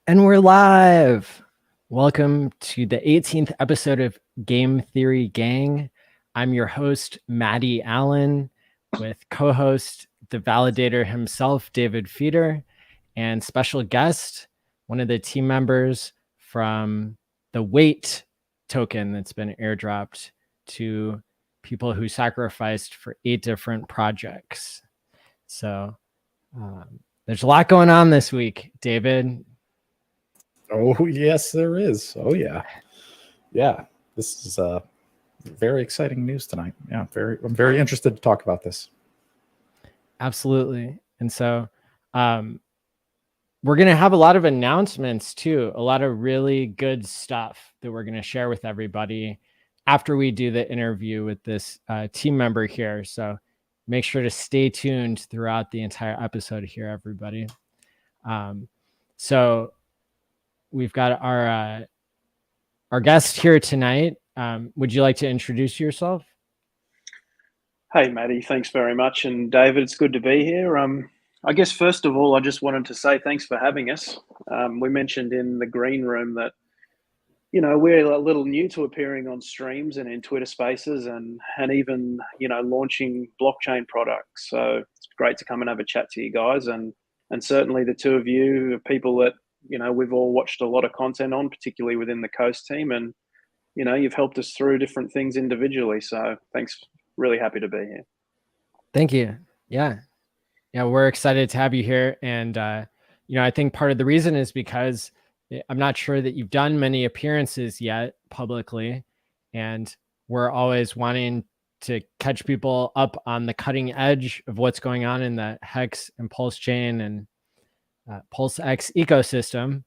And we're live. Welcome to the 18th episode of Game Theory Gang. I'm your host, Maddie Allen, with co-host, the validator himself, David Feeder, and special guest, one of the team members from the HEX token that's been airdropped to people who sacrificed for 8 different projects. So there's a lot going on this week, David. Oh, yes, there is. Oh, yeah. Yeah, this is very exciting news tonight. Yeah, I'm very interested to talk about this. Absolutely. And so we're going to have a lot of announcements too, a lot of really good stuff that we're going to share with everybody after we do the interview with this team member here. So make sure to stay tuned throughout the entire episode here, everybody. So we've got our guest here tonight. Would you like to introduce yourself? Hey, Maddie, thanks very much. And David, it's good to be here. I guess, first of all, I just wanted to say thanks for having us. We mentioned in the green room that, we're a little new to appearing on streams and in Twitter spaces and even, launching blockchain products. So it's great to come and have a chat to you guys. And certainly the two of you are people that, we've all watched a lot of content on, particularly within the Coast team. And, you've helped us through different things individually. So thanks. Really happy to be here. Thank you. Yeah, we're excited to have you here. And, I think part of the reason is because I'm not sure that you've done many appearances yet publicly. And we're always wanting to catch people up on the cutting edge of what's going on in the HEX and PulseChain and PulseX ecosystem.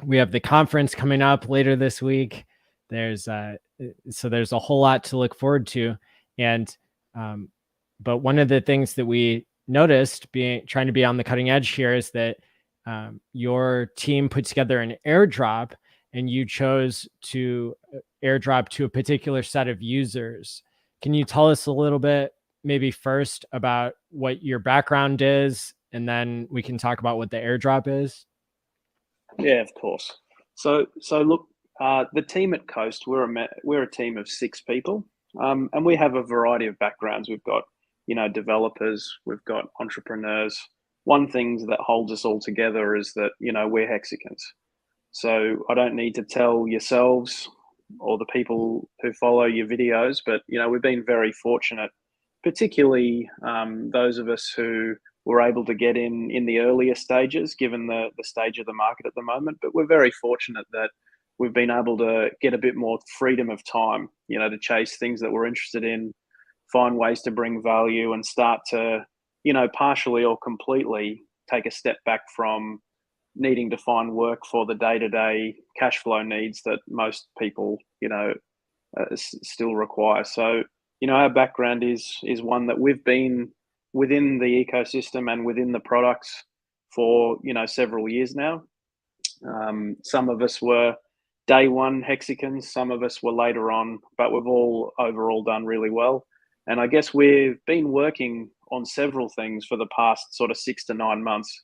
We have the conference coming up later this week. There's a whole lot to look forward to. And, but one of the things that we noticed trying to be on the cutting edge here is that your team put together an airdrop and you chose to airdrop to a particular set of users. Can you tell us a little bit, maybe first, about what your background is, and then we can talk about what the airdrop is? Yeah, of course. So look, the team at Coast, we're a team of 6 people, and we have a variety of backgrounds. We've got, developers, we've got entrepreneurs. One thing that holds us all together is that, we're Hexicans. So I don't need to tell yourselves or the people who follow your videos, but, we've been very fortunate, particularly those of us who were able to get in the earlier stages, given the stage of the market at the moment. But we're very fortunate that we've been able to get a bit more freedom of time, to chase things that we're interested in, find ways to bring value, and start to, partially or completely take a step back from needing to find work for the day-to-day cash flow needs that most people, still require. So, our background is one that we've been within the ecosystem and within the products for, several years now. Some of us were day one Hexicans, some of us were later on, but we've all overall done really well. And I guess we've been working on several things for the past sort of 6 to 9 months,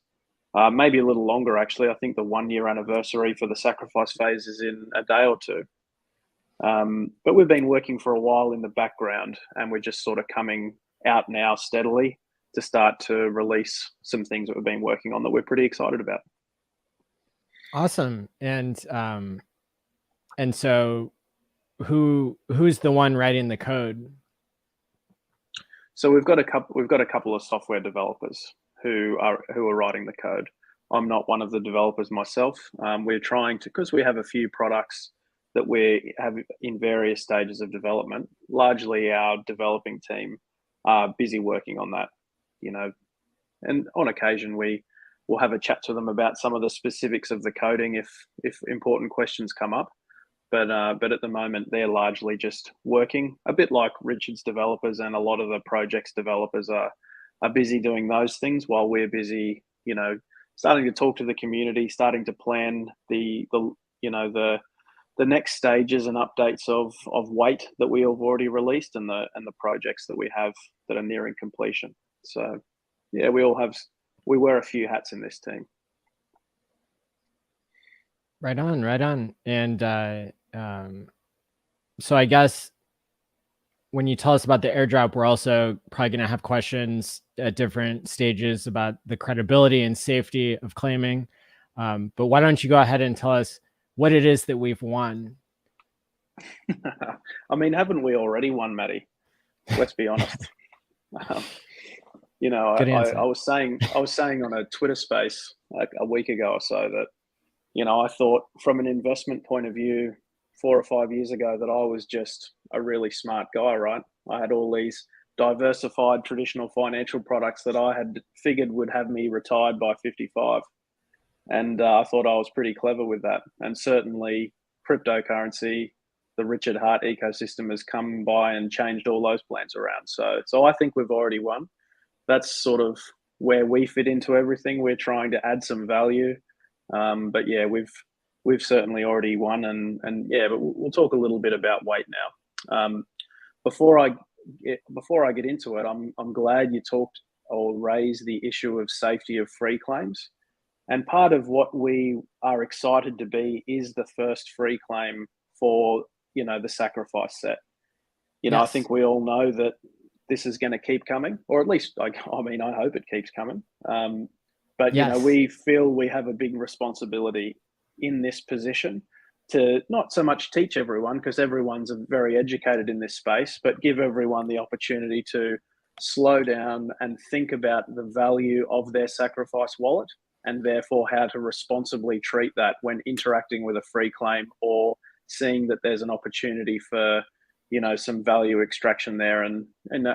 maybe a little longer, actually. I think the 1-year anniversary for the sacrifice phase is in a day or two. But we've been working for a while in the background, and we're just sort of coming out now steadily to start to release some things that we've been working on that we're pretty excited about. Awesome. And so who's the one writing the code? So we've got a couple of software developers who are writing the code. I'm not one of the developers myself. We're trying to, because we have a few products that we have in various stages of development. Largely, our developing team are busy working on that, and on occasion we will have a chat to them about some of the specifics of the coding if important questions come up. But at the moment, they're largely just working, a bit like Richard's developers and a lot of the project's developers are busy doing those things while we're busy, starting to talk to the community, starting to plan the next stages and updates of HEX that we have already released and the projects that we have that are nearing completion. So yeah, we wear a few hats in this team. Right on, right on. And so I guess when you tell us about the airdrop, we're also probably going to have questions at different stages about the credibility and safety of claiming. But why don't you go ahead and tell us what it is that we've won? I mean, haven't we already won, Matty? Let's be honest. You know, Good answer. I was saying on a Twitter space like a week ago or so that, you know, I thought from an investment point of view 4 or 5 years ago that I was just a really smart guy, right? I had all these diversified traditional financial products that I had figured would have me retired by 55. And I thought I was pretty clever with that. And certainly cryptocurrency, the Richard Hart ecosystem has come by and changed all those plans around. So I think we've already won. That's sort of where we fit into everything. We're trying to add some value. But yeah, we've certainly already won, and yeah, but we'll talk a little bit about WHEX now. Before I get into it, I'm glad you talked or raised the issue of safety of free claims, and part of what we are excited to be is the first free claim for, you know, the sacrifice set. You know, I think we all know that this is going to keep coming, or at least, I mean, I hope it keeps coming. But you know, we feel we have a big responsibility in this position to not so much teach everyone, because everyone's very educated in this space, but give everyone the opportunity to slow down and think about the value of their sacrifice wallet, and therefore how to responsibly treat that when interacting with a free claim or seeing that there's an opportunity for, you know, some value extraction there. And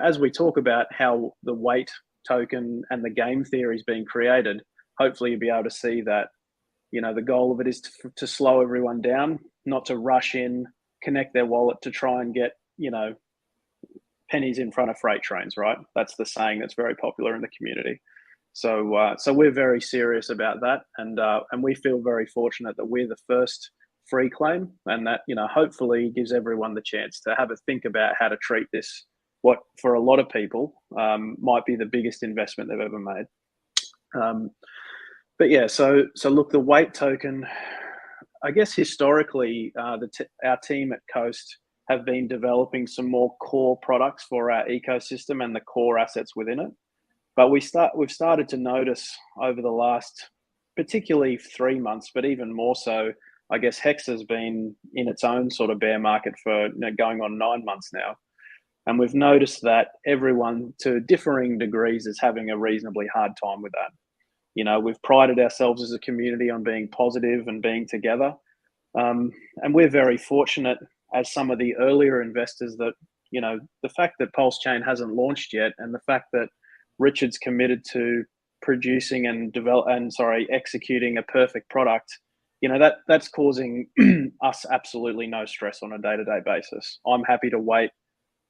as we talk about how the WHEX token and the game theory is being created, hopefully you'll be able to see that, you know, the goal of it is to slow everyone down, not to rush in, connect their wallet to try and get, you know, pennies in front of freight trains, right? That's the saying that's very popular in the community. So we're very serious about that, and we feel very fortunate that we're the first free claim, and that, you know, hopefully gives everyone the chance to have a think about how to treat this, what for a lot of people might be the biggest investment they've ever made. But yeah, so look, the WHEX token, I guess historically, our team at Coast have been developing some more core products for our ecosystem and the core assets within it. But we've started to notice over the last, particularly 3 months, but even more so, I guess HEX has been in its own sort of bear market for, you know, going on 9 months now. And we've noticed that everyone, to differing degrees, is having a reasonably hard time with that. You know, we've prided ourselves as a community on being positive and being together. And we're very fortunate as some of the earlier investors that, you know, the fact that PulseChain hasn't launched yet, and the fact that Richard's committed to producing and executing a perfect product, you know, that's causing us absolutely no stress on a day-to-day basis. I'm happy to wait,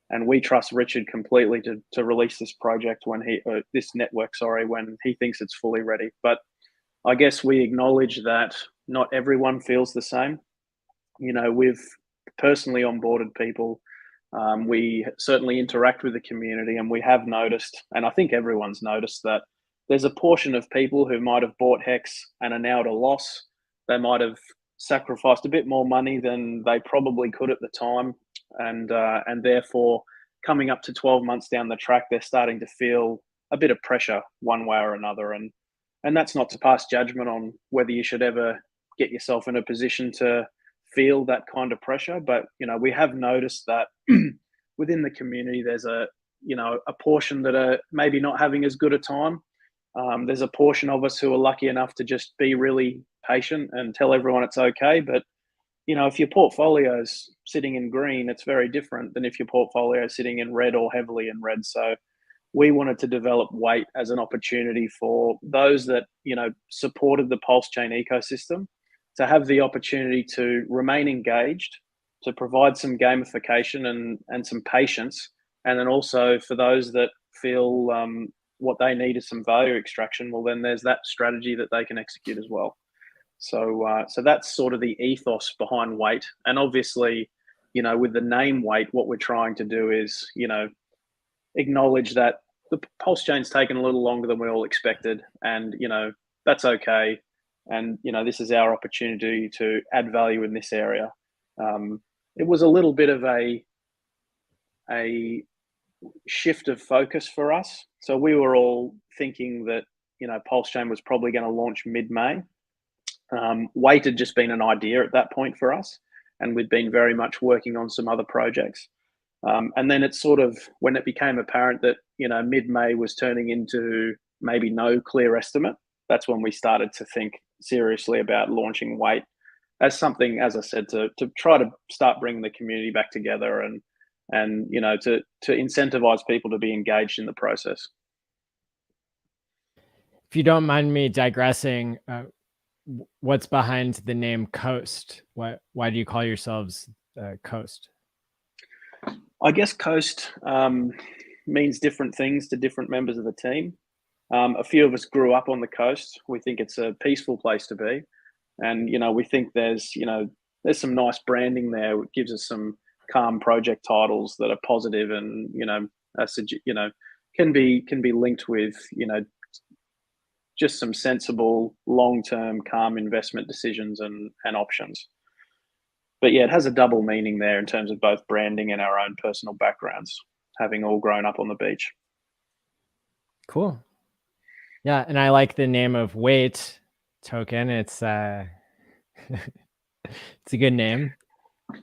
and we trust Richard completely to release this project when this network, when he thinks it's fully ready. But I guess we acknowledge that not everyone feels the same. You know, we've personally onboarded people. We certainly interact with the community, and we have noticed, and I think everyone's noticed, that there's a portion of people who might have bought HEX and are now at a loss. They might have sacrificed a bit more money than they probably could at the time, and therefore, coming up to 12 months down the track, they're starting to feel a bit of pressure one way or another. And that's not to pass judgment on whether you should ever get yourself in a position to feel that kind of pressure. But, you know, we have noticed that within the community, there's a portion that are maybe not having as good a time. There's a portion of us who are lucky enough to just be really patient and tell everyone it's okay. But, you know, if your portfolio's sitting in green, it's very different than if your portfolio is sitting in red or heavily in red. So we wanted to develop WHEX as an opportunity for those that, you know, supported the PulseChain ecosystem to have the opportunity to remain engaged, to provide some gamification and some patience. And then also for those that feel what they need is some value extraction, well, then there's that strategy that they can execute as well. So that's sort of the ethos behind WHEX. And obviously, you know, with the name WHEX, what we're trying to do is, you know, acknowledge that the PulseChain's taken a little longer than we all expected, and, you know, that's okay. and this is our opportunity to add value in this area. It was a little bit of a shift of focus for us. So we were all thinking that PulseChain was probably going to launch mid-May. Wait had just been an idea at that point for us, and we'd been very much working on some other projects. And then it's sort of when it became apparent that mid-May was turning into maybe no clear estimate, that's when we started to think seriously about launching Wait as something, as I said, to try to start bringing the community back together and to incentivize people to be engaged in the process. If you don't mind me digressing, what's behind the name Coast? Why do you call yourselves Coast? I guess Coast means different things to different members of the team. A few of us grew up on the coast. We think it's a peaceful place to be, and we think there's some nice branding there. It gives us some calm project titles that are positive and can be linked with just some sensible long-term calm investment decisions and options. But yeah, it has a double meaning there in terms of both branding and our own personal backgrounds, having all grown up on the beach. Cool. Yeah, and I like the name of Wait token. It's it's a good name.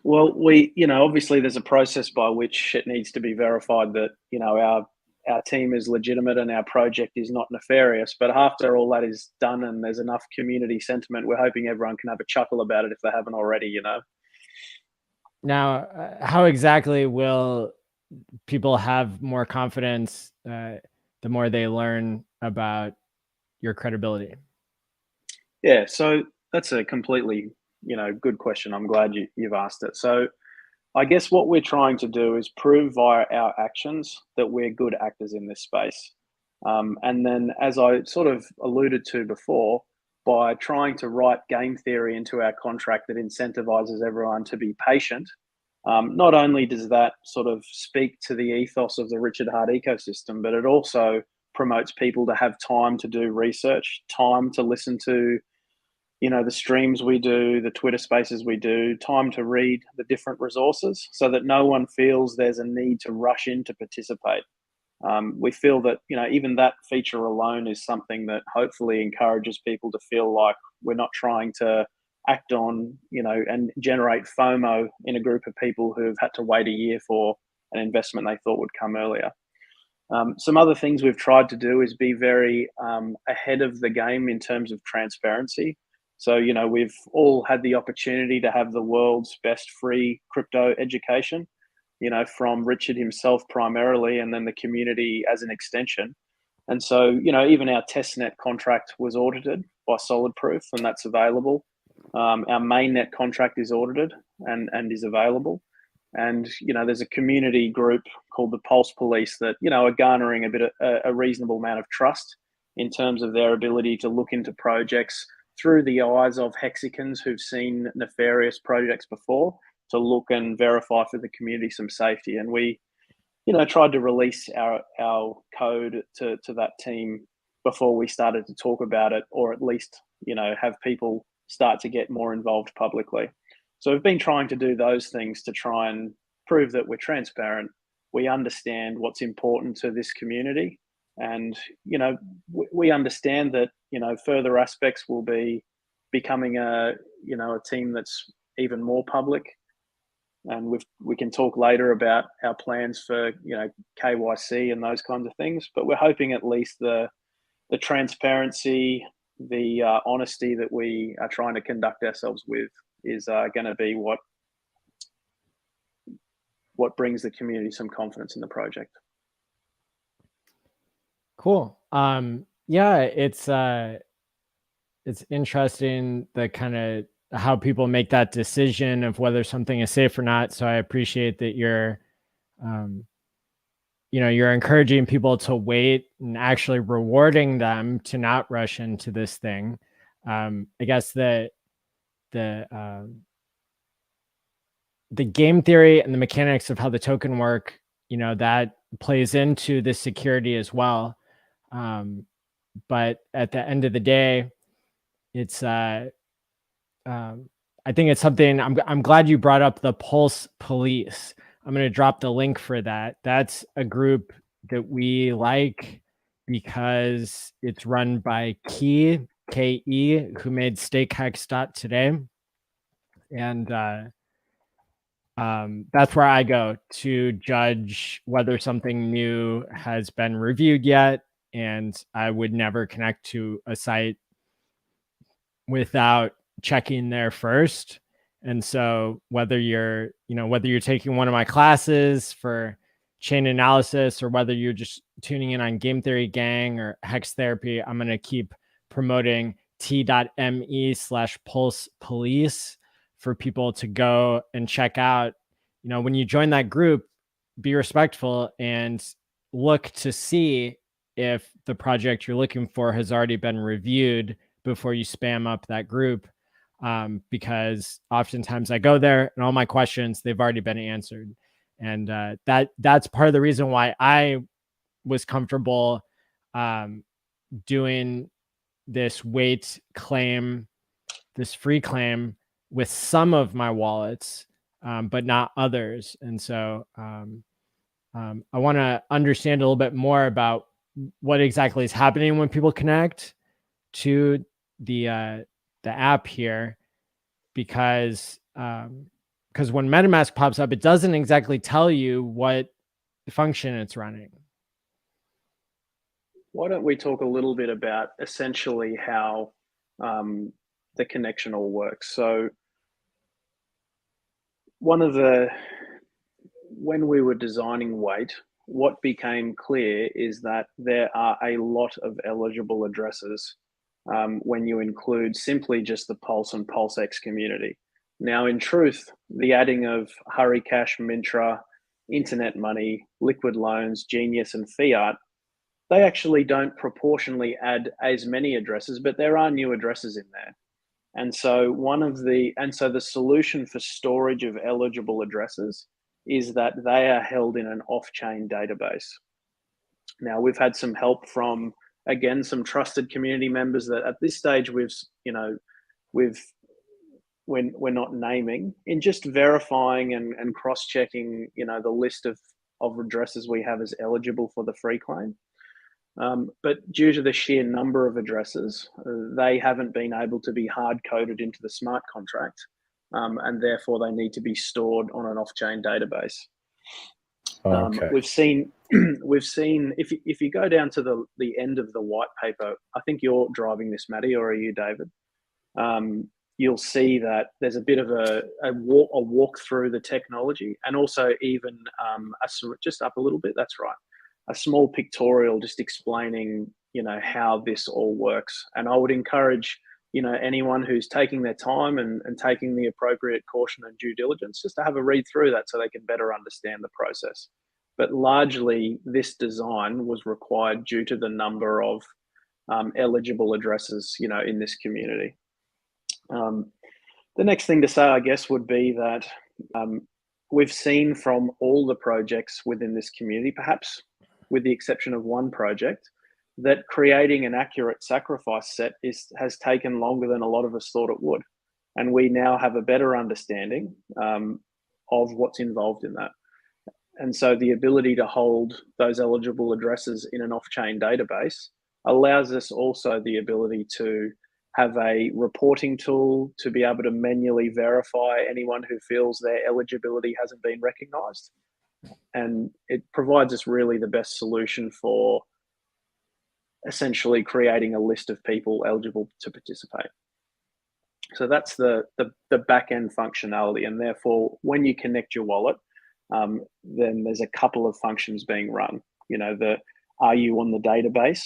Well, obviously there's a process by which it needs to be verified that our team is legitimate and our project is not nefarious. But after all that is done and there's enough community sentiment, we're hoping everyone can have a chuckle about it if they haven't already. Now, how exactly will people have more confidence the more they learn about your credibility? Yeah, so that's a completely good question. I'm glad you've asked it. So I guess what we're trying to do is prove via our actions that we're good actors in this space. And then, as I sort of alluded to before, by trying to write game theory into our contract that incentivizes everyone to be patient, not only does that sort of speak to the ethos of the Richard Hart ecosystem, but it also promotes people to have time to do research, time to listen to the streams we do, the Twitter spaces we do, time to read the different resources so that no one feels there's a need to rush in to participate. We feel that, even that feature alone is something that hopefully encourages people to feel like we're not trying to act on, and generate FOMO in a group of people who've had to wait a year for an investment they thought would come earlier. Some other things we've tried to do is be very ahead of the game in terms of transparency. So, we've all had the opportunity to have the world's best free crypto education, from Richard himself primarily, and then the community as an extension. And so, even our testnet contract was audited by Solid Proof, and that's available. Our mainnet contract is audited and is available. And, there's a community group called the Pulse Police that, are garnering a reasonable amount of trust in terms of their ability to look into projects through the eyes of hexicans who've seen nefarious projects before, to look and verify for the community some safety. And we, tried to release our code to that team before we started to talk about it, or at least, have people start to get more involved publicly. So we've been trying to do those things to try and prove that we're transparent. We understand what's important to this community. And, we understand that, further aspects will be becoming a team that's even more public. And we can talk later about our plans for, KYC and those kinds of things. But we're hoping at least the transparency, the honesty that we are trying to conduct ourselves with is going to be what brings the community some confidence in the project. Cool. Yeah, it's interesting the kind of how people make that decision of whether something is safe or not. So I appreciate that you're encouraging people to wait and actually rewarding them to not rush into this thing. I guess the game theory and the mechanics of how the token work, that plays into the security as well. But at the end of the day, it's I think it's something. I'm glad you brought up the Pulse Police. I'm going to drop the link for that. That's a group that we like because it's run by Key, K-E, who made StakeHex.today. And that's where I go to judge whether something new has been reviewed yet. And I would never connect to a site without checking there first. And so whether you're taking one of my classes for chain analysis or whether you're just tuning in on Game Theory Gang or Hex Therapy, I'm going to keep promoting t.me/Pulse Police for people to go and check out. When you join that group, be respectful and look to see if the project you're looking for has already been reviewed before you spam up that group. Because oftentimes I go there and all my questions, they've already been answered. And that's part of the reason why I was comfortable doing this wait claim, this free claim with some of my wallets, but not others. And so I want to understand a little bit more about what exactly is happening when people connect to the app here, because when MetaMask pops up, it doesn't exactly tell you what function it's running. Why don't we talk a little bit about essentially how the connection all works? So when we were designing Wait, what became clear is that there are a lot of eligible addresses when you include simply just the Pulse and PulseX community. Now, in truth, the adding of Hurry Cash, Mintra, Internet Money, Liquid Loans, Genius, and Fiat, they actually don't proportionally add as many addresses, but there are new addresses in there. And so the solution for storage of eligible addresses is that they are held in an off-chain database. Now, we've had some help from, again, some trusted community members that at this stage we're not naming, in just verifying and cross-checking, the list of addresses we have as eligible for the free claim. But due to the sheer number of addresses, they haven't been able to be hard-coded into the smart contract, and therefore they need to be stored on an off-chain database. Okay. We've seen if you go down to the end of the white paper, I think you're driving this, Matty, or are you, David? You'll see that there's a bit of a walk through the technology, and also even just up a little bit. That's right. A small pictorial just explaining, how this all works. And I would encourage, anyone who's taking their time and taking the appropriate caution and due diligence just to have a read through that so they can better understand the process. But largely, this design was required due to the number of eligible addresses, in this community. The next thing to say, I guess, would be that we've seen from all the projects within this community, perhaps with the exception of one project, that creating an accurate sacrifice set has taken longer than a lot of us thought it would. And we now have a better understanding of what's involved in that. And so the ability to hold those eligible addresses in an off-chain database allows us also the ability to have a reporting tool to be able to manually verify anyone who feels their eligibility hasn't been recognized. And it provides us really the best solution for essentially creating a list of people eligible to participate. So that's the back-end functionality. And therefore, when you connect your wallet, then there's a couple of functions being run. Are you on the database?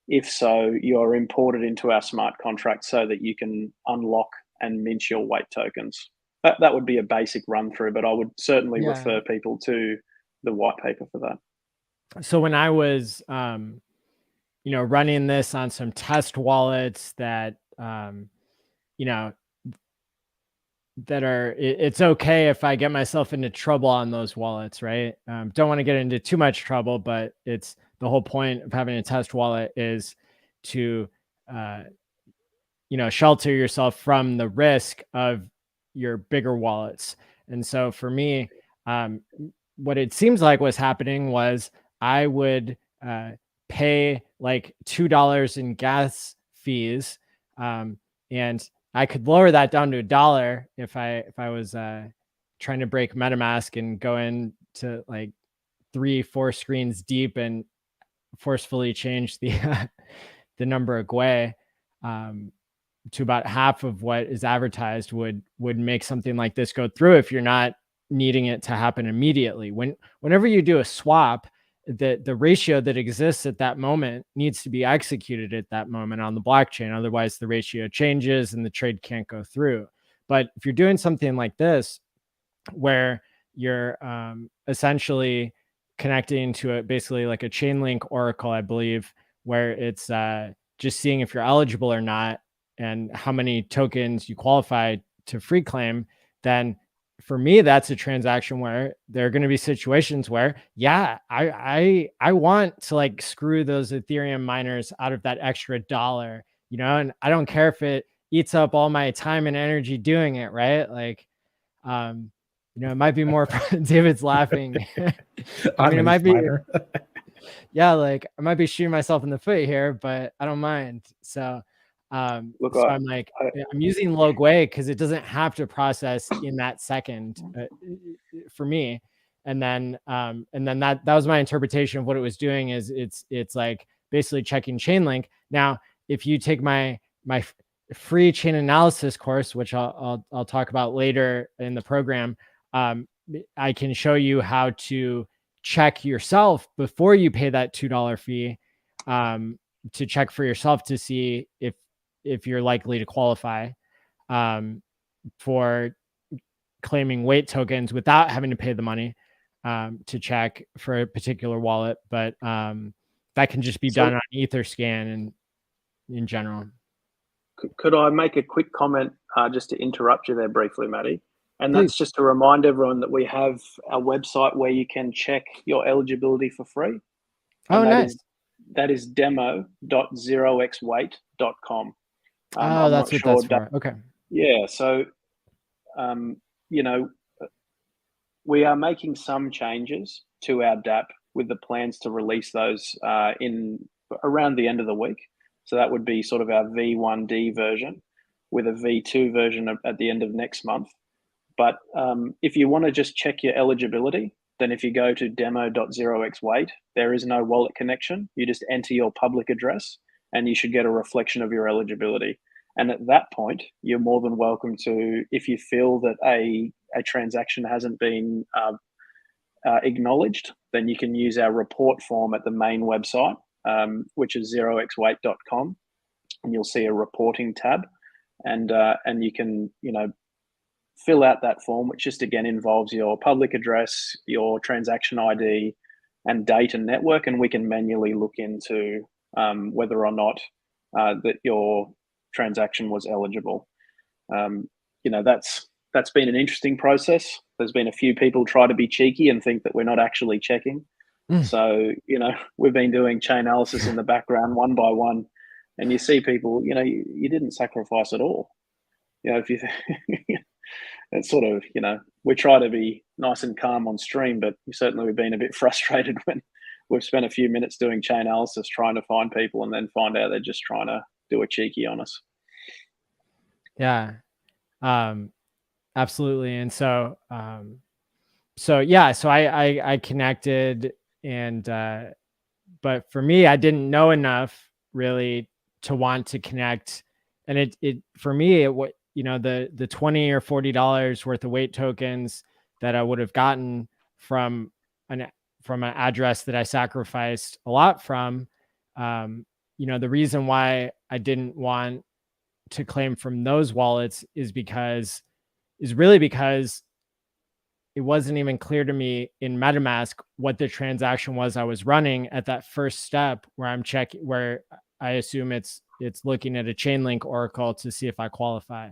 If so, you're imported into our smart contract so that you can unlock and mint your Wait tokens. That would be a basic run through, but I would certainly refer people to the white paper for that. So when I was, running this on some test wallets that, it's okay if I get myself into trouble on those wallets, right? Don't want to get into too much trouble, but it's the whole point of having a test wallet is to shelter yourself from the risk of your bigger wallets. And so for me, what it seems like was happening was I would pay like $2 in gas fees, and I could lower that down to $1 if I was trying to break MetaMask and go into like 3-4 screens deep and forcefully change the the number of GWAI to about half of what is advertised would make something like this go through if you're not needing it to happen immediately. Whenever you do a swap, the ratio that exists at that moment needs to be executed at that moment on the blockchain. Otherwise, the ratio changes and the trade can't go through. But if you're doing something like this, where you're essentially connecting to basically like a Chainlink oracle, I believe, where it's just seeing if you're eligible or not and how many tokens you qualify to free claim, then for me, that's a transaction where there are going to be situations where, yeah, I want to like screw those Ethereum miners out of that extra $1, and I don't care if it eats up all my time and energy doing it, right? Like, it might be more, David's laughing. I mean, it might be, yeah, like I might be shooting myself in the foot here, but I don't mind. So, Look, so I'm like, I'm using low GWAI because it doesn't have to process in that second for me. And then that was my interpretation of what it was doing. Is it's like basically checking Chainlink. Now, if you take my free chain analysis course, which I'll talk about later in the program, I can show you how to check yourself before you pay that $2 fee, to check for yourself to see if you're likely to qualify for claiming weight tokens without having to pay the money to check for a particular wallet. But that can just be done on Etherscan and in general. Could I make a quick comment just to interrupt you there briefly, Matty? And Please. that's just to remind everyone that we have a website where you can check your eligibility for free. Oh, nice. That is demo.0xWait.com. Oh, that's what that's for. Okay. Yeah. So, we are making some changes to our DApp with the plans to release those in around the end of the week. So that would be sort of our V1D version with a V2 version at the end of next month. But if you want to just check your eligibility, then if you go to demo.0xWait, there is no wallet connection. You just enter your public address and you should get a reflection of your eligibility. And at that point, you're more than welcome to, if you feel that a transaction hasn't been acknowledged, then you can use our report form at the main website, which is 0xWait.com, and you'll see a reporting tab, and you can fill out that form, which just again involves your public address, your transaction ID, and date and network, and we can manually look into whether or not that your transaction was eligible. That's been an interesting process. There's been a few people try to be cheeky and think that we're not actually checking. So, we've been doing chain analysis in the background one by one, and you see people, you didn't sacrifice at all. If you, it's sort of, we try to be nice and calm on stream, but certainly we've been a bit frustrated when we've spent a few minutes doing chain analysis trying to find people and then find out they're just trying to do a cheeky on us. Yeah, absolutely. And so, I connected, and but for me, I didn't know enough really to want to connect. And it for me, the $20 or $40 worth of weight tokens that I would have gotten from an address that I sacrificed a lot from, the reason why I didn't want to claim from those wallets is really because it wasn't even clear to me in MetaMask what the transaction was I was running at that first step where I'm checking, where I assume it's looking at a Chainlink oracle to see if I qualify.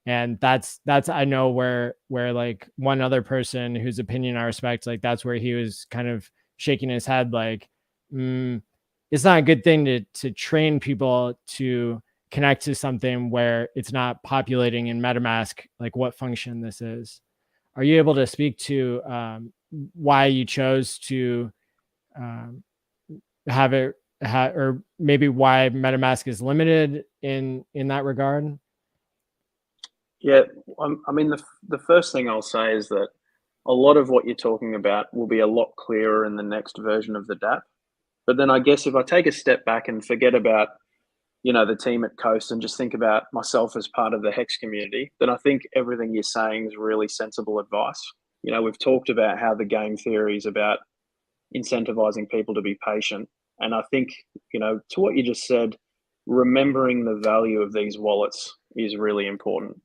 And that's I know where like one other person whose opinion I respect, like that's where he was kind of shaking his head like, it's not a good thing to train people to connect to something where it's not populating in MetaMask, like what function this is. Are you able to speak to why you chose to have it, or maybe why MetaMask is limited in that regard? Yeah, I mean, the first thing I'll say is that a lot of what you're talking about will be a lot clearer in the next version of the DApp. But then I guess if I take a step back and forget about, the team at Coast and just think about myself as part of the HEX community, then I think everything you're saying is really sensible advice. We've talked about how the game theory is about incentivizing people to be patient. And I think, to what you just said, remembering the value of these wallets is really important.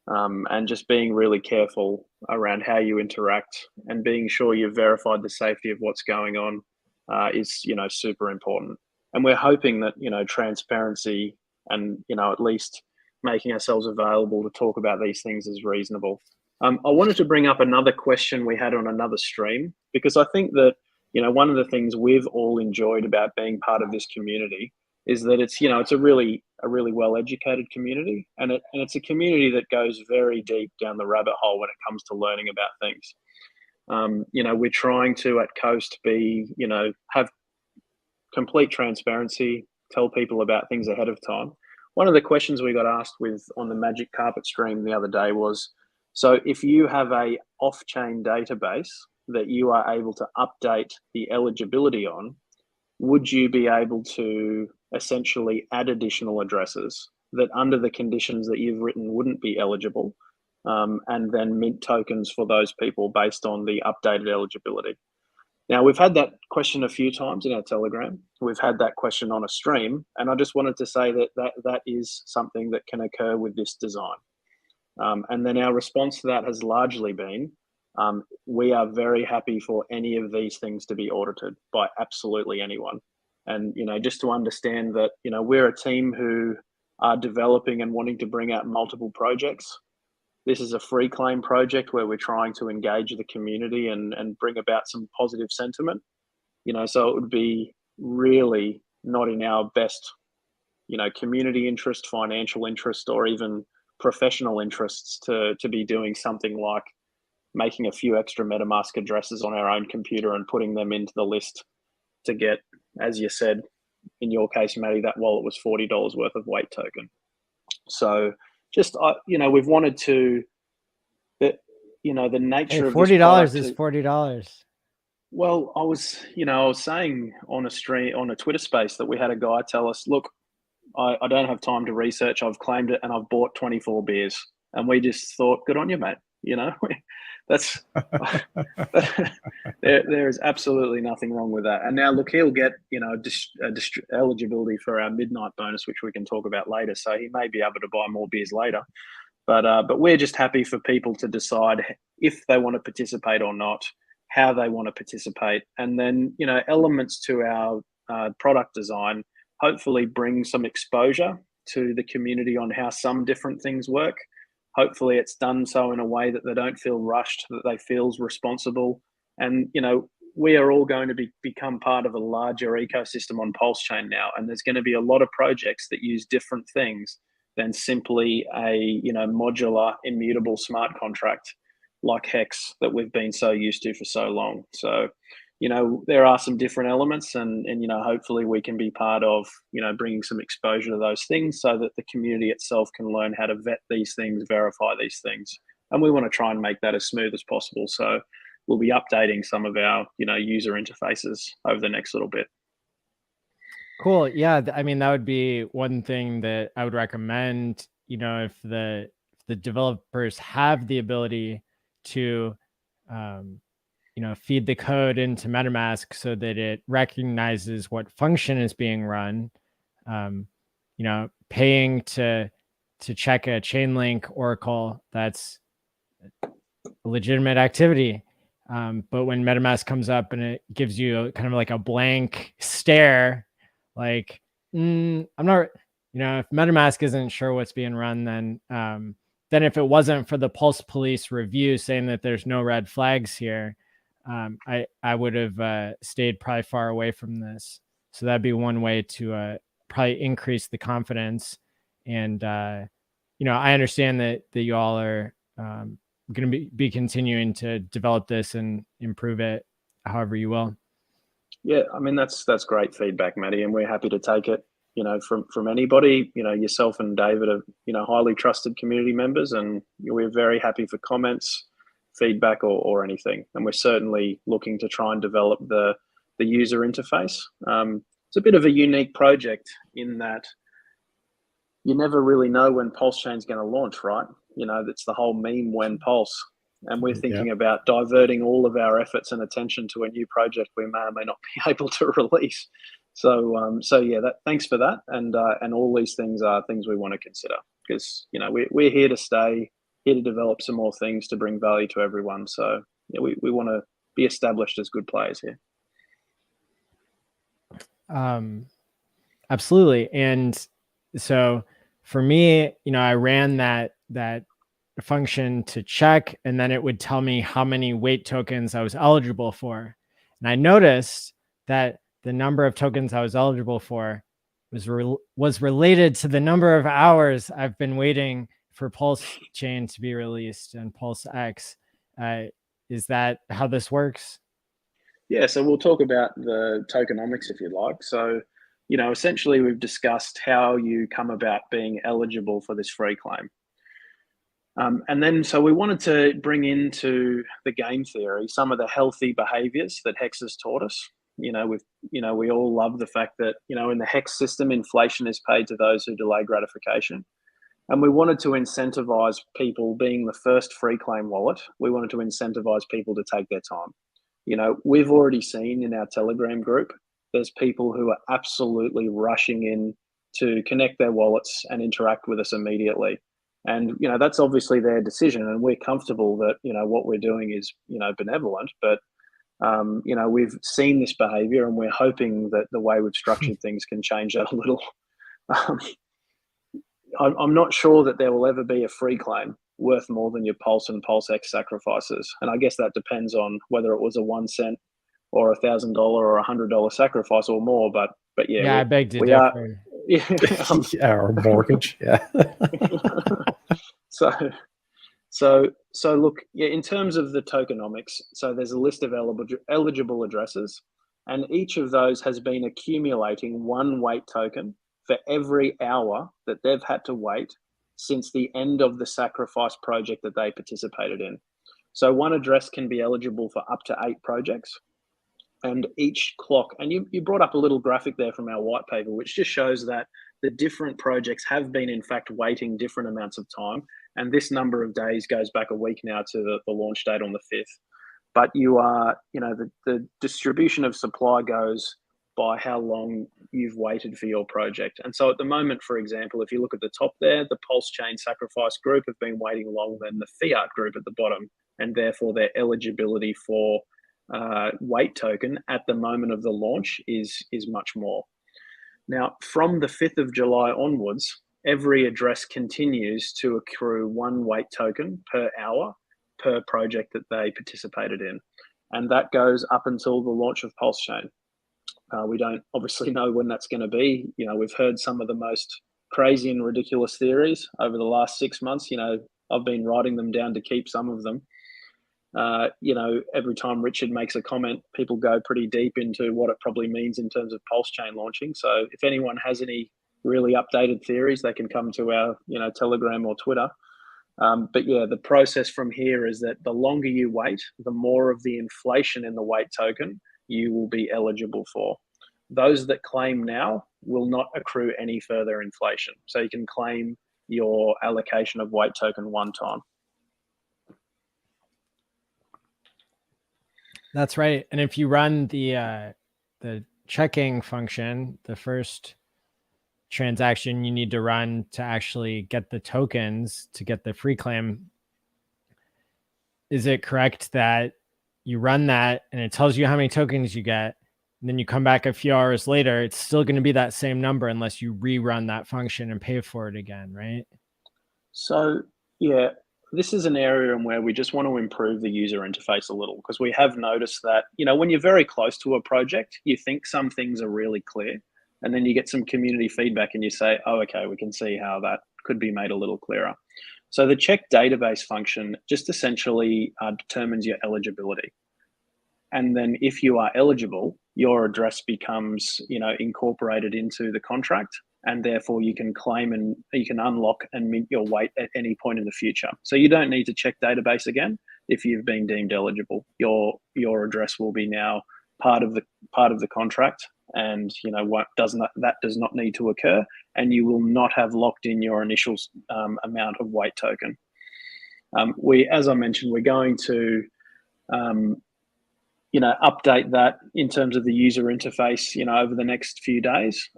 And just being really careful around how you interact and being sure you've verified the safety of what's going on is, super important. And we're hoping that, transparency and, at least making ourselves available to talk about these things is reasonable. I wanted to bring up another question we had on another stream, because I think that, one of the things we've all enjoyed about being part of this community is that it's, it's a really well-educated community, and it's a community that goes very deep down the rabbit hole when it comes to learning about things. We're trying to, at Coast, have complete transparency, tell people about things ahead of time. One of the questions we got asked on the Magic Carpet stream the other day was, so if you have a off-chain database that you are able to update the eligibility on, would you be able to essentially add additional addresses that under the conditions that you've written wouldn't be eligible, and then mint tokens for those people based on the updated eligibility? Now, we've had that question a few times in our Telegram. We've had that question on a stream, and I just wanted to say that is something that can occur with this design. And then our response to that has largely been, we are very happy for any of these things to be audited by absolutely anyone. And, just to understand that, we're a team who are developing and wanting to bring out multiple projects. This is a free claim project where we're trying to engage the community and bring about some positive sentiment. So it would be really not in our best, community interest, financial interest, or even professional interests to be doing something like making a few extra MetaMask addresses on our own computer and putting them into the list to get, as you said, in your case, Matty, that wallet was $40 worth of Wait token. So just, we've wanted to, the nature of $40 is $40. Well, I was saying on a Twitter space that we had a guy tell us, look, I don't have time to research. I've claimed it and I've bought 24 beers. And we just thought, good on you, mate. That's there is absolutely nothing wrong with that. And now look, he'll get eligibility for our midnight bonus, which we can talk about later. So he may be able to buy more beers later. But we're just happy for people to decide if they want to participate or not, how they want to participate, and then elements to our product design hopefully bring some exposure to the community on how some different things work. Hopefully it's done so in a way that they don't feel rushed, that they feel responsible. And, we are all going to become part of a larger ecosystem on PulseChain now. And there's going to be a lot of projects that use different things than simply a, modular, immutable smart contract like HEX that we've been so used to for so long. So, there are some different elements and hopefully we can be part of, bringing some exposure to those things so that the community itself can learn how to vet these things, verify these things. And we want to try and make that as smooth as possible. So we'll be updating some of our, user interfaces over the next little bit. Cool. Yeah. I mean, that would be one thing that I would recommend, if the developers have the ability to, feed the code into MetaMask so that it recognizes what function is being run. Paying to check a chain link oracle, that's a legitimate activity. But when MetaMask comes up and it gives you kind of like a blank stare, like, I'm not, if MetaMask isn't sure what's being run, then if it wasn't for the Pulse Police review saying that there's no red flags here, I would have stayed probably far away from this. So that'd be one way to probably increase the confidence. And you know, I understand that you all are going to be continuing to develop this and improve it however you will. Yeah, I mean, that's great feedback, Matty, and we're happy to take it, you know, from anybody. You know, yourself and David are, you know, highly trusted community members, and we're very happy for comments, feedback, or anything. And we're certainly looking to try and develop the user interface. It's a bit of a unique project in that you never really know when PulseChain's going to launch, right? You know, that's the whole meme, when Pulse. And we're thinking about diverting all of our efforts and attention to a new project we may or may not be able to release. So, yeah, thanks for that. And all these things are things we want to consider, because, you know, we're here to stay, here to develop some more things to bring value to everyone. So, yeah, we want to be established as good players here. Absolutely. And so for me, you know, I ran that function to check, and then it would tell me how many wait tokens I was eligible for. And I noticed that the number of tokens I was eligible for was related to the number of hours I've been waiting for PulseChain to be released and PulseX. Is that how this works? Yeah, so we'll talk about the tokenomics if you like. So, you know, essentially we've discussed how you come about being eligible for this free claim. And then, so we wanted to bring into the game theory some of the healthy behaviors that HEX has taught us. You know, we all love the fact that, you know, in the HEX system, inflation is paid to those who delay gratification. And we wanted to incentivize people, being the first free claim wallet, we wanted to incentivize people to take their time. You know, we've already seen in our Telegram group, there's people who are absolutely rushing in to connect their wallets and interact with us immediately. And, you know, that's obviously their decision, and we're comfortable that, you know, what we're doing is, you know, benevolent. But, you know, we've seen this behavior, and we're hoping that the way we've structured things can change that a little. I'm not sure that there will ever be a free claim worth more than your Pulse and PulseX sacrifices. And I guess that depends on whether it was a 1 cent or $1,000 or $100 sacrifice or more. But yeah, I beg to differ. Yeah, or mortgage. Yeah. So look, yeah, in terms of the tokenomics, so there's a list of eligible addresses, and each of those has been accumulating 1 wait token for every hour that they've had to wait since the end of the sacrifice project that they participated in. So one address can be eligible for up to 8 projects. And each clock, and you brought up a little graphic there from our white paper, which just shows that the different projects have been, in fact, waiting different amounts of time. And this number of days goes back a week now to the launch date on the 5th. But you are, you know, the distribution of supply goes by how long you've waited for your project. And so at the moment, for example, if you look at the top there, the PulseChain sacrifice group have been waiting longer than the fiat group at the bottom, and therefore their eligibility for wait token at the moment of the launch is much more. Now, from the 5th of July onwards, every address continues to accrue 1 wait token per hour per project that they participated in. And that goes up until the launch of PulseChain. We don't obviously know when that's going to be. You know, we've heard some of the most crazy and ridiculous theories over the last 6 months. You know, I've been writing them down to keep some of them. You know, every time Richard makes a comment, people go pretty deep into what it probably means in terms of PulseChain launching. So if anyone has any really updated theories, they can come to our, you know, Telegram or Twitter. But yeah, the process from here is that the longer you wait, the more of the inflation in the wait token you will be eligible for. Those that claim now will not accrue any further inflation. So you can claim your allocation of wait token one time. That's right. And if you run the checking function, the first transaction you need to run to actually get the tokens to get the free claim, is it correct that you run that and it tells you how many tokens you get, and then you come back a few hours later, it's still going to be that same number unless you rerun that function and pay for it again, right? So yeah, this is an area in where we just want to improve the user interface a little, because we have noticed that, you know, when you're very close to a project, you think some things are really clear. And then you get some community feedback and you say, oh, okay, we can see how that could be made a little clearer. So the check database function just essentially determines your eligibility. And then if you are eligible, your address becomes, incorporated into the contract, and therefore you can claim and you can unlock and mint your weight at any point in the future. So you don't need to check database again if you've been deemed eligible. Your address will be now part of the contract, and that does not need to occur, and you will not have locked in your initial amount of weight token. As I mentioned, we're going to update that in terms of the user interface, over the next few days.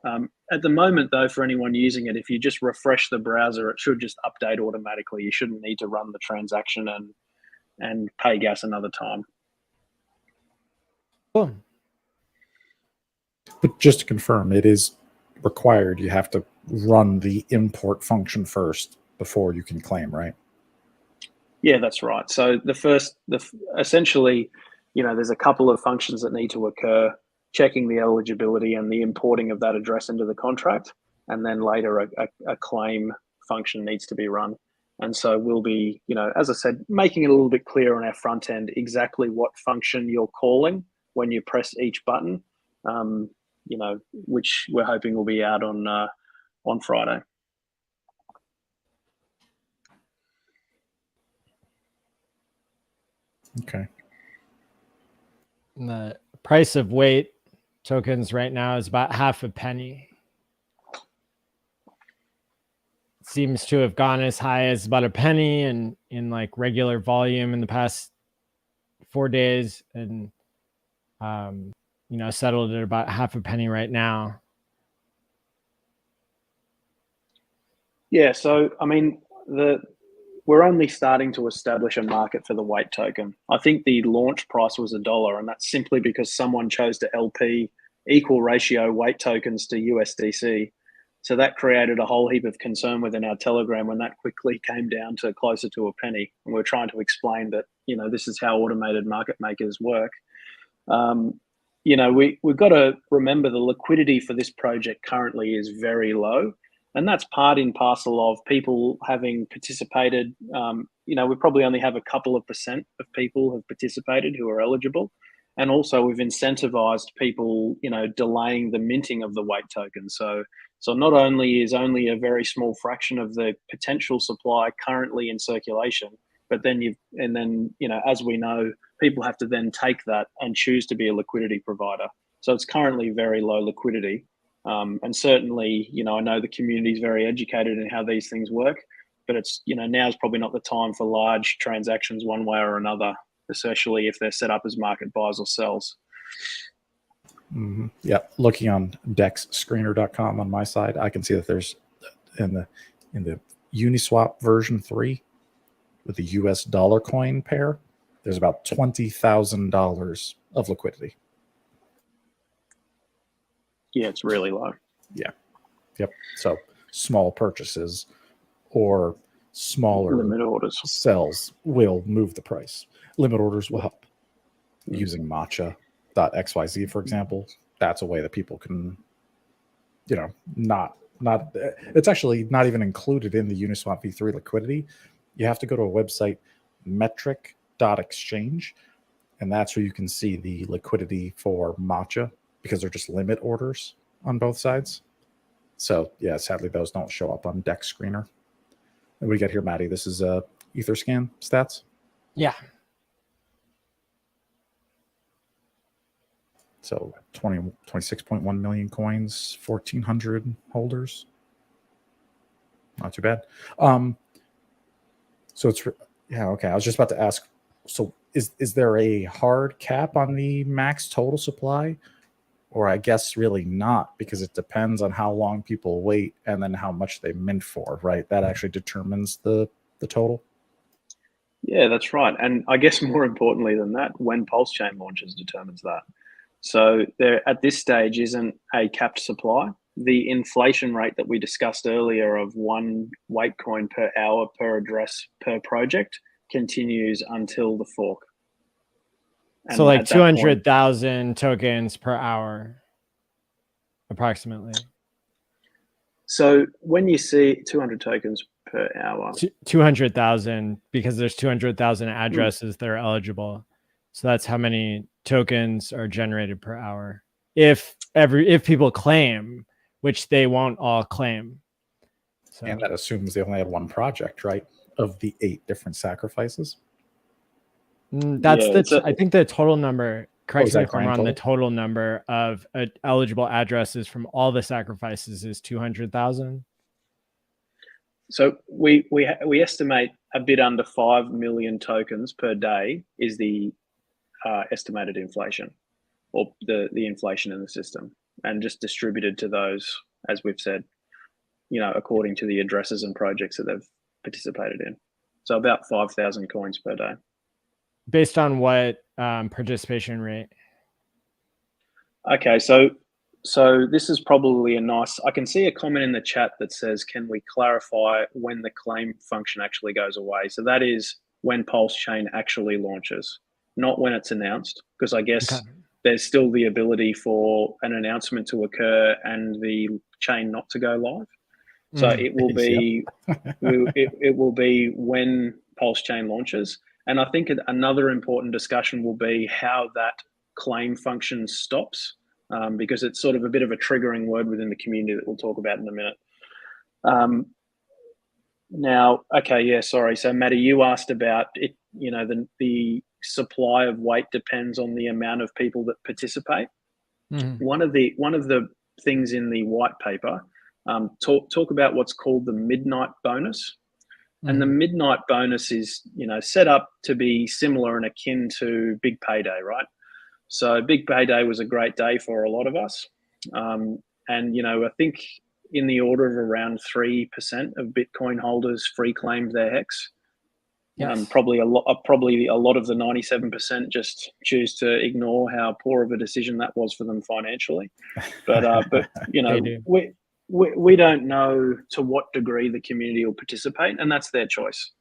At the moment, though, for anyone using it, if you just refresh the browser, it should just update automatically. You shouldn't need to run the transaction and pay gas another time. Cool. But just to confirm, it is required. You have to run the import function first before you can claim, right? Yeah, that's right. So essentially, there's a couple of functions that need to occur: checking the eligibility and the importing of that address into the contract, and then later a claim function needs to be run. And so we'll be, as I said, making it a little bit clearer on our front end exactly what function you're calling when you press each button, which we're hoping will be out on Friday. Okay. The price of weight tokens right now is about half a penny. Seems to have gone as high as about a penny in like regular volume in the past 4 days, and settled at about half a penny right now. Yeah, so I mean, we're only starting to establish a market for the weight token. I think the launch price was $1, and that's simply because someone chose to LP equal ratio weight tokens to USDC. So that created a whole heap of concern within our Telegram when that quickly came down to closer to a penny. And we're trying to explain that, this is how automated market makers work. We've got to remember the liquidity for this project currently is very low. And that's part and parcel of people having participated. We probably only have a couple of % of people have participated who are eligible. And also we've incentivized people, delaying the minting of the weight token. So not only is only a very small fraction of the potential supply currently in circulation, but then as we know, people have to then take that and choose to be a liquidity provider. So it's currently very low liquidity. And certainly, I know the community is very educated in how these things work, but it's, now is probably not the time for large transactions one way or another, especially if they're set up as market buys or sells. Mm-hmm. Yeah, looking on dexscreener.com on my side, I can see that there's in the Uniswap version 3 with the US dollar coin pair, there's about $20,000 of liquidity. Yeah, it's really low. Yeah. Yep. So small purchases or smaller limit orders sells will move the price. Limit orders will help. Using matcha.xyz, for example, that's a way that people can, not it's actually not even included in the Uniswap v3 liquidity. You have to go to a website, metric.exchange, and that's where you can see the liquidity for matcha, because they're just limit orders on both sides. So yeah, sadly those don't show up on Dex Screener. And we get here, Maddie. This is Etherscan stats. Yeah. So 26.1 million coins, 1,400 holders. Not too bad. So it's okay. I was just about to ask. So is there a hard cap on the max total supply? Or I guess really not, because it depends on how long people wait and then how much they mint for, right? That actually determines the total. Yeah, that's right. And I guess more importantly than that, when PulseChain launches determines that. So there at this stage isn't a capped supply. The inflation rate that we discussed earlier of 1 weight coin per hour per address per project continues until the fork. And so like 200,000 tokens per hour. approximately? So when you see 200 tokens per hour, 200,000, because there's 200,000 addresses that are eligible. So that's how many tokens are generated per hour. If people claim, which they won't all claim. So, and that assumes they only had one project, right? Of the 8 different sacrifices. That's I think the total number, correct me if I'm wrong, the total? total number of eligible addresses from all the sacrifices is 200,000. So we estimate a bit under 5 million tokens per day is the estimated inflation, or the inflation in the system, and just distributed to those, as we've said, according to the addresses and projects that they've participated in. So about 5,000 coins per day. Based on what participation rate? Okay, so this is probably a nice, I can see a comment in the chat that says, can we clarify when the claim function actually goes away? So that is when PulseChain actually launches, not when it's announced, because I guess there's still the ability for an announcement to occur and the chain not to go live. So it will be, it will be when PulseChain launches. And I think another important discussion will be how that claim function stops, because it's sort of a bit of a triggering word within the community that we'll talk about in a minute. Now, okay, yeah, sorry. So Matty, you asked about it, the supply of weight depends on the amount of people that participate. One of the things in the white paper, talk about what's called the midnight bonus. And the midnight bonus is, set up to be similar and akin to Big Payday, right? So Big Payday was a great day for a lot of us. And, I think in the order of around 3% of Bitcoin holders free claimed their HEX. Yes. Probably a lot of the 97% just choose to ignore how poor of a decision that was for them financially. But we don't know to what degree the community will participate, and that's their choice.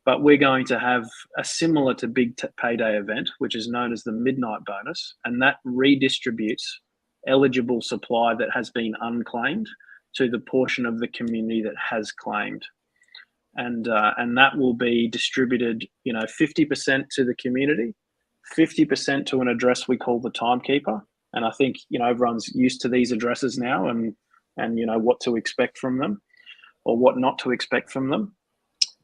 But we're going to have a similar to Big Payday event, which is known as the Midnight Bonus, and that redistributes eligible supply that has been unclaimed to the portion of the community that has claimed. And that will be distributed, 50% to the community, 50% to an address we call the timekeeper. And I think, everyone's used to these addresses now and what to expect from them or what not to expect from them.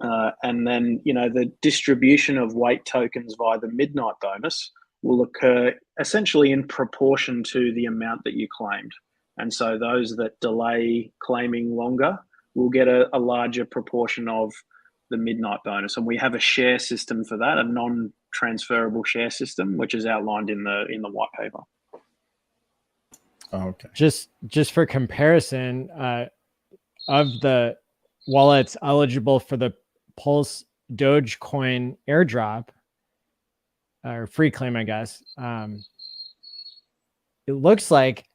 And then, the distribution of weight tokens via the midnight bonus will occur essentially in proportion to the amount that you claimed. And so those that delay claiming longer will get a larger proportion of the midnight bonus. And we have a share system for that, a non-transferable share system, which is outlined in the white paper. Okay. Just for comparison, of the wallets eligible for the Pulse Dogecoin airdrop or free claim, I guess, it looks like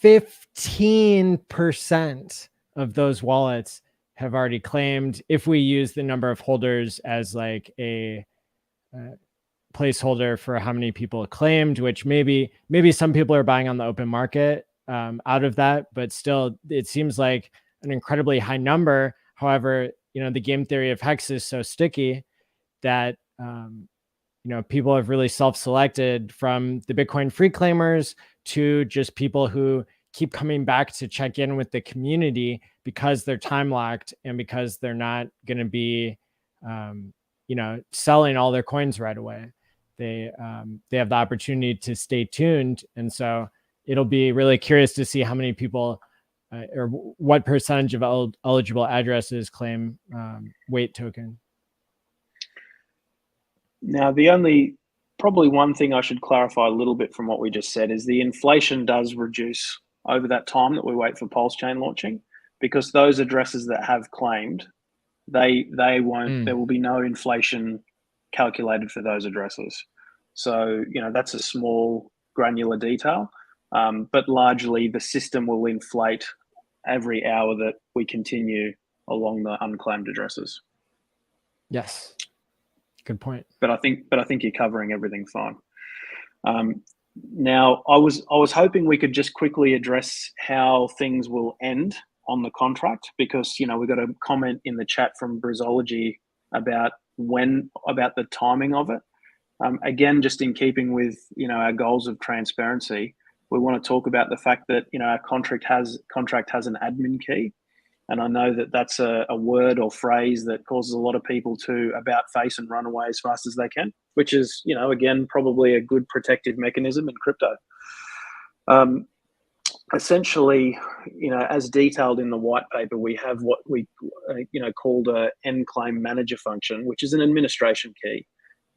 15% of those wallets have already claimed, if we use the number of holders as like a placeholder for how many people claimed, which maybe some people are buying on the open market out of that, but still it seems like an incredibly high number. However, the game theory of HEX is so sticky that people have really self-selected, from the Bitcoin free claimers to just people who keep coming back to check in with the community because they're time locked and because they're not going to be, selling all their coins right away. They have the opportunity to stay tuned. And so it'll be really curious to see how many people or what percentage of eligible addresses claim weight token. Now, probably one thing I should clarify a little bit from what we just said is the inflation does reduce over that time that we wait for PulseChain launching, because those addresses that have claimed, they won't, there will be no inflation calculated for those addresses. So, that's a small granular detail, but largely the system will inflate every hour that we continue along the unclaimed addresses. Yes. Good point. But I think you're covering everything fine. Now, I was hoping we could just quickly address how things will end on the contract, because we got a comment in the chat from Brizology about the timing of it. Again, just in keeping with our goals of transparency, we want to talk about the fact that our contract has an admin key. And I know that that's a word or phrase that causes a lot of people to about face and run away as fast as they can, which is, again, probably a good protective mechanism in crypto. Essentially, as detailed in the white paper, we have what we, called a end claim manager function, which is an administration key.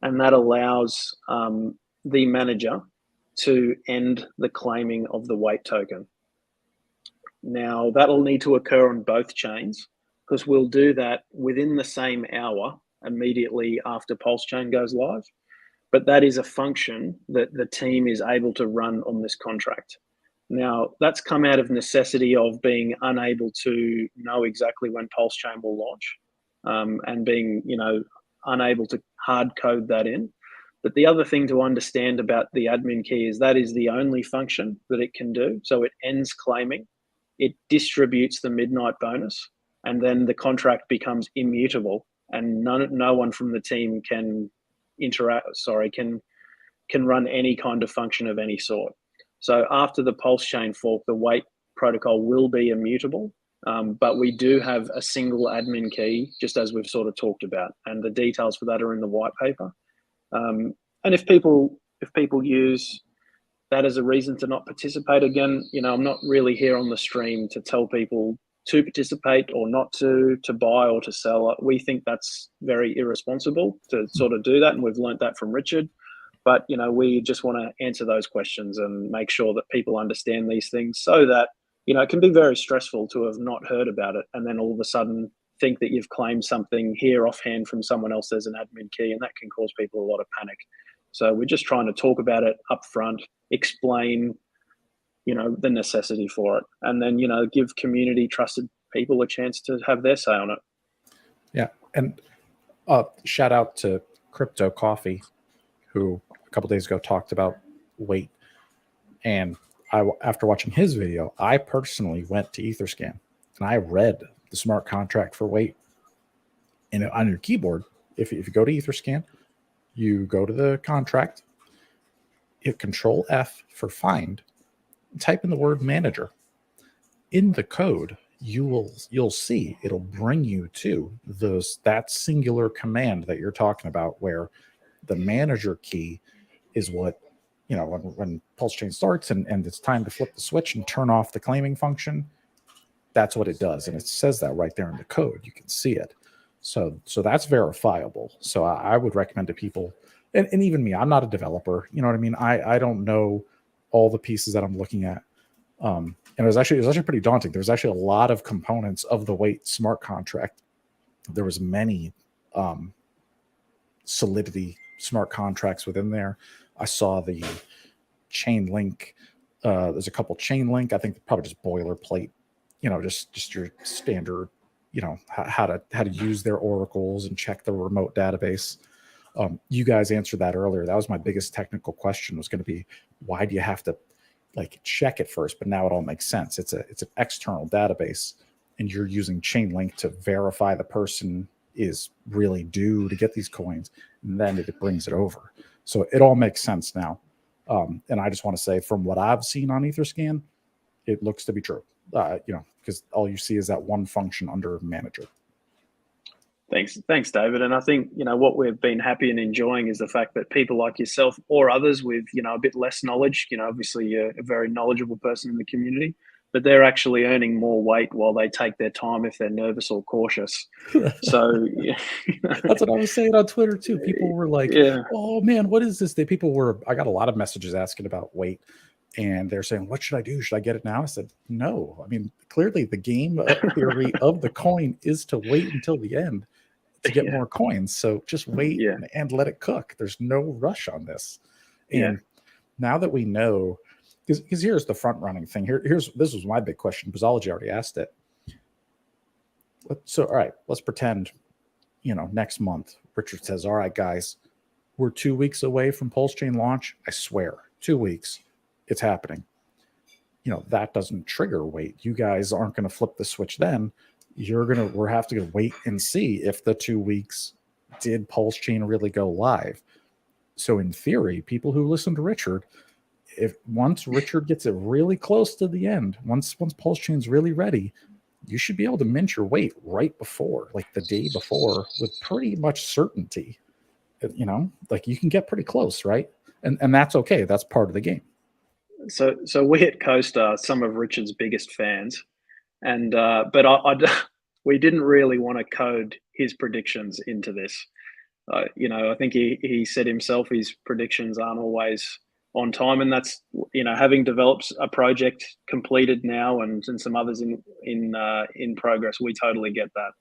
And that allows the manager to end the claiming of the WHEX token. Now, that'll need to occur on both chains, because we'll do that within the same hour immediately after PulseChain goes live. But that is a function that the team is able to run on this contract. Now, that's come out of necessity of being unable to know exactly when PulseChain will launch, and being, unable to hard code that in. But the other thing to understand about the admin key is that is the only function that it can do. So it ends claiming, it distributes the midnight bonus, and then the contract becomes immutable, and no one from the team can can run any kind of function of any sort. So after the PulseChain fork, the WHEX protocol will be immutable, but we do have a single admin key, just as we've sort of talked about, and the details for that are in the white paper. And if people use that as a reason to not participate, again, I'm not really here on the stream to tell people to participate or not to buy or to sell. We think that's very irresponsible to sort of do that, and we've learned that from Richard. But we just want to answer those questions and make sure that people understand these things, so that it can be very stressful to have not heard about it and then all of a sudden think that you've claimed something here offhand from someone else as an admin key, and that can cause people a lot of panic. So we're just trying to talk about it up front, explain, the necessity for it, and then, give community trusted people a chance to have their say on it. Yeah. And shout out to Crypto Coffee, who a couple days ago talked about WHEX. And after watching his video, I personally went to Etherscan and I read the smart contract for WHEX. And on your keyboard, if you go to Etherscan, you go to the contract, hit Control F for find, type in the word manager. In the code, you'll see it'll bring you to that singular command that you're talking about, where the manager key is what, when PulseChain starts and it's time to flip the switch and turn off the claiming function, that's what it does. And it says that right there in the code. You can see it. So that's verifiable. So I would recommend to people, and even me, I'm not a developer. You know what I mean? I don't know all the pieces that I'm looking at. And it was actually pretty daunting. There was actually a lot of components of the WHEX smart contract. There was many Solidity smart contracts within there. I saw the chain link. There's a couple chain link. I think probably just boilerplate, just your standard, how to use their oracles and check the remote database. You guys answered that earlier. That was my biggest technical question, was going to be, why do you have to check it first? But now it all makes sense. It's an external database, and you're using Chainlink to verify the person is really due to get these coins, and then it brings it over. So it all makes sense now. And I just want to say, from what I've seen on Etherscan, it looks to be true. Because all you see is that one function under manager. Thanks, David. And I think, what we've been happy and enjoying is the fact that people like yourself or others with, a bit less knowledge, obviously you're a very knowledgeable person in the community, but they're actually earning more weight while they take their time if they're nervous or cautious. So that's what I was saying on Twitter too. People were like, oh man, what is this? I got a lot of messages asking about WHEX. And they're saying, what should I do? Should I get it now? I said, no. I mean, clearly the game theory of the coin is to wait until the end to get more coins. So just wait and let it cook. There's no rush on this. And now that we know, because here's the front running thing. This was my big question. Brizology already asked it. So, all right, let's pretend, next month, Richard says, all right, guys, we're 2 weeks away from PulseChain launch. I swear, 2 weeks, it's happening. You know, that doesn't trigger wait. You guys aren't going to flip the switch then. We're have to wait and see if the 2 weeks did PulseChain really go live. So in theory, people who listen to Richard, if once Richard gets it really close to the end, once PulseChain's really ready, you should be able to mint your wait right before, like the day before, with pretty much certainty. You know, like you can get pretty close, right? And that's okay. That's part of the game. So we at Coast are some of Richard's biggest fans, and but we didn't really want to code his predictions into this. You know, I think he said himself his predictions aren't always on time, and that's, you know, having developed a project completed now and some others in progress, we totally get that.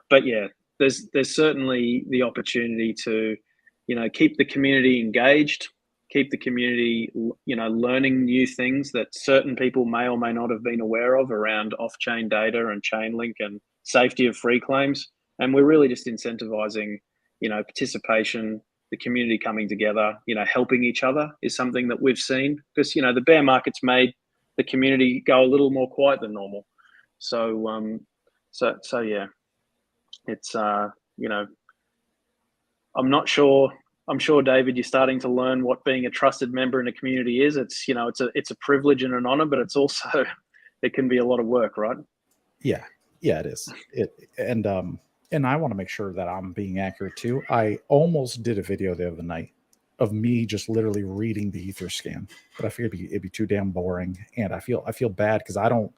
But yeah, there's certainly the opportunity to, you know, keep the community engaged, keep the community, you know, learning new things that certain people may or may not have been aware of around off-chain data and chain link and safety of free claims. And we're really just incentivizing, you know, participation, the community coming together, you know, helping each other is something that we've seen, because, you know, the bear market's made the community go a little more quiet than normal. So, so yeah, it's, you know, I'm not sure. I'm sure, David, you're starting to learn what being a trusted member in a community is. It's, you know, it's a privilege and an honor, but it's also, it can be a lot of work, right? Yeah, it is. And I want to make sure that I'm being accurate too. I almost did a video the other night of me just literally reading the ether scan, but I figured it'd be too damn boring, and I feel bad because I don't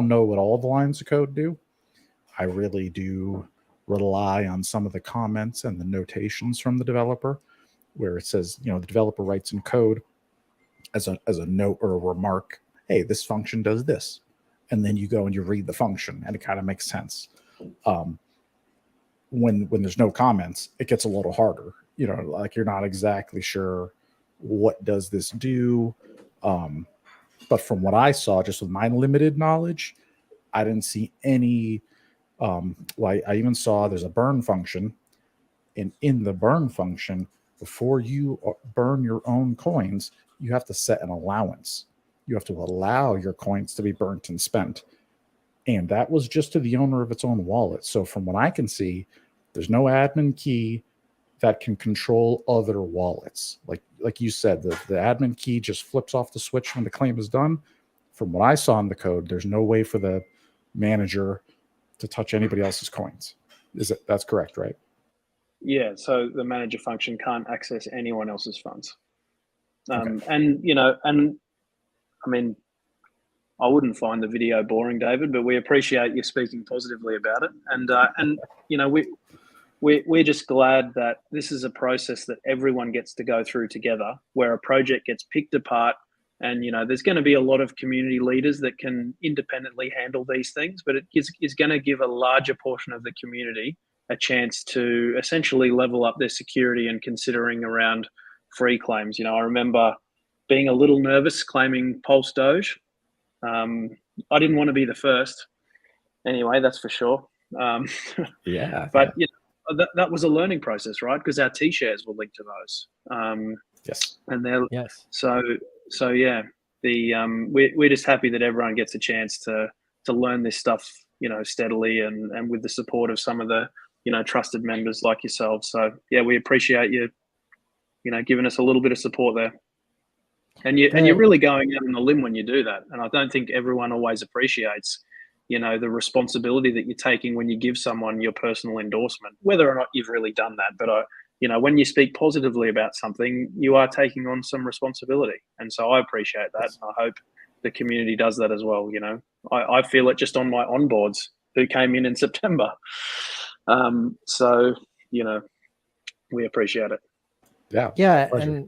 know what all the lines of code do. I really do rely on some of the comments and the notations from the developer, where it says, you know, the developer writes in code as a note or a remark, hey, this function does this, and then you go and you read the function, and it kind of makes sense. When there's no comments, it gets a little harder. You know, like you're not exactly sure what does this do. But from what I saw, just with my limited knowledge, I didn't see any. Well, I even saw there's a burn function, and in the burn function, before you burn your own coins, you have to set an allowance. You have to allow your coins to be burnt and spent. And that was just to the owner of its own wallet. So from what I can see, there's no admin key that can control other wallets. Like you said, the admin key just flips off the switch when the claim is done. From what I saw in the code, there's no way for the manager to touch anybody else's coins. That's correct, right? Yeah, so the manager function can't access anyone else's funds. Okay. And, you know, and I mean, I wouldn't find the video boring, David, but we appreciate you speaking positively about it. And you know, we're just glad that this is a process that everyone gets to go through together, where a project gets picked apart. And, you know, there's going to be a lot of community leaders that can independently handle these things, but it is going to give a larger portion of the community a chance to essentially level up their security and considering around free claims. You know, I remember being a little nervous claiming Pulse Doge. I didn't want to be the first. Anyway, that's for sure. Yeah. But you know, that was a learning process, right? Because our TShares were linked to those. Yes. And they're Yes. So yeah, we're just happy that everyone gets a chance to learn this stuff, you know, steadily and with the support of some of the, you know, trusted members like yourselves. So yeah, we appreciate you, you know, giving us a little bit of support there. And you're really going out on a limb when you do that. And I don't think everyone always appreciates, you know, the responsibility that you're taking when you give someone your personal endorsement, whether or not you've really done that. But you know, when you speak positively about something, you are taking on some responsibility. And so I appreciate that. And I hope the community does that as well. You know, I feel it just on my onboards who came in September. So, you know, we appreciate it. Yeah. Yeah. Pleasure.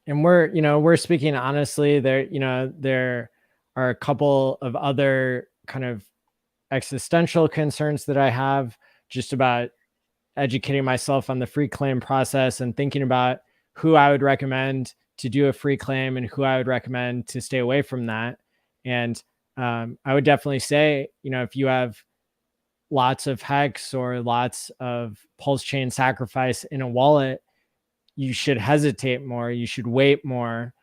And we're speaking honestly. There are a couple of other kind of existential concerns that I have just about educating myself on the free claim process and thinking about who I would recommend to do a free claim and who I would recommend to stay away from that. And I would definitely say, you know, if you have lots of HEX or lots of PulseChain sacrifice in a wallet, you should hesitate more. You should wait more.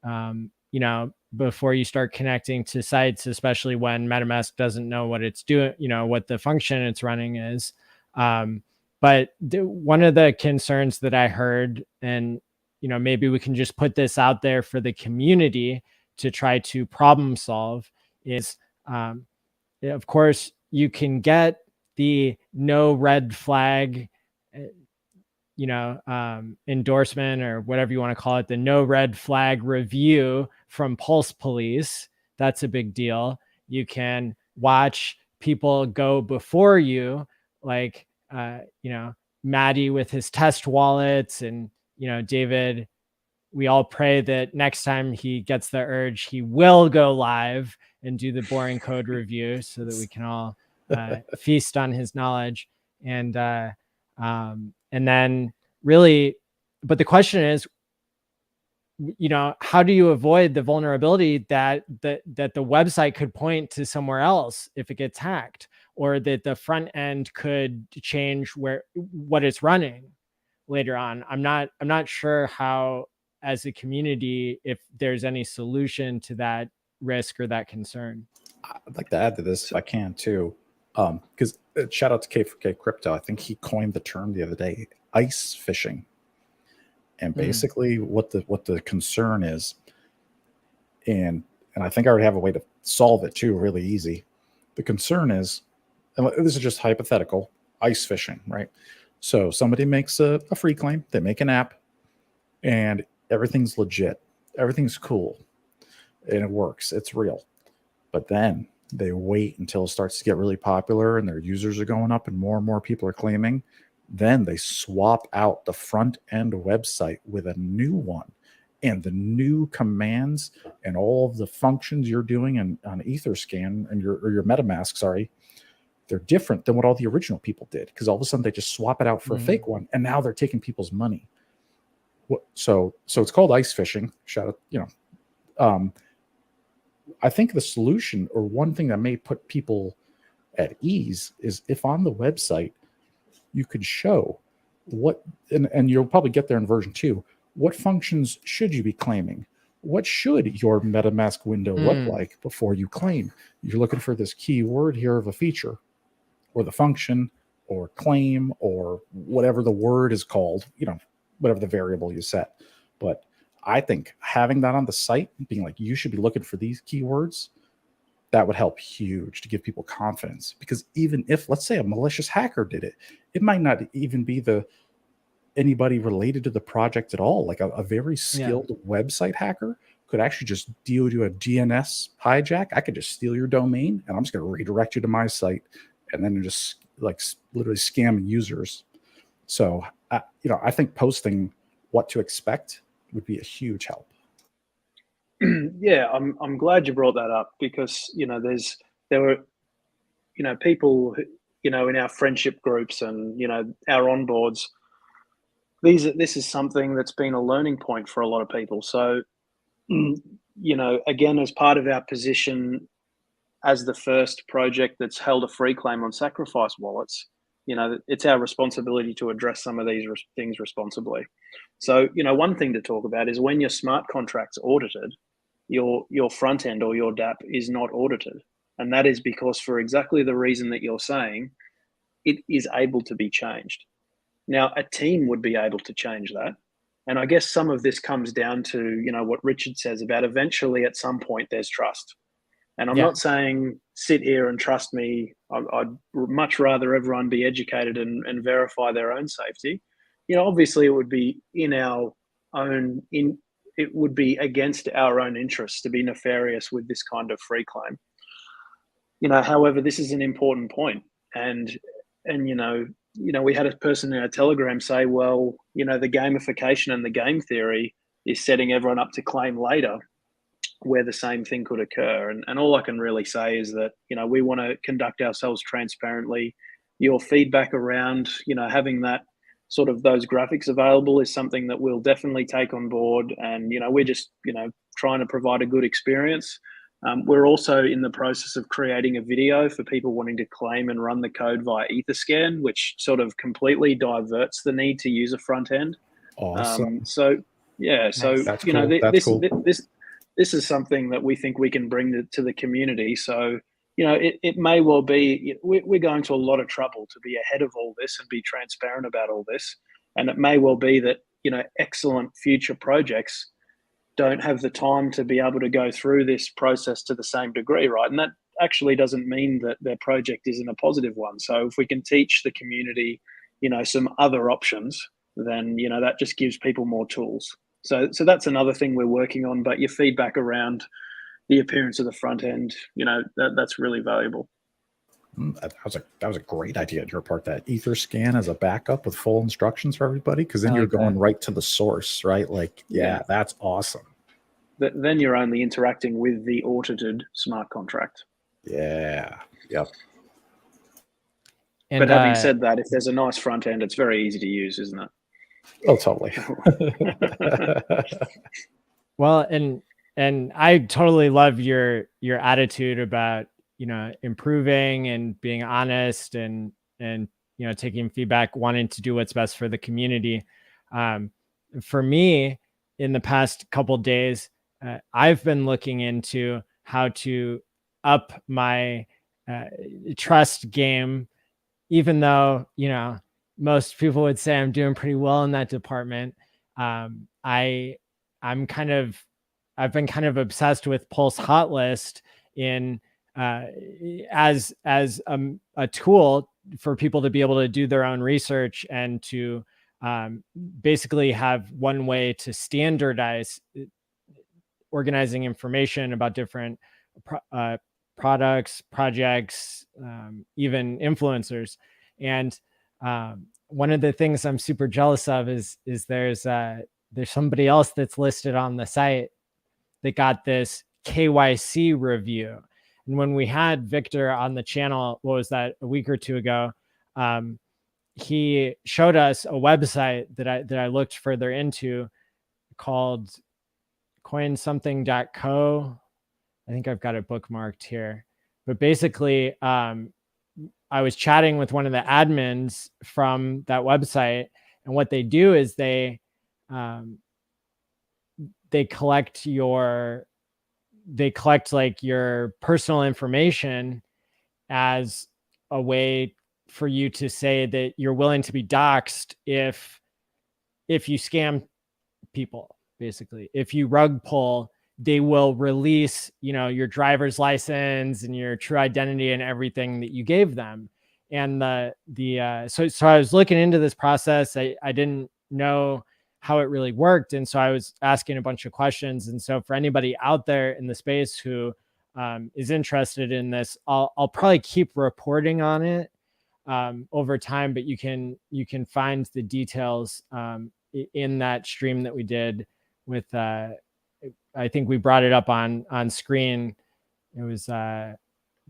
you know, before you start connecting to sites, especially when MetaMask doesn't know what it's doing, you know, what the function it's running is. But one of the concerns that I heard, and, you know, maybe we can just put this out there for the community to try to problem solve is, of course, you can get the no red flag, you know, endorsement or whatever you want to call it, the no red flag review from Pulse Police. That's a big deal. You can watch people go before you, like, you know, Maddie with his test wallets, and, you know, David, we all pray that next time he gets the urge, he will go live and do the boring code review so that we can all feast on his knowledge. And then really, but the question is, you know, how do you avoid the vulnerability that the website could point to somewhere else if it gets hacked, or that the front end could change what it's running later on? I'm not sure how, as a community, if there's any solution to that risk or that concern. I'd like to add to this if I can too, because shout out to K4K Crypto. I think he coined the term the other day, ice fishing. And basically what the concern is, and I think I already have a way to solve it too, really easy. The concern is, and this is just hypothetical, ice fishing, right? So somebody makes a free claim, they make an app, and everything's legit, everything's cool, and it works, it's real. But then they wait until it starts to get really popular and their users are going up and more people are claiming. Then they swap out the front end website with a new one, and the new commands and all of the functions you're doing on Etherscan and your MetaMask, sorry, they're different than what all the original people did, because all of a sudden they just swap it out for a fake one, and now they're taking people's money. So it's called ice fishing. Shout out, you know. I think the solution, or one thing that may put people at ease, is if on the website you could show what, and you'll probably get there in version 2, what functions should you be claiming? What should your MetaMask window look like before you claim? You're looking for this keyword here of a feature, or the function, or claim, or whatever the word is called, you know, whatever the variable you set. But I think having that on the site, being like, you should be looking for these keywords, that would help huge to give people confidence. Because even if, let's say, a malicious hacker did it, it might not even be anybody related to the project at all. Like a very skilled website hacker could actually just do a DNS hijack. I could just steal your domain, and I'm just going to redirect you to my site, and then just like literally scam users. So, you know, I think posting what to expect would be a huge help. Yeah, I'm glad you brought that up, because, you know, there were, you know, people, you know, in our friendship groups and, you know, our onboards, this is something that's been a learning point for a lot of people. So, you know, again, as part of our position as the first project that's held a free claim on sacrifice wallets, you know, it's our responsibility to address some of these things responsibly. So, you know, one thing to talk about is when your smart contract's audited, your front end or your DApp is not audited. And that is because, for exactly the reason that you're saying, it is able to be changed. Now, a team would be able to change that. And I guess some of this comes down to, you know, what Richard says about eventually at some point there's trust. And I'm not saying sit here and trust me. I'd much rather everyone be educated and verify their own safety. You know, obviously it would be it would be against our own interests to be nefarious with this kind of free claim. You know, however, this is an important point. And you know, we had a person in our Telegram say, well, you know, the gamification and the game theory is setting everyone up to claim later, where the same thing could occur. And all I can really say is that, you know, we want to conduct ourselves transparently. Your feedback around, you know, having that sort of those graphics available is something that we'll definitely take on board. And, you know, we're just, you know, trying to provide a good experience. We're also in the process of creating a video for people wanting to claim and run the code via Etherscan, which sort of completely diverts the need to use a front end. Awesome. So Yeah. So Nice. That's you know, cool. That's this cool. this is something that we think we can bring to the community. So you know, it may well be we're going to a lot of trouble to be ahead of all this and be transparent about all this, and it may well be that you know excellent future projects don't have the time to be able to go through this process to the same degree, right? And that actually doesn't mean that their project isn't a positive one. So if we can teach the community, you know, some other options, then you know that just gives people more tools. So that's another thing we're working on. But your feedback around the appearance of the front end, you know, that's really valuable. That was a great idea on your part. That ether scan as a backup with full instructions for everybody, because then I you're like going that. right to the source, right? Like, yeah, Yeah. that's awesome. Then you're only interacting with the audited smart contract. Yeah. Yep. And But having said that, if there's a nice front end, it's very easy to use, isn't it? Oh, totally. well, and I totally love your attitude about, you know, improving and being honest and you know, taking feedback, wanting to do what's best for the community. For me, in the past couple days, I've been looking into how to up my trust game, even though, you know, most people would say I'm doing pretty well in that department. I'm kind of, I've been kind of obsessed with Pulse Hot List in as a tool for people to be able to do their own research and to basically have one way to standardize organizing information about different products, projects, even influencers. And one of the things I'm super jealous of is there's somebody else that's listed on the site that got this KYC review. And when we had Victor on the channel, what was that, a week or two ago, he showed us a website that I looked further into called coinsomething.co. I think I've got it bookmarked here. But basically, I was chatting with one of the admins from that website, and what they do is they collect like your personal information as a way for you to say that you're willing to be doxxed if you scam people. Basically, if you rug pull, they will release, you know, your driver's license and your true identity and everything that you gave them. And so I was looking into this process. I didn't know how it really worked, and so I was asking a bunch of questions. And so for anybody out there in the space who is interested in this, I'll probably keep reporting on it over time, but you can find the details in that stream that we did with I think we brought it up on screen. It was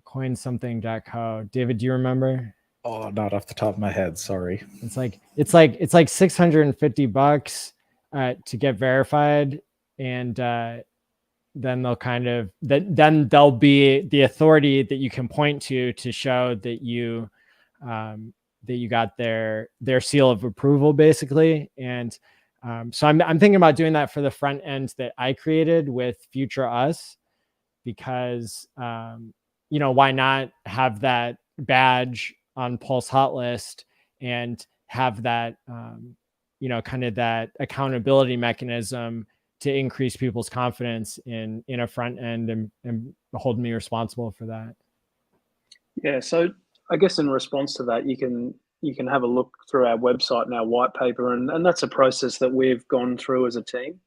coinsomething.co. David, do you remember? Oh, not off the top of my head. Sorry. It's like $650 to get verified, and then they'll kind of then they'll be the authority that you can point to show that you got their seal of approval, basically. And so I'm thinking about doing that for the front end that I created with Future Us, because you know, why not have that badge on Pulse Hot List and have that you know, kind of that accountability mechanism to increase people's confidence in a front end and hold me responsible for that. Yeah, so I guess in response to that, you can have a look through our website and our white paper, and that's a process that we've gone through as a team.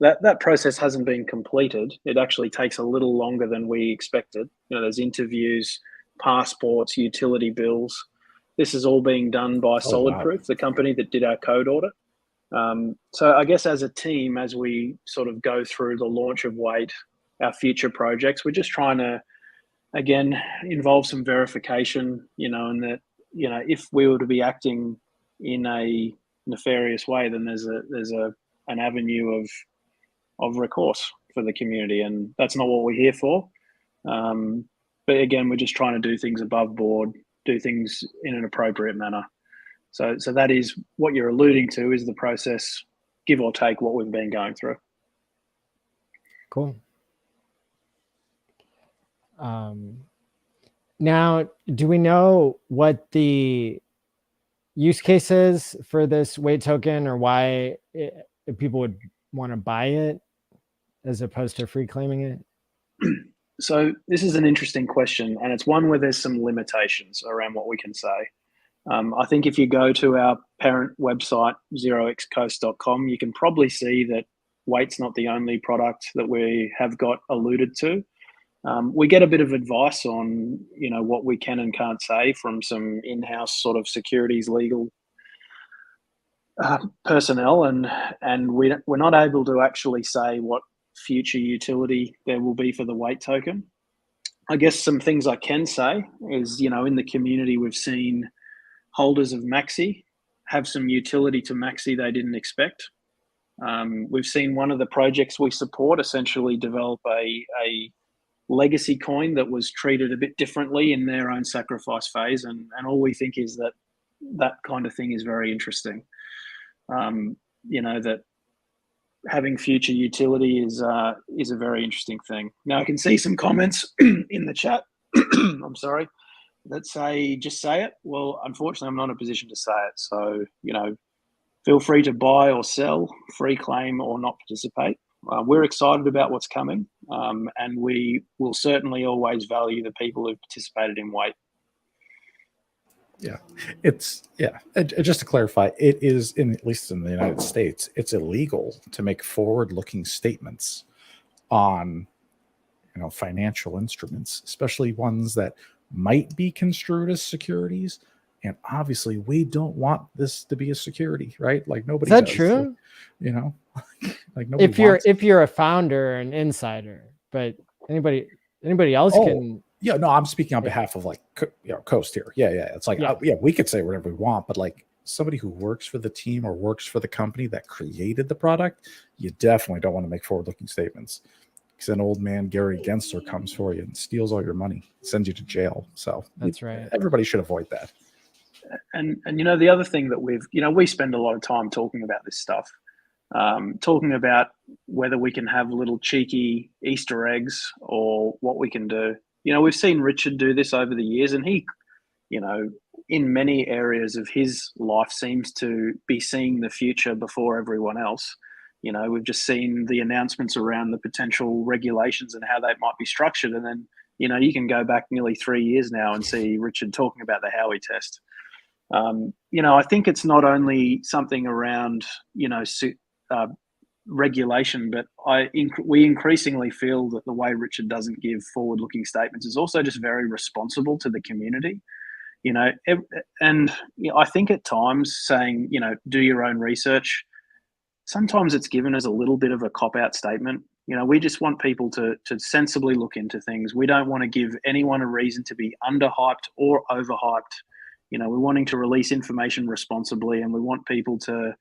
That process hasn't been completed. It actually takes a little longer than we expected. You know, there's interviews, passports, utility bills. This is all being done by Oh, wow. SolidProof, the company that did our code audit. So I guess as a team, as we sort of go through the launch of Wait, our future projects, we're just trying to, again, involve some verification, you know, and that, you know, if we were to be acting in a nefarious way, then there's an avenue of recourse for the community, and that's not what we're here for. But again, we're just trying to do things above board, do things in an appropriate manner. So that is what you're alluding to, is the process give or take what we've been going through. Cool. Now, do we know what the use case is for this wait token, or why people would want to buy it as opposed to free claiming it? So this is an interesting question, and it's one where there's some limitations around what we can say. I think if you go to our parent website, 0xcoast.com, you can probably see that Wait's not the only product that we have got alluded to. We get a bit of advice on, what we can and can't say from some in-house sort of securities legal personnel, and we're not able to actually say what future utility there will be for the Wait token. I guess some things I can say is, in the community, we've seen holders of Maxi have some utility to Maxi they didn't expect. We've seen one of the projects we support essentially develop a legacy coin that was treated a bit differently in their own sacrifice phase, and all we think is that kind of thing is very interesting. That having future utility is a very interesting thing. Now, I can see some comments in the chat, I'm sorry, that say, just say it. Well, unfortunately, I'm not in a position to say it. So, feel free to buy or sell, free claim or not participate. We're excited about what's coming, and we will certainly always value the people who participated in Wait. Yeah, just to clarify, it is, at least in the United States, it's illegal to make forward-looking statements on, financial instruments, especially ones that might be construed as securities. And obviously, we don't want this to be a security, right? Like nobody. Is that does. true? Like nobody. If you're a founder or an insider, but anybody else can. Yeah, no, I'm speaking on behalf of Coast here. Yeah. It's like, we could say whatever we want, but like somebody who works for the team or works for the company that created the product, you definitely don't want to make forward-looking statements. Because an old man, Gary Gensler, comes for you and steals all your money, sends you to jail. So that's right. Everybody should avoid that. And the other thing that we spend a lot of time talking about this stuff, talking about whether we can have little cheeky Easter eggs or what we can do. We've seen Richard do this over the years, and he, in many areas of his life seems to be seeing the future before everyone else. We've just seen the announcements around the potential regulations and how they might be structured. And then, you can go back nearly 3 years now and see Richard talking about the Howey test. I think it's not only something around, regulation, but we increasingly feel that the way Richard doesn't give forward-looking statements is also just very responsible to the community. And I think at times saying, do your own research, sometimes it's given as a little bit of a cop-out statement. We just want people to sensibly look into things. We don't want to give anyone a reason to be underhyped or overhyped. We're wanting to release information responsibly, and we want people to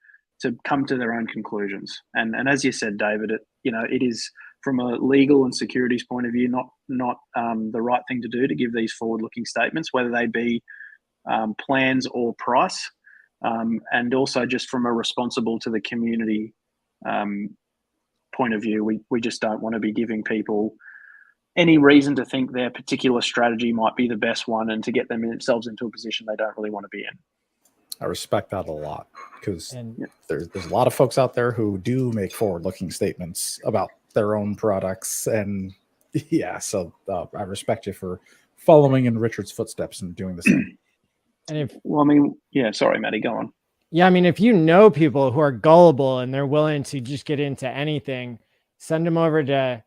come to their own conclusions. And as you said, David, it is from a legal and securities point of view not the right thing to do to give these forward-looking statements, whether they be plans or price, and also just from a responsible to the community point of view. We just don't want to be giving people any reason to think their particular strategy might be the best one and to get themselves into a position they don't really want to be in. I respect that a lot, because there's a lot of folks out there who do make forward-looking statements about their own products, and so I respect you for following in Richard's footsteps and doing the same. And sorry, Matty, go on. Yeah, if you know people who are gullible and they're willing to just get into anything, send them over to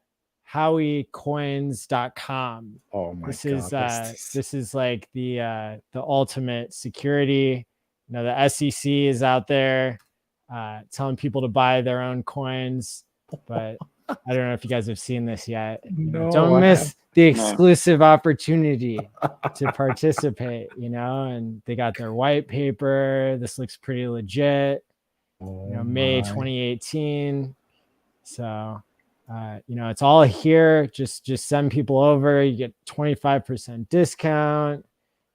howiecoins.com. Oh my God. This is like the ultimate security. The SEC is out there telling people to buy their own coins, but I don't know if you guys have seen this yet. No, don't miss the exclusive opportunity to participate, and they got their white paper. This looks pretty legit. May 2018. So, it's all here. Just send people over. You get 25% discount.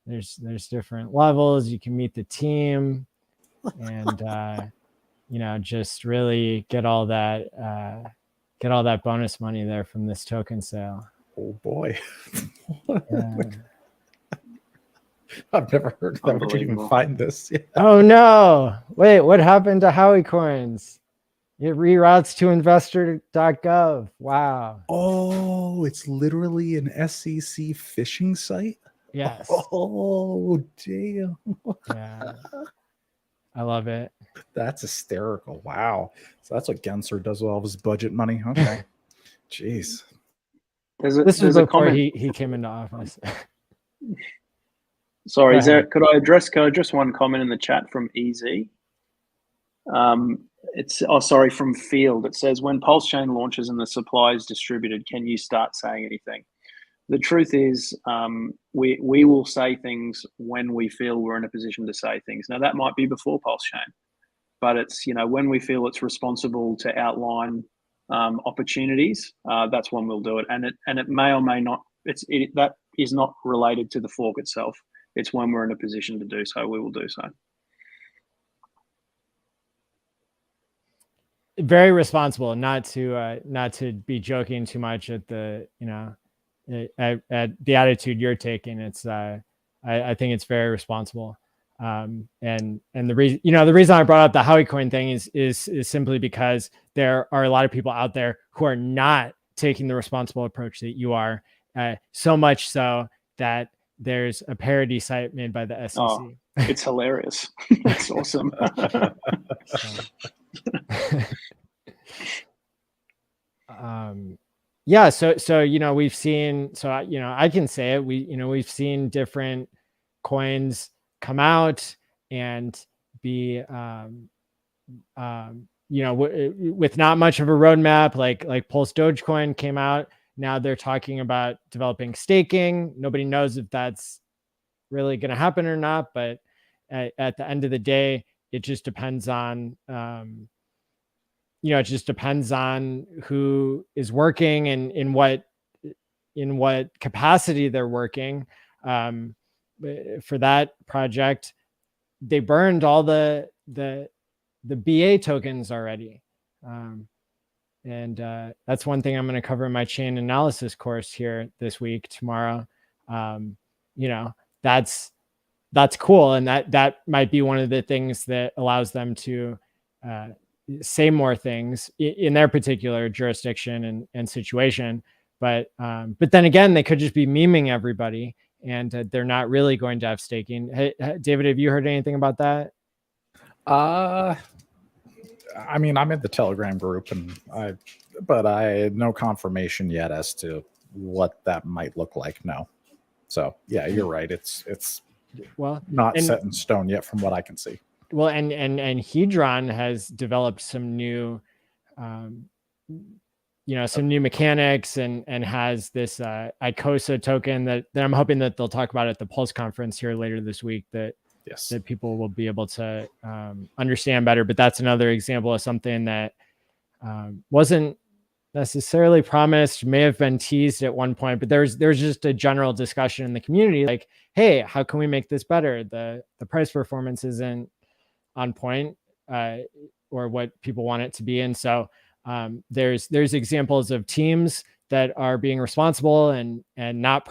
There's different levels. You can meet the team, and you know, just really get all that bonus money there from this token sale. Oh boy. Yeah. I've never heard of that. Where'd you even find this? Yeah. Oh no! Wait, what happened to Howie coins? It reroutes to investor.gov. Wow. Oh, it's literally an SEC phishing site? Yes. Oh, damn. Yeah. I love it. That's hysterical. Wow. So that's what Gensler does with all of his budget money. Okay. Jeez. This was before he came into office. Sorry, could I address one comment in the chat from EZ? It's from Field. It says, when PulseChain launches and the supply is distributed, can you start saying anything? The truth is, we will say things when we feel we're in a position to say things. Now that might be before PulseChain, but it's, you know, when we feel it's responsible to outline opportunities, that's when we'll do it. And it may or may not. That is not related to the fork itself. It's when we're in a position to do so, we will do so. Very responsible, not to be joking too much at the, you know, at the attitude you're taking. It's I think it's very responsible. And the reason, you know, the reason I brought up the Howie coin thing is simply because there are a lot of people out there who are not taking the responsible approach that you are, so much so that there's a parody site made by the SEC. Oh, it's hilarious. That's awesome. Yeah, so you know, we've seen, so you know, I can say it, we've seen different coins come out and be you know, with not much of a roadmap, like Pulse Dogecoin came out. Now they're talking about developing staking. Nobody knows if that's really going to happen or not, but at the end of the day, it just depends on you know, it just depends on who is working and in what capacity they're working. For that project, they burned all the BA tokens already. And that's one thing I'm going to cover in my chain analysis course here this week, tomorrow. You know, that's cool. And that might be one of the things that allows them to say more things in their particular jurisdiction and situation. But then again, they could just be memeing everybody, and they're not really going to have staking. Hey, David, have you heard anything about that? I mean, I'm in the Telegram group, but I had no confirmation yet as to what that might look like. No. So yeah, you're right. It's well not set in stone yet from what I can see. Well, and Hedron has developed some new, you know, some new mechanics and has this ICOSA token that I'm hoping that they'll talk about at the Pulse conference here later this week, that people will be able to understand better. But that's another example of something that wasn't necessarily promised, may have been teased at one point, but there's just a general discussion in the community like, hey, how can we make this better? The price performance isn't on point or what people want it to be. And so there's examples of teams that are being responsible and not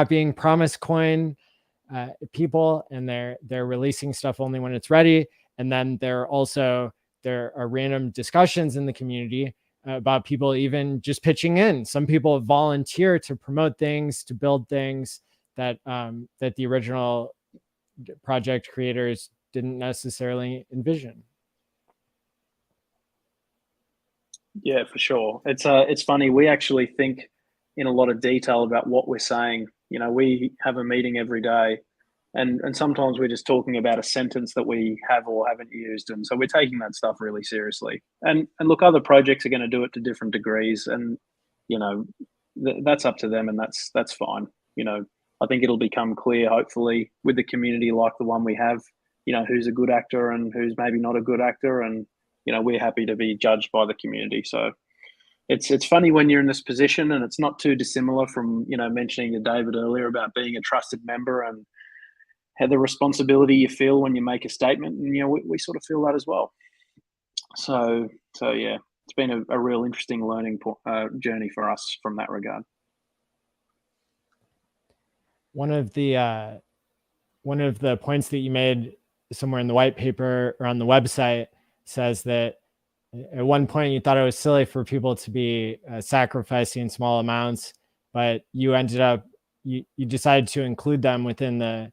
being promised coin people, and they're releasing stuff only when it's ready. And then there are random discussions in the community about people even just pitching in. Some people volunteer to promote things, to build things that the original project creators didn't necessarily envision. Yeah, for sure. It's funny. We actually think in a lot of detail about what we're saying. You know, we have a meeting every day, and sometimes we're just talking about a sentence that we have or haven't used, and so we're taking that stuff really seriously. And look, other projects are going to do it to different degrees, and you know, that's up to them, and that's fine. You know, I think it'll become clear, hopefully, with the community like the one we have. You know, who's a good actor and who's maybe not a good actor, and you know, we're happy to be judged by the community. So it's funny when you're in this position, and it's not too dissimilar from, you know, mentioning to David earlier about being a trusted member and how the responsibility you feel when you make a statement. And, you know, we sort of feel that as well. So yeah, it's been a real interesting learning journey for us from that regard. One of the points that you made somewhere in the white paper or on the website says that at one point you thought it was silly for people to be sacrificing small amounts, but you ended up you decided to include them within the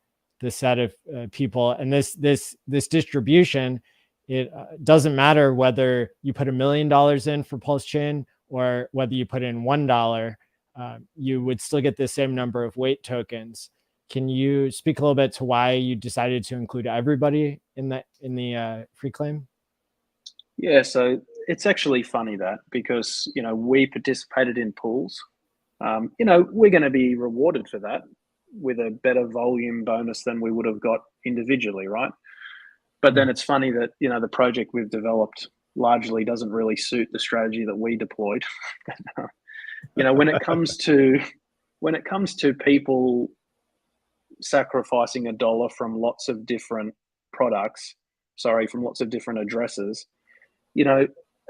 set of people. And this distribution, it doesn't matter whether you put $1 million in for PulseChain or whether you put in $1, you would still get the same number of weight tokens. Can you speak a little bit to why you decided to include everybody in the free claim? Yeah, so it's actually funny that, because we participated in pools. We're going to be rewarded for that with a better volume bonus than we would have got individually, right? But then it's funny that the project we've developed largely doesn't really suit the strategy that we deployed. When it comes to people sacrificing $1 from lots of different products, from lots of different addresses,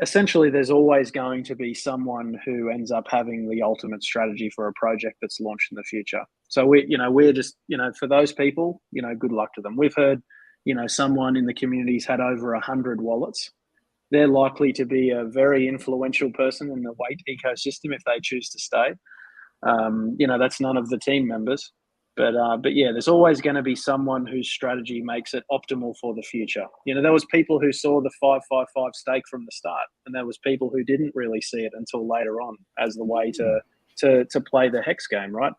essentially there's always going to be someone who ends up having the ultimate strategy for a project that's launched in the future. So we're just, for those people, good luck to them. We've heard, someone in the community's had over 100 wallets. They're likely to be a very influential person in the Wait ecosystem if they choose to stay. That's none of the team members. But yeah, there's always going to be someone whose strategy makes it optimal for the future. There was people who saw the 555 stake from the start, and there was people who didn't really see it until later on as the way to play the HEX game, right?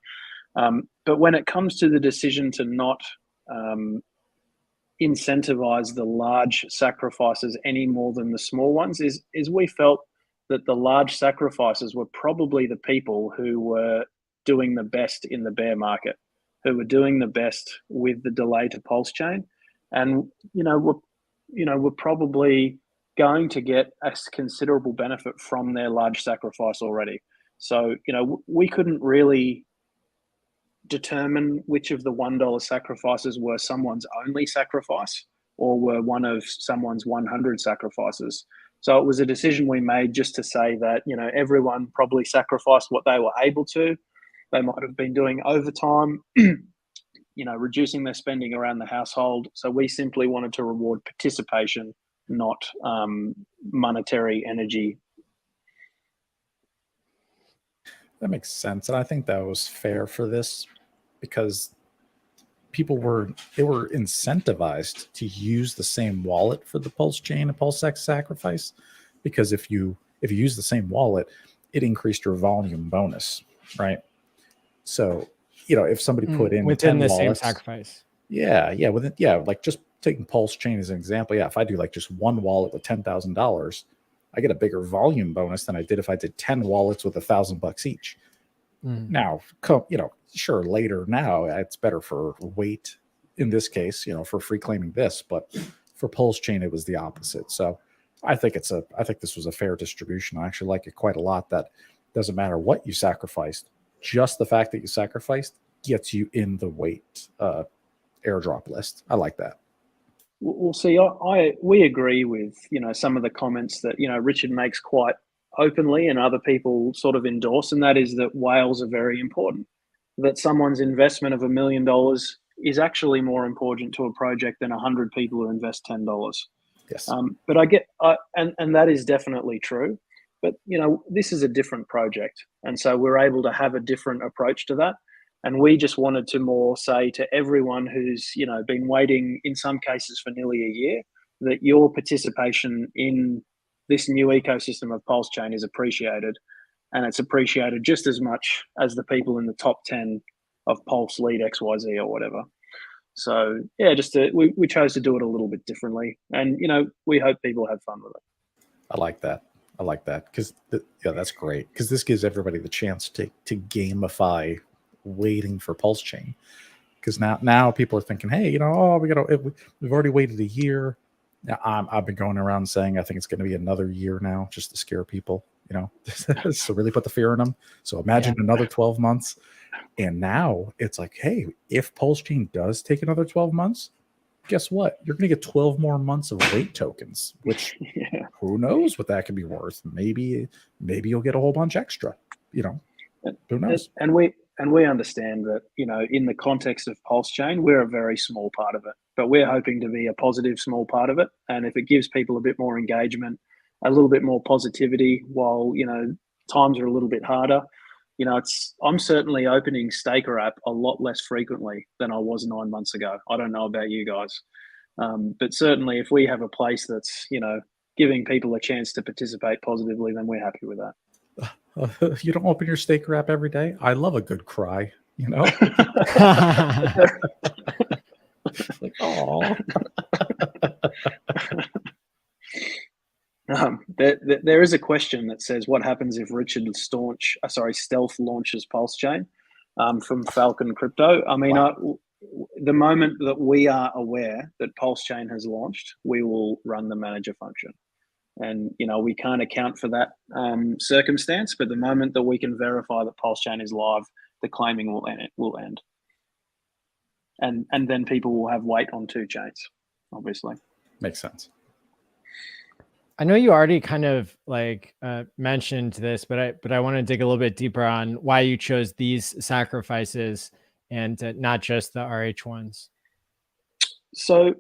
But when it comes to the decision to not incentivize the large sacrifices any more than the small ones, is we felt that the large sacrifices were probably the people who were doing the best in the bear market, who were doing the best with the delay to PulseChain, and we're probably going to get a considerable benefit from their large sacrifice already. So we couldn't really determine which of the $1 sacrifices were someone's only sacrifice or were one of someone's 100 sacrifices. So it was a decision we made just to say that everyone probably sacrificed what they were able to. They might have been doing overtime, reducing their spending around the household. So we simply wanted to reward participation, not monetary energy. That makes sense. And I think that was fair for this because people were incentivized to use the same wallet for the PulseChain and PulseX sacrifice, because if you use the same wallet, it increased your volume bonus, right? So, if somebody put in within 10 the wallets, same sacrifice. Like just taking PulseChain as an example. Yeah, if I do like just one wallet with $10,000, I get a bigger volume bonus than I did if I did 10 wallets with $1,000 each. Now, sure, later now it's better for Wait in this case, for free claiming this, but for PulseChain it was the opposite. So I think this was a fair distribution. I actually like it quite a lot. That doesn't matter what you sacrificed, just the fact that you sacrificed gets you in the Wait airdrop list. I like that. Well, see, we agree with some of the comments that Richard makes quite openly and other people sort of endorse, and that is that whales are very important. That someone's investment of $1 million is actually more important to a project than 100 people who invest $10. Yes. But and that is definitely true. But this is a different project, and so we're able to have a different approach to that. And we just wanted to more say to everyone who's been waiting in some cases for nearly a year, that your participation in this new ecosystem of PulseChain is appreciated, and it's appreciated just as much as the people in the top 10 of Pulse Lead XYZ or whatever. So yeah, we chose to do it a little bit differently, and we hope people have fun with it. I like that because that's great, because this gives everybody the chance to gamify waiting for PulseChain, because now people are thinking, hey, we've already waited a year. Now, I've been going around saying I think it's going to be another year now, just to scare people, so really put the fear in them. So imagine another 12 months. And now it's like, hey, if PulseChain does take another 12 months, guess what? You're going to get 12 more months of wait tokens, which Yeah. who knows what that could be worth. Maybe you'll get a whole bunch extra, who knows? And we understand that, in the context of PulseChain, we're a very small part of it, but we're hoping to be a positive small part of it. And if it gives people a bit more engagement, a little bit more positivity while, times are a little bit harder, I'm certainly opening Staker app a lot less frequently than I was 9 months ago. I don't know about you guys. But certainly if we have a place that's, giving people a chance to participate positively, then we're happy with that. You don't open your Staker app every day? I love a good cry, Like, oh. There is a question that says, what happens if Richard Stealth launches PulseChain, from Falcon Crypto? I mean, Wow. The moment that we are aware that PulseChain has launched, we will run the manager function. And, we can't account for that circumstance, but the moment that we can verify that PulseChain is live, the claiming will end. And then people will have weight on 2 chains, obviously. Makes sense. I know you already kind of mentioned this, but I want to dig a little bit deeper on why you chose these sacrifices and not just the RH ones. So,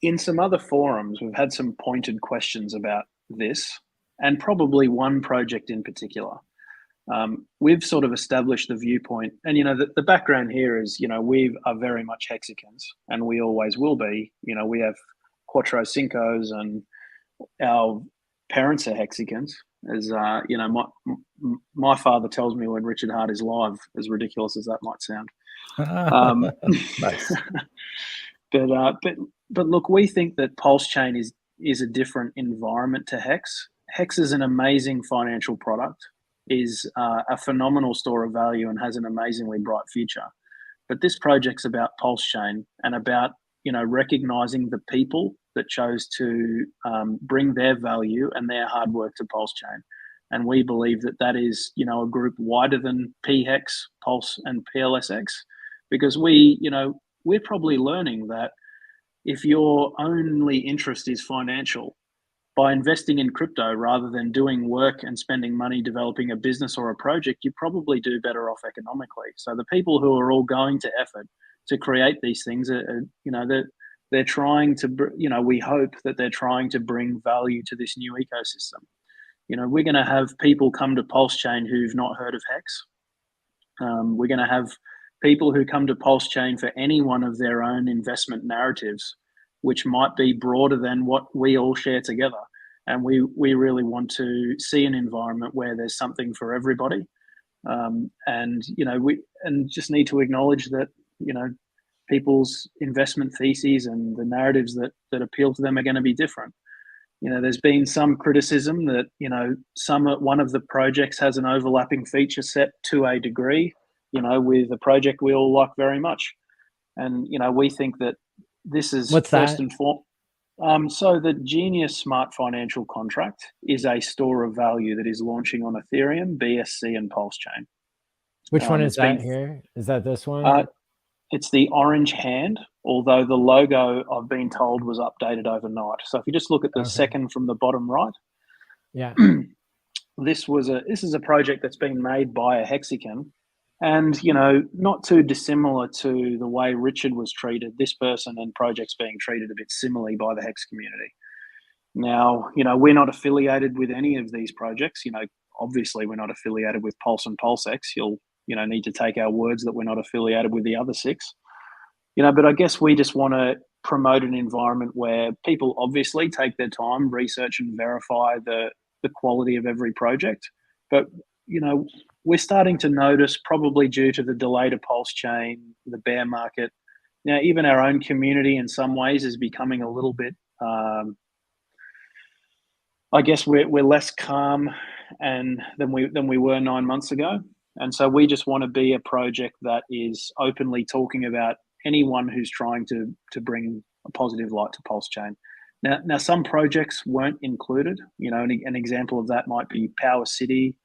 in some other forums, we've had some pointed questions about this, and probably one project in particular. We've sort of established the viewpoint, and the background here is, we are very much Hexicans, and we always will be. We have Quattro Cincos, and our parents are Hexicans. As my father tells me when Richard Hart is live, as ridiculous as that might sound. Nice. But look, we think that PulseChain is a different environment to HEX. HEX is an amazing financial product, is a phenomenal store of value, and has an amazingly bright future. But this project's about PulseChain and about recognizing the people that chose to bring their value and their hard work to PulseChain. And we believe that is a group wider than PHEX, Pulse, and PLSX, because we're probably learning that if your only interest is financial, by investing in crypto rather than doing work and spending money developing a business or a project, you probably do better off economically. So the people who are all going to effort to create these things they're trying to, we hope that they're trying to bring value to this new ecosystem. We're going to have people come to PulseChain who've not heard of HEX. We're going to have people who come to PulseChain for any one of their own investment narratives, which might be broader than what we all share together. And we really want to see an environment where there's something for everybody. We just need to acknowledge that, people's investment theses and the narratives that appeal to them are going to be different. There's been some criticism that, one of the projects has an overlapping feature set to a degree, with a project we all like very much. And, we think that this is What's first that? and foremost. So the Genius Smart Financial Contract is a store of value that is launching on Ethereum, BSC, and PulseChain. Which one is that here? Is that this one? It's the orange hand, although the logo, I've been told, was updated overnight. So if you just look at the second from the bottom right, yeah, this is a project that's been made by a Hexican, and not too dissimilar to the way Richard was treated. This person and project's being treated a bit similarly by the Hex community. Now, we're not affiliated with any of these projects. Obviously we're not affiliated with Pulse and PulseX. You'll need to take our words that we're not affiliated with the other 6. But I guess we just want to promote an environment where people obviously take their time, research and verify the quality of every project. But, we're starting to notice, probably due to the delay to PulseChain, the bear market, even our own community in some ways is becoming a little bit, I guess we're less calm than we were 9 months ago. And so we just want to be a project that is openly talking about anyone who's trying to bring a positive light to PulseChain. Now some projects weren't included. An example of that might be Power City.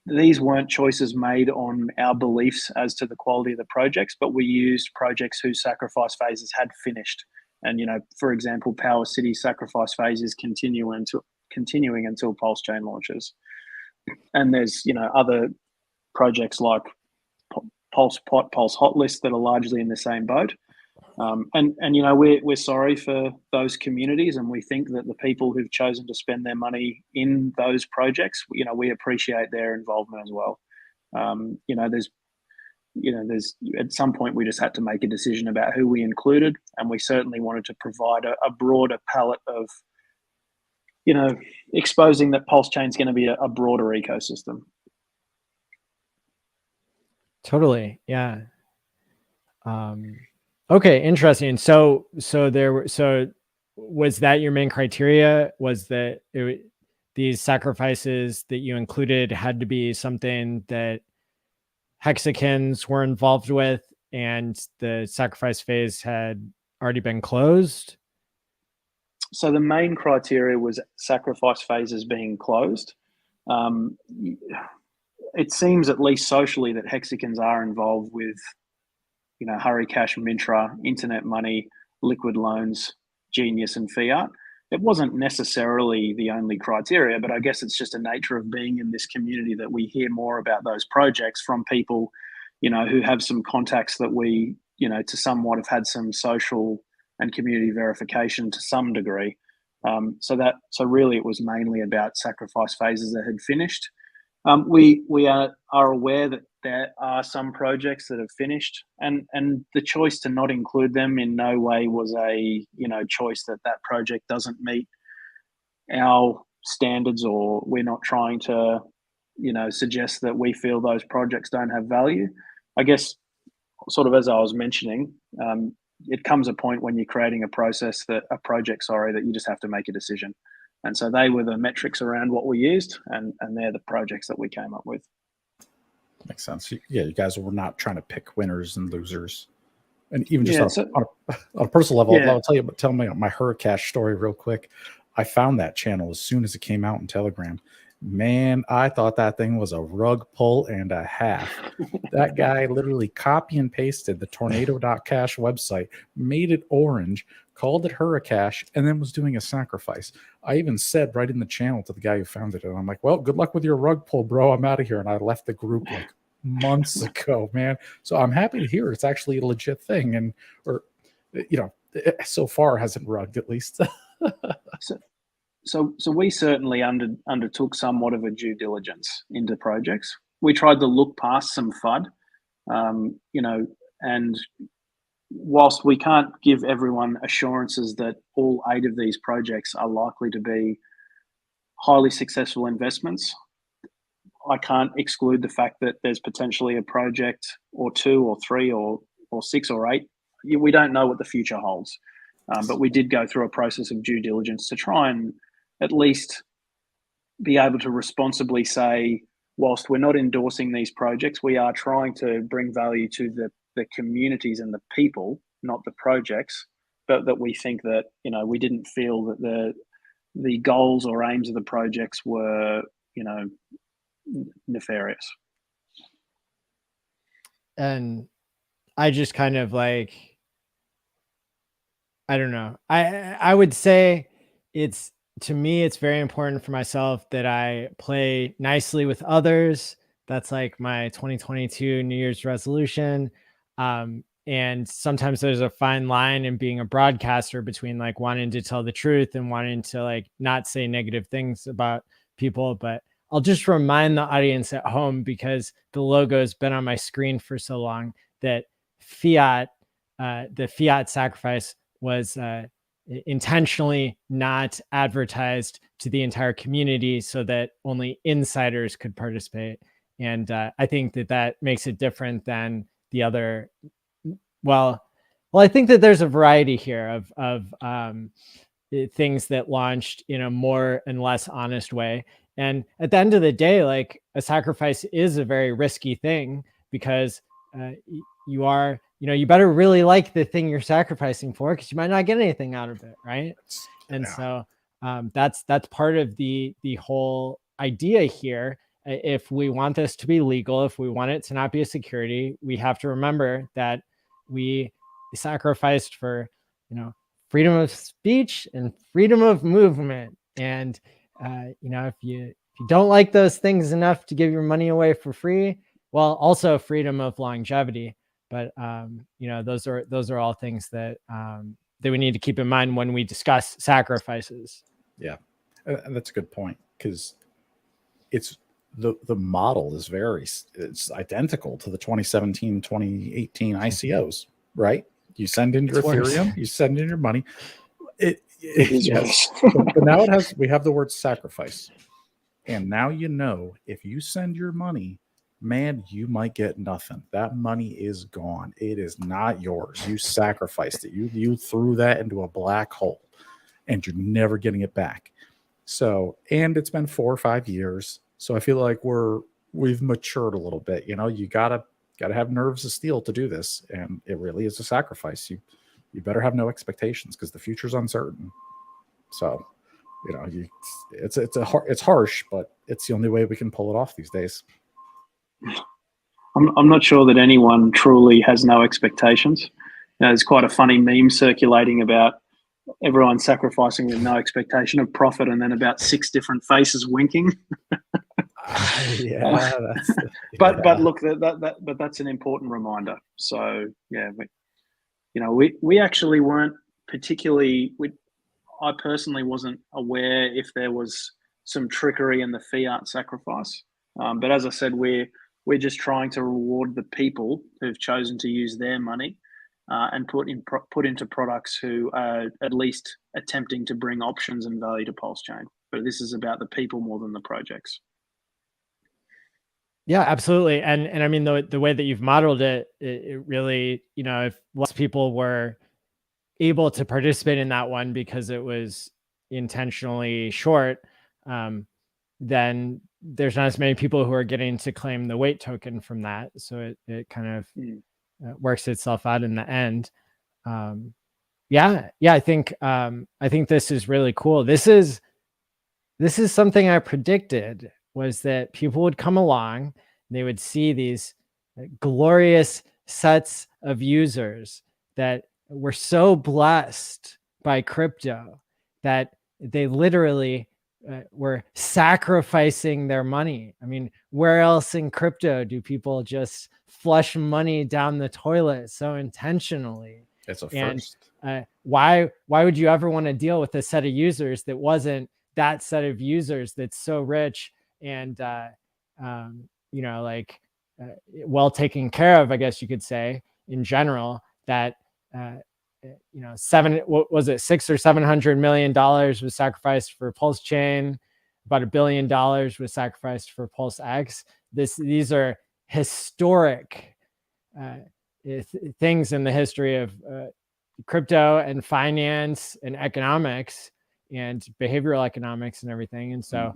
these weren't choices made on our beliefs as to the quality of the projects, but we used projects whose sacrifice phases had finished. And, for example, Power City sacrifice phase is continuing until PulseChain launches. And there's, other projects like Pulse Hotlist that are largely in the same boat. And we're sorry for those communities, and we think that the people who've chosen to spend their money in those projects, we appreciate their involvement as well. There's at some point we just had to make a decision about who we included, and we certainly wanted to provide a broader palette of, exposing that PulseChain is going to be a broader ecosystem. Totally, yeah. Okay, interesting. So was that your main criteria? Was that these sacrifices that you included had to be something that Hexicans were involved with, and the sacrifice phase had already been closed? So the main criteria was sacrifice phases being closed. It seems, at least socially, that Hexicans are involved with, Hurry Cash, Mintra, Internet Money, Liquid Loans, Genius, and Fiat. It wasn't necessarily the only criteria, but I guess it's just a nature of being in this community that we hear more about those projects from people, who have some contacts that we, to somewhat have had some social and community verification to some degree. So really it was mainly about sacrifice phases that had finished. We are aware that there are some projects that have finished, and the choice to not include them in no way was a choice that project doesn't meet our standards, or we're not trying to suggest that we feel those projects don't have value. I guess, sort of as I was mentioning, it comes a point when you're creating a project that you just have to make a decision. And so they were the metrics around what we used, and they're the projects that we came up with. Makes sense. Yeah, you guys were not trying to pick winners and losers. And even just on a personal level, I'll tell my Hurricash story real quick. I found that channel as soon as it came out in Telegram. Man, I thought that thing was a rug pull and a half. That guy literally copy and pasted the tornado.cash website, made it orange, called it Hurricash, and then was doing a sacrifice. I even said right in the channel to the guy who founded it, I'm like, well, good luck with your rug pull, bro. I'm out of here. And I left the group like months ago, man. So I'm happy to hear it's actually a legit thing. So far hasn't rugged, at least. So we certainly undertook somewhat of a due diligence into projects. We tried to look past some FUD, and whilst we can't give everyone assurances that all 8 of these projects are likely to be highly successful investments, I can't exclude the fact that there's potentially a project or 2 or 3 or 6 or 8. We don't know what the future holds, but we did go through a process of due diligence to try and at least be able to responsibly say, whilst we're not endorsing these projects, we are trying to bring value to the communities and the people, not the projects, but that we think that, we didn't feel that the goals or aims of the projects were, nefarious. And I just kind of I don't know. I would say to me, it's very important for myself that I play nicely with others. That's like my 2022 New Year's resolution. And sometimes there's a fine line in being a broadcaster between wanting to tell the truth and wanting to not say negative things about people. But I'll just remind the audience at home, because the logo has been on my screen for so long, that the fiat sacrifice was intentionally not advertised to the entire community so that only insiders could participate. And I think that makes it different than the other. Well, I think that there's a variety here of things that launched in a more and less honest way. And at the end of the day, a sacrifice is a very risky thing, because you better really like the thing you're sacrificing for, because you might not get anything out of it, right? And so that's part of the whole idea here. if we want this to be legal, if we want it to not be a security, we have to remember that we sacrificed for, freedom of speech and freedom of movement. And, if you don't like those things enough to give your money away for free, well, also freedom of longevity. But, those are all things that we need to keep in mind when we discuss sacrifices. Yeah, and that's a good point, because it's the model is it's identical to the 2017, 2018 ICOs, right? You send in your Ethereum, you send in your money. It is yes. But now we have the word sacrifice. And now, if you send your money, man, you might get nothing. That money is gone. It is not yours. You sacrificed it. You threw that into a black hole, and you're never getting it back. So, and it's been 4 or 5 years. So I feel like we've matured a little bit. You gotta have nerves of steel to do this, and it really is a sacrifice. You better have no expectations, because the future's uncertain. So, it's harsh, but it's the only way we can pull it off these days. I'm not sure that anyone truly has no expectations. There's quite a funny meme circulating about everyone sacrificing with no expectation of profit, and then about 6 different faces winking. Yeah, but look, but that's an important reminder. So yeah, we actually weren't particularly. I personally wasn't aware if there was some trickery in the fiat sacrifice. But as I said, we're just trying to reward the people who've chosen to use their money and put into products who are at least attempting to bring options and value to PulseChain. But this is about the people more than the projects. Yeah, absolutely. And I mean, the way that you've modeled it, it really, if less people were able to participate in that one because it was intentionally short, then there's not as many people who are getting to claim the WAIT token from that. So it kind of works itself out in the end. I think this is really cool. This is something I predicted, was that people would come along and they would see these glorious sets of users that were so blessed by crypto that they literally were sacrificing their money. I mean, where else in crypto do people just flush money down the toilet so intentionally? It's a first. And why would you ever want to deal with a set of users that wasn't that set of users that's so rich and well taken care of, I guess you could say, in general, that $600 or $700 million was sacrificed for PulseChain, about $1 billion was sacrificed for PulseX. These are historic things in the history of crypto and finance and economics and behavioral economics and everything. And so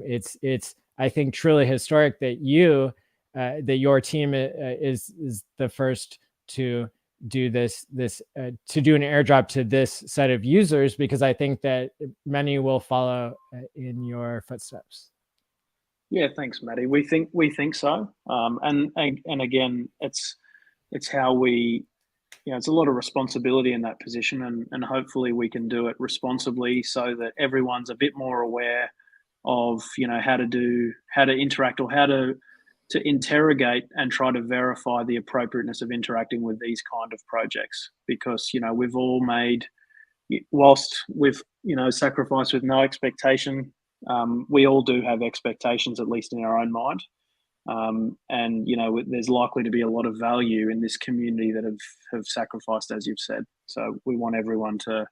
it's I think truly historic that your team is the first to do this to do an airdrop to this set of users, because I think that many will follow in your footsteps. Yeah, thanks, Matty. We think so. And again, it's how we, it's a lot of responsibility in that position, and hopefully we can do it responsibly so that everyone's a bit more aware of, how to interact, or how to interrogate and try to verify the appropriateness of interacting with these kind of projects. Because, we've all made, whilst we've, sacrificed with no expectation, we all do have expectations, at least in our own mind. And, there's likely to be a lot of value in this community that have sacrificed, as you've said. So we want everyone to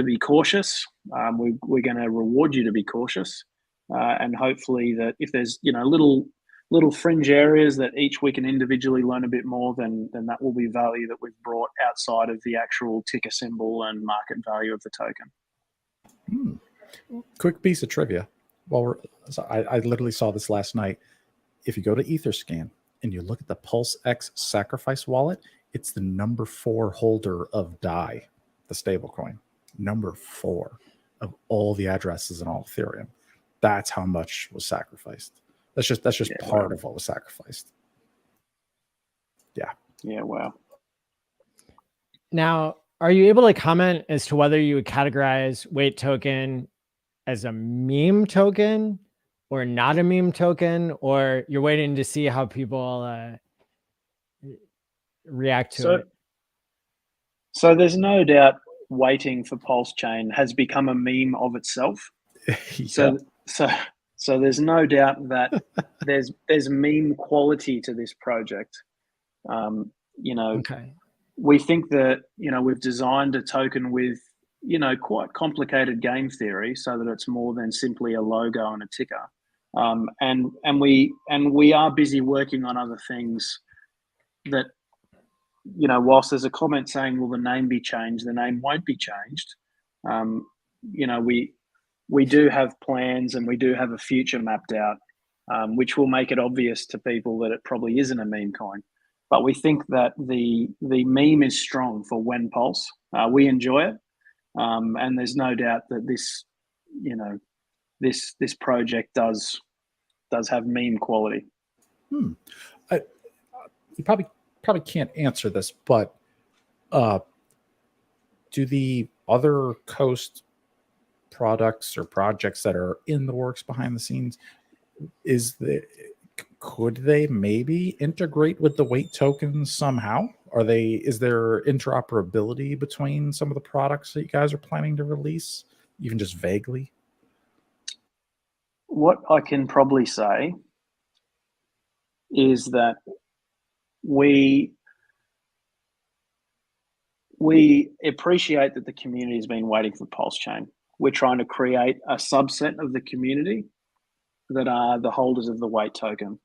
be cautious. We're going to reward you to be cautious. And hopefully that if there's, little fringe areas that each we can individually learn a bit more, then that will be value that we've brought outside of the actual ticker symbol and market value of the token. Quick piece of trivia. I literally saw this last night. If you go to Etherscan and you look at the PulseX sacrifice wallet, it's the number 4 holder of DAI, the stablecoin. Number 4 of all the addresses in all Ethereum. That's how much was sacrificed. That's just part of what was sacrificed. Yeah. Yeah. Wow. Now, are you able to comment as to whether you would categorize Wait token as a meme token or not a meme token, or you're waiting to see how people react to it? So there's no doubt waiting for PulseChain has become a meme of itself. Yeah. So there's no doubt that there's meme quality to this project. Okay. We think that, we've designed a token with, quite complicated game theory so that it's more than simply a logo and a ticker. And we are busy working on other things that, whilst there's a comment saying, will the name be changed? The name won't be changed. We do have plans and we do have a future mapped out, which will make it obvious to people that it probably isn't a meme coin. But we think that the meme is strong for when Pulse. We enjoy it, and there's no doubt that this project does have meme quality. You probably can't answer this, but do the other Coast products or projects that are in the works behind the scenes, could they maybe integrate with the Wait tokens somehow? Is there interoperability between some of the products that you guys are planning to release, even just vaguely? What I can probably say is that we appreciate that the community has been waiting for PulseChain. We're trying to create a subset of the community that are the holders of the Wait token.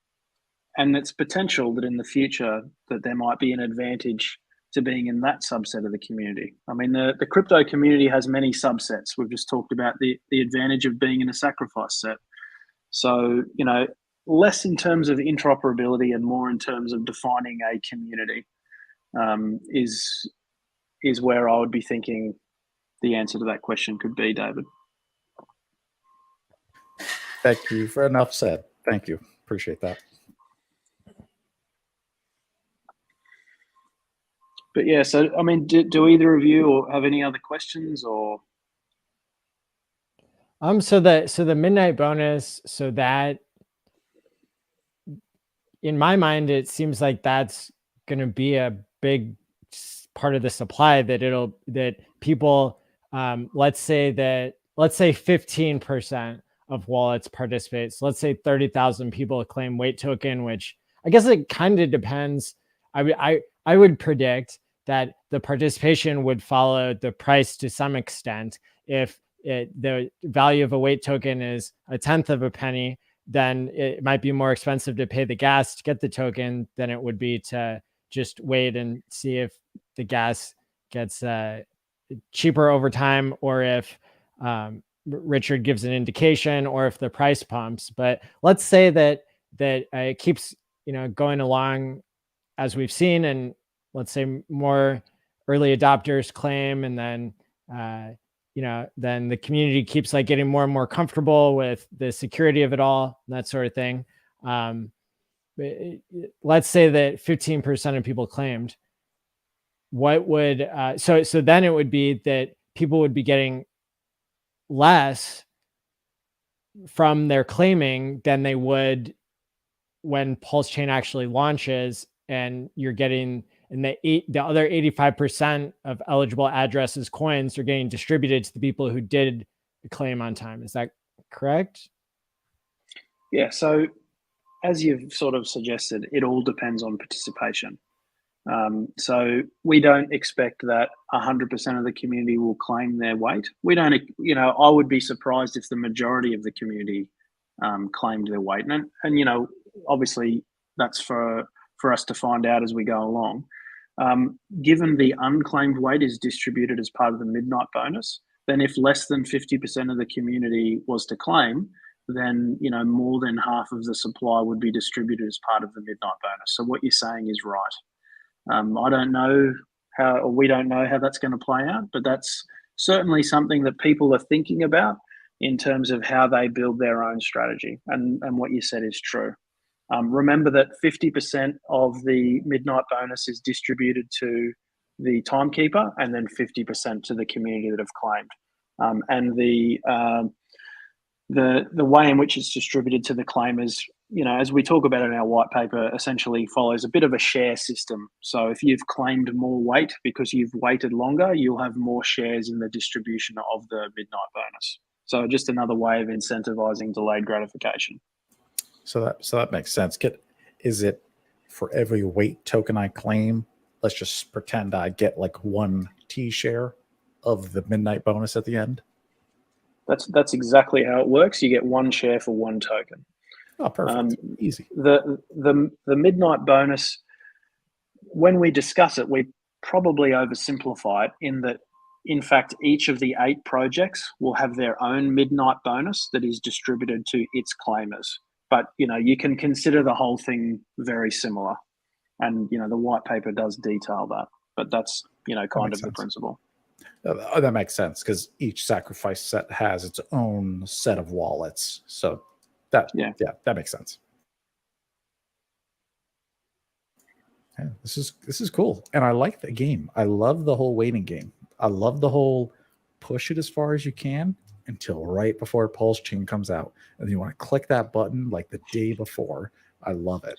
And it's potential that in the future that there might be an advantage to being in that subset of the community. I mean, the crypto community has many subsets. We've just talked about the advantage of being in a sacrifice set. So, less in terms of interoperability and more in terms of defining a community is where I would be thinking the answer to that question could be, David. Thank you for enough said. Thank you. Appreciate that. But yeah, so I mean, do either of you have any other questions or? So the midnight bonus, so that in my mind, it seems like that's going to be a big part of the supply that people, let's say 15% of wallets participate. So let's say 30,000 people claim Wait token, which I guess it kind of depends. I would predict that the participation would follow the price to some extent. If the value of a Wait token is 1/10 of a penny, then it might be more expensive to pay the gas to get the token than it would be to just wait and see if the gas gets cheaper over time, or if Richard gives an indication, or if the price pumps. But let's say that it keeps going along as we've seen, and let's say more early adopters claim, and then then the community keeps getting more and more comfortable with the security of it all, and that sort of thing. Let's say that 15% of people claimed. What would so then it would be that people would be getting less from their claiming than they would when PulseChain actually launches, and you're getting, and the other 85% of eligible addresses, coins, are getting distributed to the people who did the claim on time. Is that correct? Yeah. So as you've sort of suggested, it all depends on participation. So we don't expect that 100% of the community will claim their Wait. We don't, I would be surprised if the majority of the community claimed their Wait. And obviously that's for us to find out as we go along. Given the unclaimed Wait is distributed as part of the midnight bonus, then if less than 50% of the community was to claim, then more than half of the supply would be distributed as part of the midnight bonus. So what you're saying is right. I don't know how, or we don't know how that's going to play out, but that's certainly something that people are thinking about. in terms of how they build their own strategy. And what you said is true. Remember that 50% of the midnight bonus is distributed to the timekeeper, and then 50% to the community that have claimed. And the way in which it's distributed to the claimers, as we talk about in our white paper, essentially follows a bit of a share system. So if you've claimed more weight because you've waited longer, you'll have more shares in the distribution of the midnight bonus. So just another way of incentivizing delayed gratification. So that makes sense. Is it for every weight token I claim, let's just pretend I get like 1 T share of the midnight bonus at the end? That's exactly how it works. You get 1 share for 1 token. Oh, perfect. Easy. The midnight bonus, when we discuss it, we probably oversimplify it in that, in fact, each of the 8 projects will have their own midnight bonus that is distributed to its claimers. But, you can consider the whole thing very similar. And, the white paper does detail that. But that's, kind of the principle. That makes sense, because each sacrifice set has its own set of wallets. So that makes sense. Yeah, this is cool. And I like the game. I love the whole waiting game. I love the whole push it as far as you can until right before PulseChain comes out. And you want to click that button like the day before. I love it.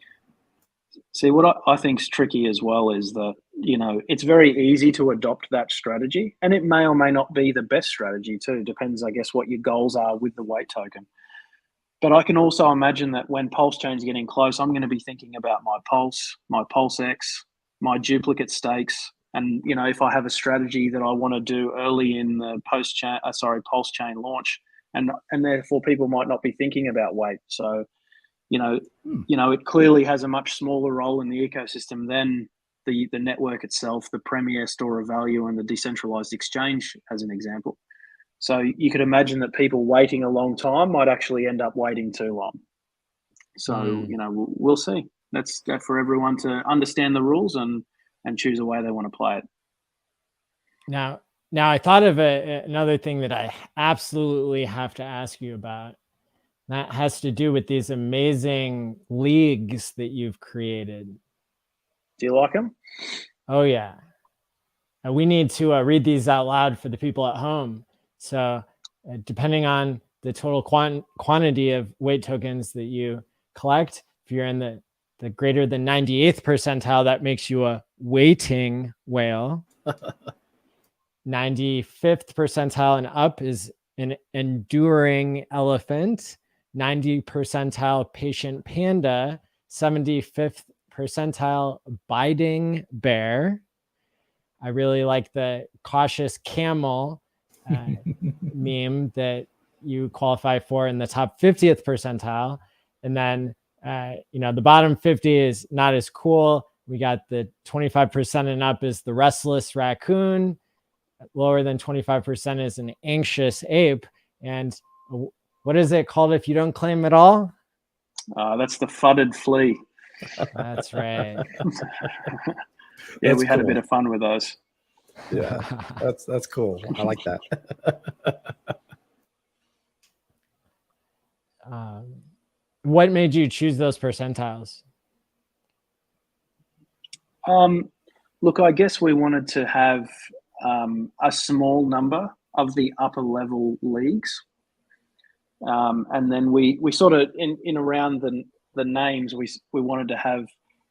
See, what I think is tricky as well is that, it's very easy to adopt that strategy, and it may or may not be the best strategy too. Depends, I guess, what your goals are with the weight token. But I can also imagine that when PulseChain is getting close, I'm going to be thinking about my Pulse, my PulseX, my duplicate stakes. And, if I have a strategy that I want to do early in the PulseChain launch, and therefore people might not be thinking about weight. So, it clearly has a much smaller role in the ecosystem than the network itself, the premier store of value, and the decentralized exchange, as an example. So you could imagine that people waiting a long time might actually end up waiting too long. So, we'll see. That's for everyone to understand the rules and choose a way they want to play it. Now I thought of another thing that I absolutely have to ask you about. That has to do with these amazing leagues that you've created. Do you like them? Oh, yeah. And we need to read these out loud for the people at home. So depending on the total quantity of weight tokens that you collect, if you're in the greater than 98th percentile, that makes you a waiting whale. 95th percentile and up is an enduring elephant. 90 percentile patient panda, 75th percentile biding bear. I really like the cautious camel meme that you qualify for in the top 50th percentile. And then, the bottom 50 is not as cool. We got the 25% and up is the restless raccoon. Lower than 25% is an anxious ape. And what is it called if you don't claim at all? That's the fudded flea. That's right. Yeah, we had a bit of fun with those. Yeah, that's cool. I like that. What made you choose those percentiles? Look, I guess we wanted to have a small number of the upper level leagues. And then we sort of in around the names, we wanted to have,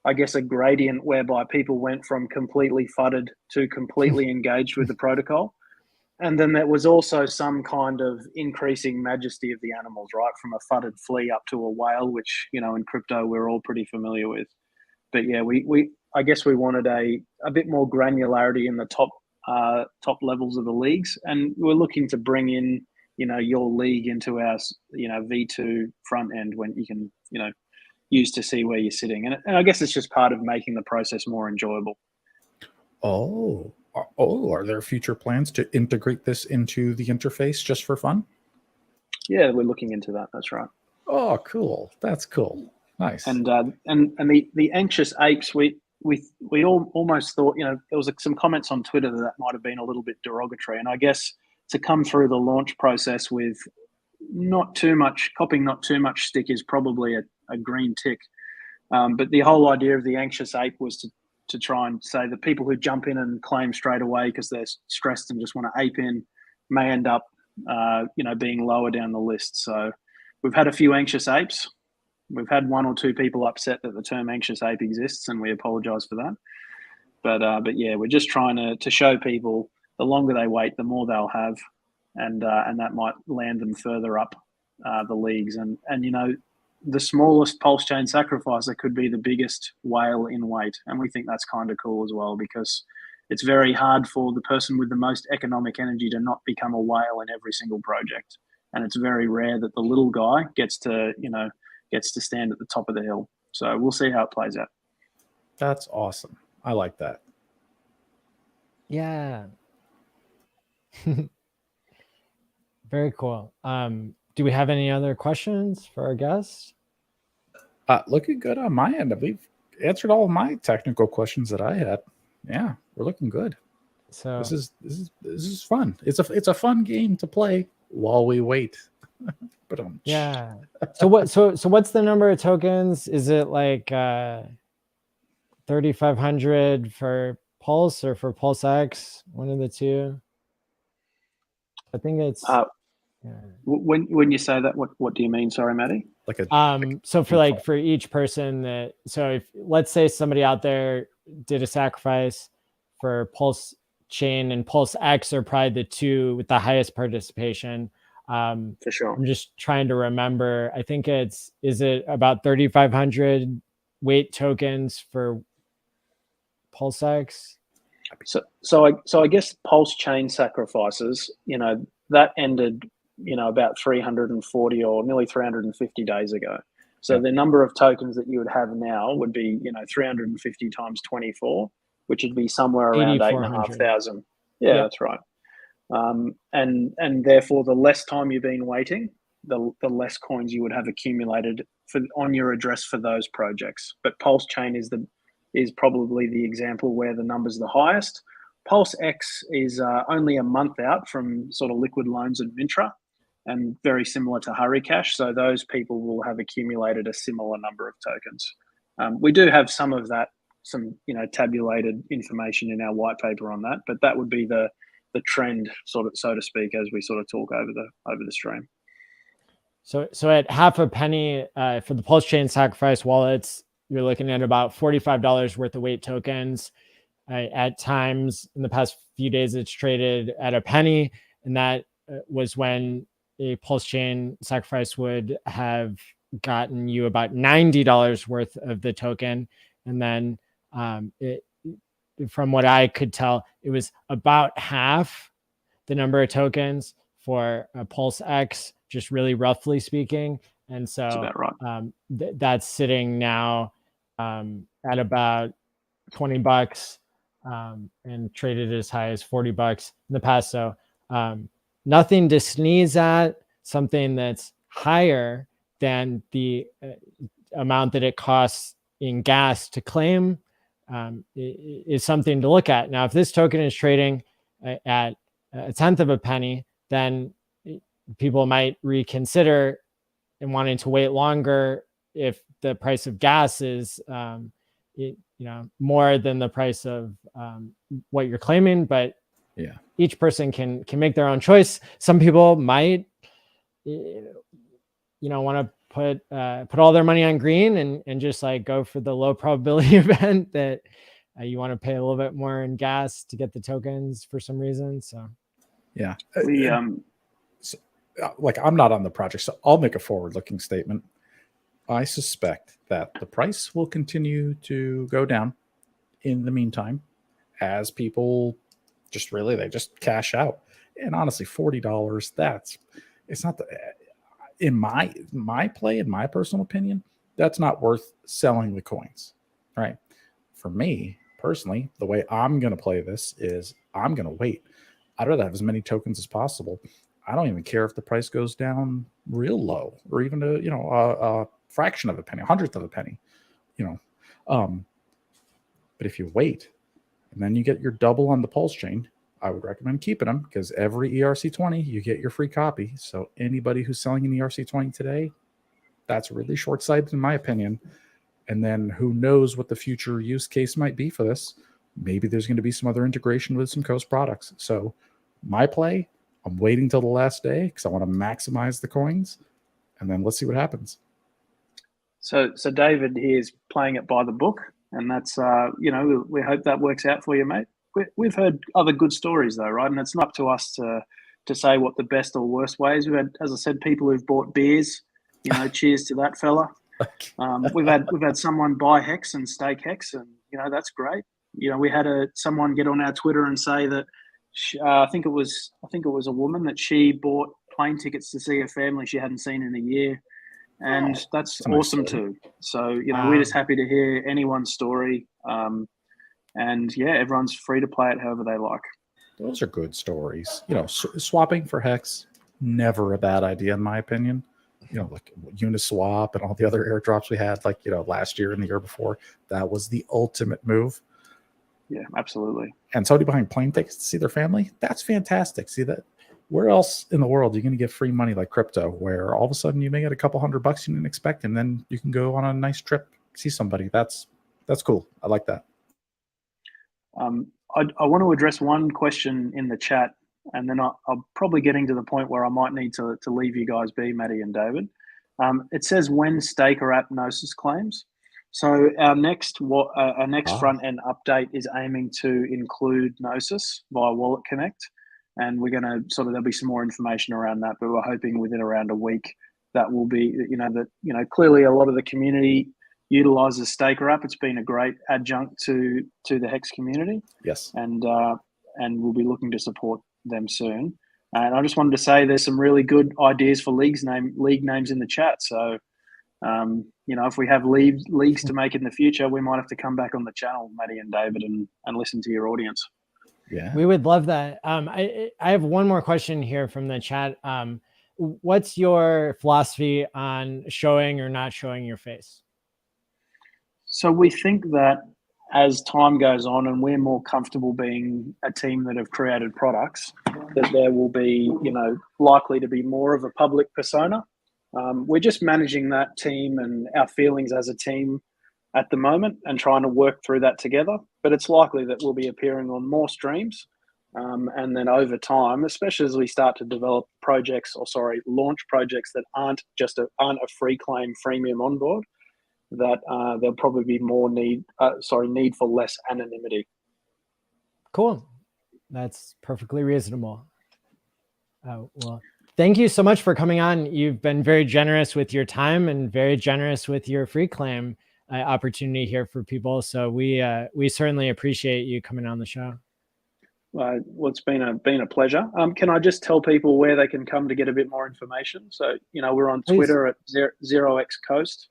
I guess, a gradient whereby people went from completely fudded to completely engaged with the protocol. And then there was also some kind of increasing majesty of the animals, right? From a fudded flea up to a whale, which, in crypto, we're all pretty familiar with. But yeah, I guess we wanted a bit more granularity in the top levels of the leagues. And we're looking to bring in, your league into our, V2 front end when you can, use to see where you're sitting. And I guess it's just part of making the process more enjoyable. Are there future plans to integrate this into the interface just for fun? Yeah, we're looking into that. That's right. Oh, cool. That's cool. Nice. And the anxious apes, we all almost thought, there was some comments on Twitter that might have been a little bit derogatory. And I guess to come through the launch process with not too much stick is probably a green tick. But the whole idea of the anxious ape was to try and say the people who jump in and claim straight away because they're stressed and just want to ape in may end up, being lower down the list. So we've had a few anxious apes. We've had one or two people upset that the term anxious ape exists, and we apologize for that. But yeah, we're just trying to show people the longer they wait, the more they'll have, and that might land them further up the leagues. And the smallest pulse chain sacrificer could be the biggest whale in weight, and we think that's kind of cool as well, because it's very hard for the person with the most economic energy to not become a whale in every single project, and it's very rare that the little guy gets to stand at the top of the hill. So we'll see how it plays out. That's awesome. I like that. Yeah. Very cool. Do we have any other questions for our guests? Looking good on my end. We've answered all of my technical questions that I had. Yeah, we're looking good. So this is fun. It's a fun game to play while we wait. But yeah. So what's the number of tokens? Is it like 3,500 for Pulse or for Pulse X? One of the two. I think it's. When you say that, what do you mean? Sorry, Matty. So for each person if let's say somebody out there did a sacrifice for Pulse Chain and Pulse X are probably the two with the highest participation. For sure. I'm just trying to remember. I think is it about 3,500 weight tokens for Pulse X? So I guess Pulse Chain sacrifices, that ended, about 340 or nearly 350 days ago. So the number of tokens that you would have now would be, 350 times 24, which would be somewhere around 8,500. Yeah, that's right. And therefore, the less time you've been waiting, the less coins you would have accumulated on your address for those projects. But Pulse Chain is probably the example where the number's the highest. Pulse X is only a month out from sort of liquid loans and Mintra, and very similar to Hurry Cash. So those people will have accumulated a similar number of tokens. We do have some tabulated information in our white paper on that, but that would be the trend, so to speak, as we sort of talk over the stream. So at half a penny for the Pulse Chain sacrifice wallets, you're looking at about $45 worth of weight tokens. At times in the past few days, it's traded at a penny, and that was when a Pulse Chain sacrifice would have gotten you about $90 worth of the token. And then from what I could tell, it was about half the number of tokens for a Pulse X, just really roughly speaking. And so that's about right. That's sitting now at about $20 and traded as high as $40 in the past. So nothing to sneeze at, something that's higher than the amount that it costs in gas to claim is something to look at. Now, if this token is trading at a tenth of a penny, then people might reconsider and wanting to wait longer if the price of gas is more than the price of what you're claiming. But yeah, each person can make their own choice. Some people might want to put all their money on green and just like go for the low probability event that you want to pay a little bit more in gas to get the tokens for some reason. So yeah, we I'm not on the project, so I'll make a forward-looking statement. I suspect that the price will continue to go down in the meantime as people they just cash out. And honestly, $40, it's not in my play, in my personal opinion, that's not worth selling the coins, right? For me personally, the way I'm going to play this is I'm going to wait. I'd rather have as many tokens as possible. I don't even care if the price goes down real low or even a fraction of a penny, 100th of a penny, but if you wait and then you get your double on the Pulse Chain, I would recommend keeping them because every ERC20 you get your free copy. So anybody who's selling an ERC20 today, that's really short-sighted in my opinion. And then who knows what the future use case might be for this. Maybe there's going to be some other integration with some Coast products. So my play, I'm waiting till the last day because I want to maximize the coins, and then let's see what happens. So David here is playing it by the book, and that's we hope that works out for you, mate. We've heard other good stories though, right? And it's not up to us to say what the best or worst way is. We've had, as I said, people who've bought beers. Cheers to that fella. We've had someone buy HEX and stake HEX, and that's great. We had someone get on our Twitter and say that I think it was a woman that she bought plane tickets to see her family she hadn't seen in a year. And that's awesome too. So, we're just happy to hear anyone's story. And yeah, everyone's free to play it however they like. Those are good stories. Swapping for HEX, never a bad idea in my opinion. Like Uniswap and all the other airdrops we had, like, last year and the year before, that was the ultimate move. Yeah, absolutely. And somebody buying plane tickets to see their family, that's fantastic. See that? Where else in the world are you going to get free money like crypto, where all of a sudden you may get a couple $100 you didn't expect, and then you can go on a nice trip, see somebody. That's cool. I like that. I want to address one question in the chat, and then I'm probably getting to the point where I might need to leave you guys be, Matty and David. It says when staker app Gnosis claims. So our next front end update is aiming to include Gnosis via Wallet Connect. And we're going to there'll be some more information around that, but we're hoping within around a week that will be, clearly a lot of the community utilizes Staker app. It's been a great adjunct to the HEX community. Yes. And we'll be looking to support them soon. And I just wanted to say there's some really good ideas for league names in the chat. So, if we have leagues to make in the future, we might have to come back on the channel, Matty and David, and listen to your audience. Yeah, we would love that. I have one more question here from the chat. What's your philosophy on showing or not showing your face? So we think that as time goes on and we're more comfortable being a team that have created products, that there will be, likely to be more of a public persona. We're just managing that team and our feelings as a team at the moment and trying to work through that together. But it's likely that we'll be appearing on more streams. And then over time, especially as we start to develop launch projects that aren't a free claim freemium onboard, that there'll probably be more need for less anonymity. Cool. That's perfectly reasonable. Well, thank you so much for coming on. You've been very generous with your time and very generous with your free claim opportunity here for people. So we certainly appreciate you coming on the show. Well, it's been a pleasure. Can I just tell people where they can come to get a bit more information? So, we're on Twitter at 0xCoast.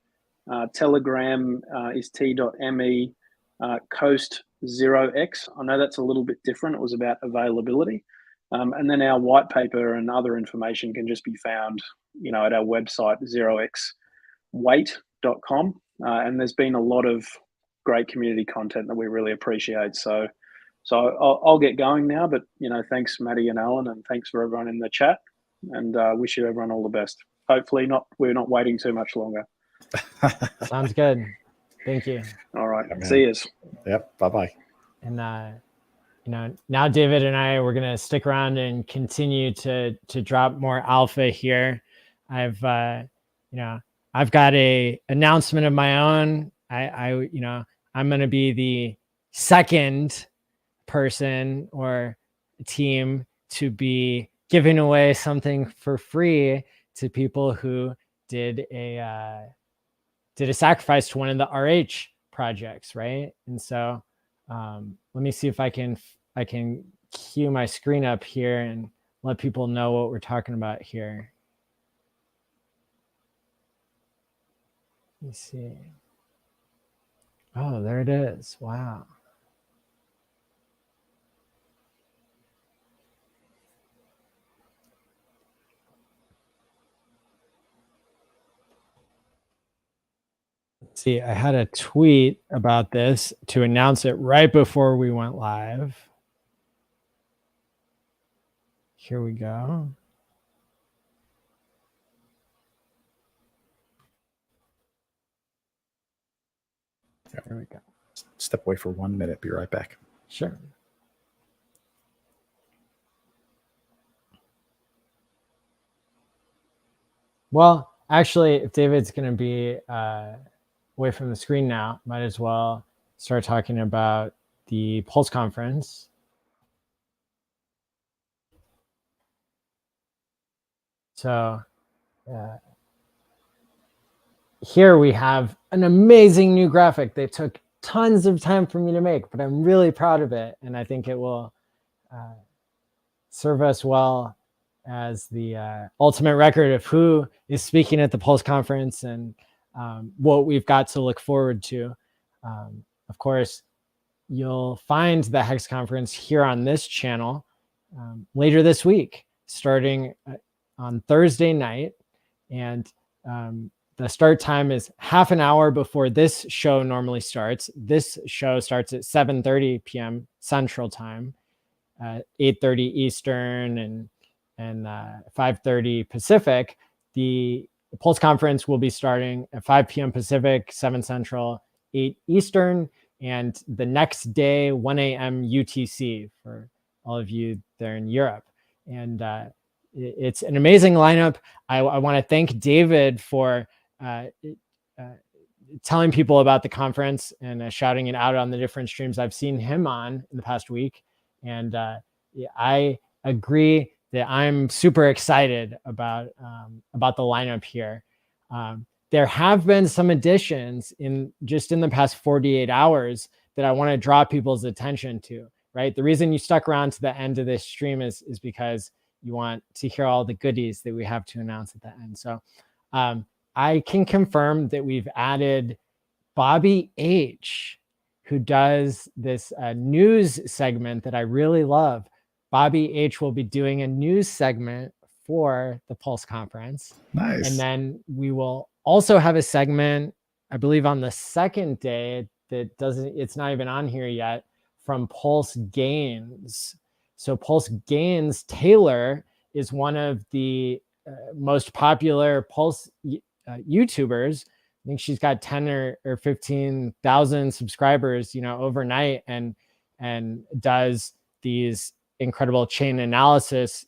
Telegram is t.me coast 0x. I know that's a little bit different. It was about availability. And then our white paper and other information can just be found, at our website, 0xWait.com. And there's been a lot of great community content that we really appreciate. So I'll get going now, but, thanks, Matty and Alan, and thanks for everyone in the chat, and wish you everyone all the best. Hopefully we're not waiting too much longer. Sounds good. Thank you. All right. See yous. Yep. Bye-bye. And, now David and I, we're going to stick around and continue to drop more alpha here. I've got a announcement of my own. I'm going to be the second person or team to be giving away something for free to people who did a sacrifice to one of the RH projects, right? And so let me see if I can cue my screen up here and let people know what we're talking about here. Let me see. Oh, there it is. Wow. See, I had a tweet about this to announce it right before we went live. here we go. There we go. Step away for 1 minute. Be right back. Sure. Well, actually, if David's going to be away from the screen now, might as well start talking about the Pulse conference. So here we have an amazing new graphic. They took tons of time for me to make, but I'm really proud of it. And I think it will serve us well as the ultimate record of who is speaking at the Pulse conference and what we've got to look forward to. Of course, you'll find the HEX conference here on this channel later this week, starting on Thursday night. And the start time is half an hour before this show normally starts. This show starts at 7:30 p.m. Central Time, 8:30 Eastern, and 5:30 Pacific. The Pulse conference will be starting at 5 p.m. Pacific, 7 Central, 8 Eastern, and the next day, 1 a.m. UTC for all of you there in Europe. And it's an amazing lineup. I want to thank David for telling people about the conference and shouting it out on the different streams I've seen him on in the past week. And I agree that I'm super excited about the lineup here. There have been some additions in the past 48 hours that I want to draw people's attention to, right? The reason you stuck around to the end of this stream is because you want to hear all the goodies that we have to announce at the end. So I can confirm that we've added Bobby H, who does this news segment that I really love. Bobby H will be doing a news segment for the Pulse conference. Nice. And then we will also have a segment, I believe on the second day, it's not even on here yet, from Pulse Gains. So Pulse Gains, Taylor is one of the most popular Pulse YouTubers. I think she's got 10 or 15,000 subscribers, overnight, and does these incredible chain analysis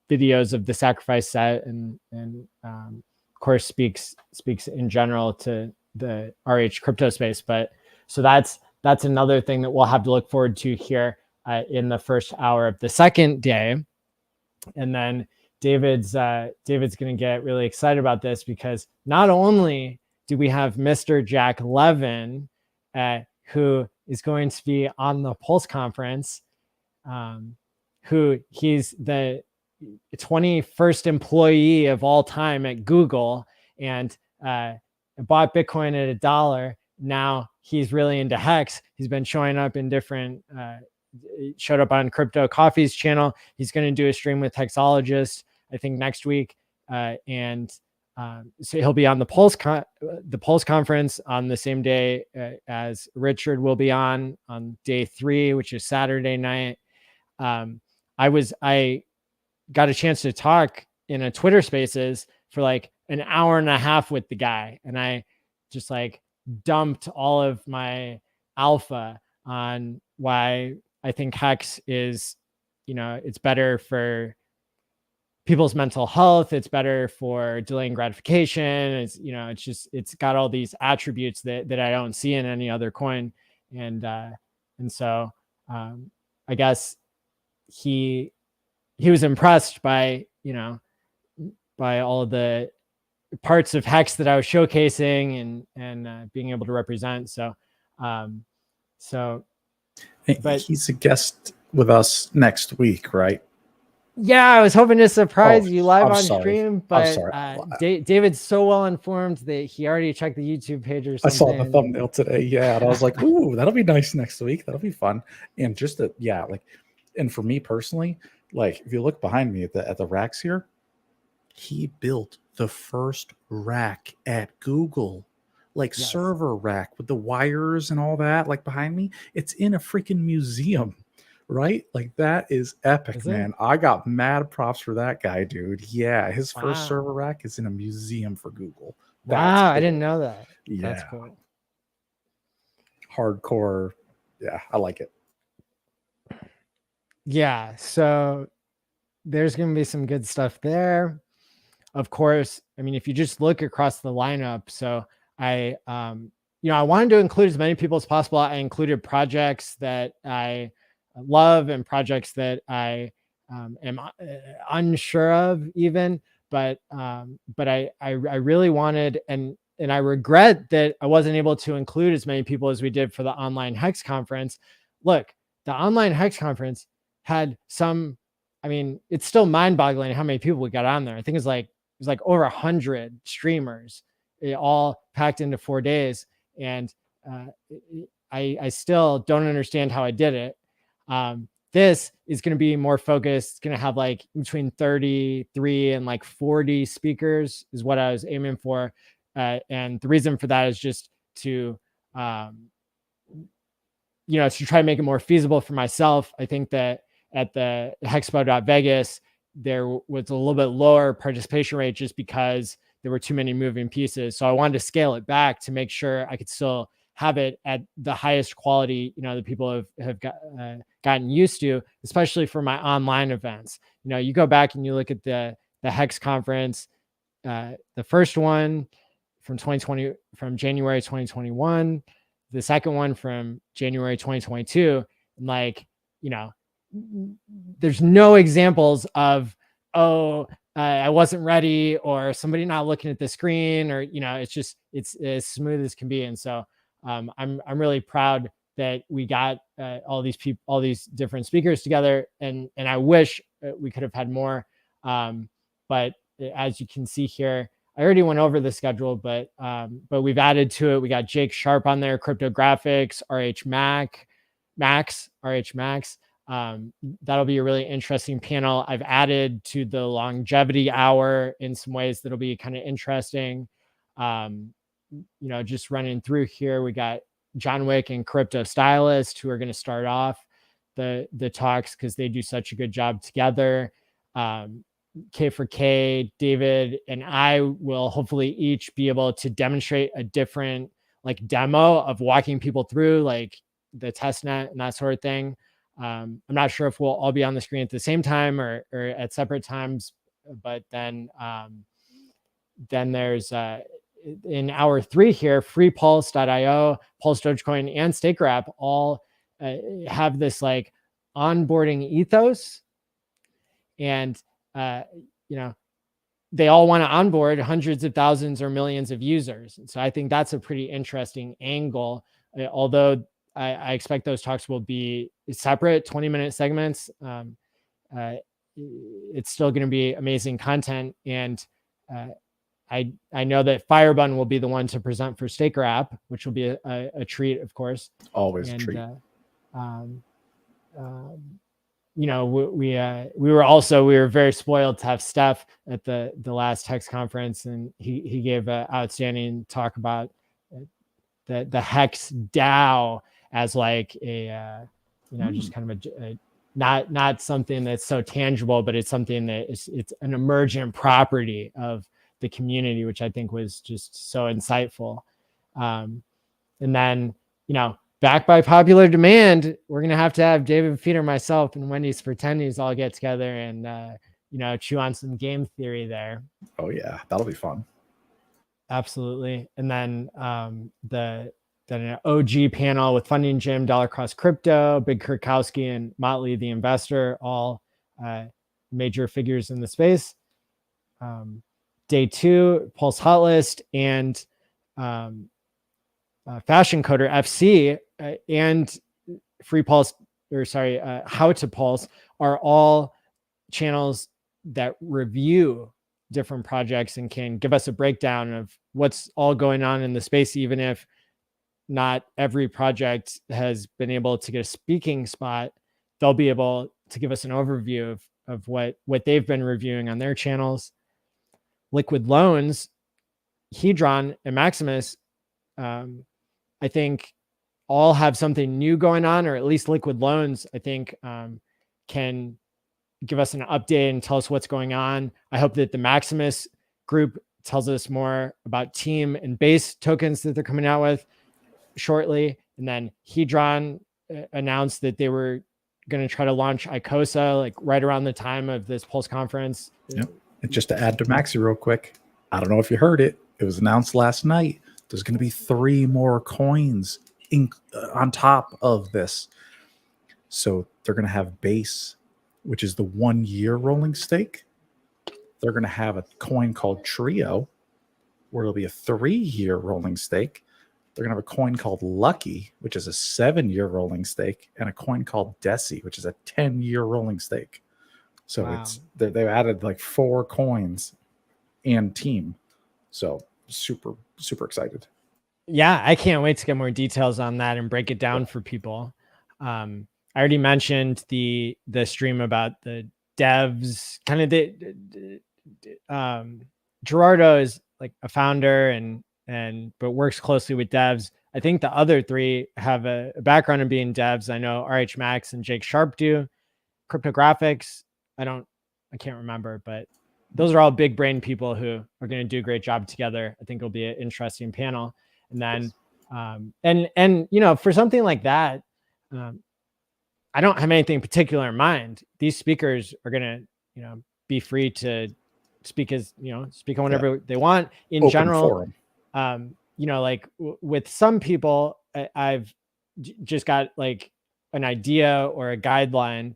videos of the sacrifice set, and of course speaks in general to the RH crypto space. But so that's another thing that we'll have to look forward to here in the first hour of the second day. And then David's going to get really excited about this, because not only do we have Mr. Jack Levin, who is going to be on the Pulse conference, who he's the 21st employee of all time at Google, and bought Bitcoin at $1. Now he's really into HEX. He's been showing up in different, showed up on Crypto Coffee's channel. He's going to do a stream with Hexologists, I think, next week. And so he'll be on the Pulse conference on the same day as Richard will be on day 3, which is Saturday night. I got a chance to talk in a Twitter Spaces for like an hour and a half with the guy, and I just like dumped all of my alpha on why I think HEX is, it's better for people's mental health. It's better for delaying gratification. It's got all these attributes that I don't see in any other coin. And so I guess he was impressed by, by all of the parts of HEX that I was showcasing and being able to represent. So, but he's a guest with us next week, right? Yeah, I was hoping to surprise you live on sorry. stream, but David's so well informed that he already checked the YouTube page or something. I saw the thumbnail today, yeah, and I was like, "Ooh, that'll be nice next week. That'll be fun." And and for me personally, like if you look behind me at the racks here, he built the first rack at Google, server rack with the wires and all that. Like behind me, it's in a freaking museum. Right? Like that is epic, Is it? man. I got mad props for that guy, dude. Yeah, his first Wow. server rack is in a museum for Google. Wow, I cool. didn't know that. Yeah. That's cool. Hardcore. Yeah, I like it. Yeah, so there's going to be some good stuff there. Of course, I mean, if you just look across the lineup, so I, I wanted to include as many people as possible. I included projects that I love and projects that I am unsure of even, but I really wanted, and I regret that I wasn't able to include as many people as we did for the online HEX conference. Look, the online HEX conference had some, I mean, it's still mind-boggling how many people we got on there. I think it's like over 100 streamers, all packed into 4 days, and I still don't understand how I did it. This is going to be more focused. It's going to have like between 33 and like 40 speakers is what I was aiming for, and the reason for that is just to to try to make it more feasible for myself. I think that at the hexpo.vegas, there was a little bit lower participation rate just because there were too many moving pieces. So I wanted to scale it back to make sure I could still have it at the highest quality, that people have gotten used to, especially for my online events. You go back and you look at the HEX conference, the first one from January 2021, the second one from January 2022, and there's no examples of, I wasn't ready, or somebody not looking at the screen, or it's as smooth as can be. And so I'm really proud that we got all these people, all these different speakers together, and I wish we could have had more, but as you can see here, I already went over the schedule, but we've added to it. We got Jake Sharp on there, cryptographics, RH Max. That'll be a really interesting panel. I've added to the longevity hour in some ways that'll be kind of interesting. Just running through here, we got John Wick and Crypto Stylist, who are going to start off the talks because they do such a good job together. K4K, David, and I will hopefully each be able to demonstrate a different demo of walking people through the testnet and that sort of thing. I'm not sure if we'll all be on the screen at the same time or at separate times, but then there's in hour 3 here, freepulse.io, Pulse Dogecoin, and StakerApp all have this onboarding ethos, and they all want to onboard hundreds of thousands or millions of users. And so I think that's a pretty interesting angle, although I expect those talks will be separate 20-minute segments. It's still going to be amazing content. And I know that Firebun will be the one to present for StakerApp, which will be a treat, of course. Always a treat. We were very spoiled to have Steph at the last HEX conference, and he gave an outstanding talk about the HEX DAO as just kind of a not something that's so tangible, but it's something that it's an emergent property of the community, which I think was just so insightful. And then back by popular demand, we're going to have David Feeder, myself, and Wendy's Pretendies all get together and, chew on some game theory there. Oh, yeah. That'll be fun. Absolutely. And then an OG panel with Funding Jim, Dollar Cost Crypto, Big Kurkowski, and Motley the Investor, all major figures in the space. Day 2, Pulse Hot List, and Fashion Coder FC and Free Pulse, How to Pulse are all channels that review different projects and can give us a breakdown of what's all going on in the space, even if not every project has been able to get a speaking spot. They'll be able to give us an overview of what they've been reviewing on their channels. Liquid Loans, Hedron, and Maximus, I think all have something new going on, or at least Liquid Loans, I think, can give us an update and tell us what's going on. I hope that the Maximus group tells us more about team and base tokens that they're coming out with shortly. And then Hedron announced that they were going to try to launch ICOSA like right around the time of this Pulse conference. Yep. And just to add to Maxi real quick, I don't know if you heard it. It was announced last night. There's going to be 3 more coins on top of this. So they're going to have base, which is the 1-year rolling stake. They're going to have a coin called Trio, where it'll be a 3-year rolling stake. They're going to have a coin called Lucky, which is a 7-year rolling stake, and a coin called Desi, which is a 10-year rolling stake. So Wow. they've added like 4 coins and team. So super, super excited. Yeah, I can't wait to get more details on that and break it down for people. I already mentioned the stream about the devs, kind of Gerardo is like a founder but works closely with devs. I think the other 3 have a background in being devs. I know RH Max and Jake Sharp do. Cryptographics, I can't remember, but those are all big brain people who are going to do a great job together. I think it'll be an interesting panel. And then, and you know, for something like that, I don't have anything particular in mind. These speakers are going to, you know, be free to speak on whatever they want. In Open general, forum. you know, like with some people, I've just got like an idea or a guideline,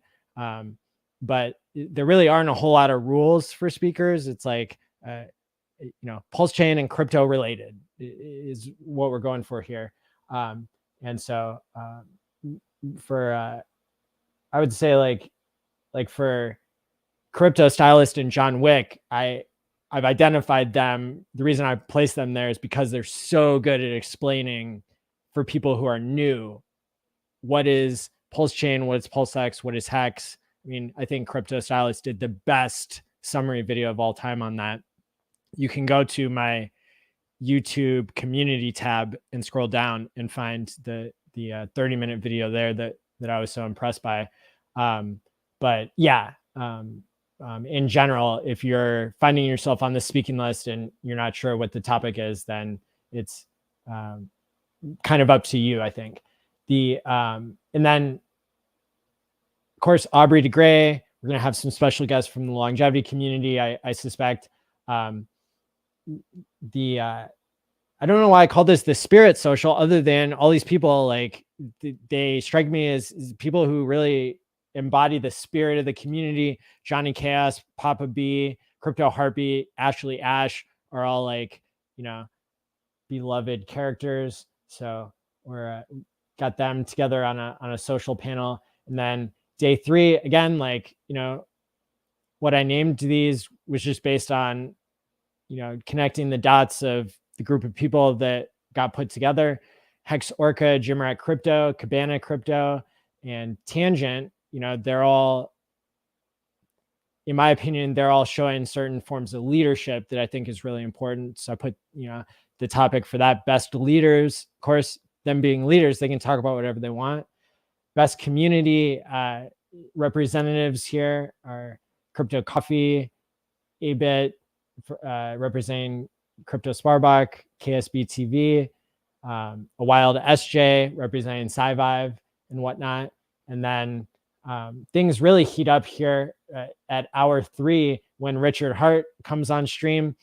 but there really aren't a whole lot of rules for speakers. It's like, you know, PulseChain and crypto related is what we're going for here. And so I would say like for Crypto Stylist and John Wick, I've identified them. The reason I placed them there is because they're so good at explaining for people who are new, what is PulseChain, what is PulseX, what is HEX. I mean, I think Crypto Stylist did the best summary video of all time on that. You can go to my YouTube community tab and scroll down and find the 30-minute video there that I was so impressed by. But yeah, in general, if you're finding yourself on the speaking list and you're not sure what the topic is, then it's kind of up to you, I think. And then, of course, Aubrey de Grey. We're going to have some special guests from the longevity community, I suspect. I don't know why I call this the spirit social, other than all these people, like they strike me as people who really embody the spirit of the community. Johnny Chaos, Papa B, Crypto Heartbeat, Ashley Ash are all like, you know, beloved characters. So we're got them together on a social panel. And then day 3, again, like, you know, what I named these was just based on, you know, connecting the dots of the group of people that got put together. Hex Orca, Jimrat Crypto, Cabana Crypto, and Tangent, you know, they're all, in my opinion, they're all showing certain forms of leadership that I think is really important. So I put, you know, the topic for that, best leaders. Of course, them being leaders, they can talk about whatever they want. Best community representatives here are Crypto Coffee, Abit, representing Crypto Sparbuck, KSB TV, a Wild SJ representing SciVive and whatnot. And then things really heat up here at hour 3 when Richard Hart comes on stream.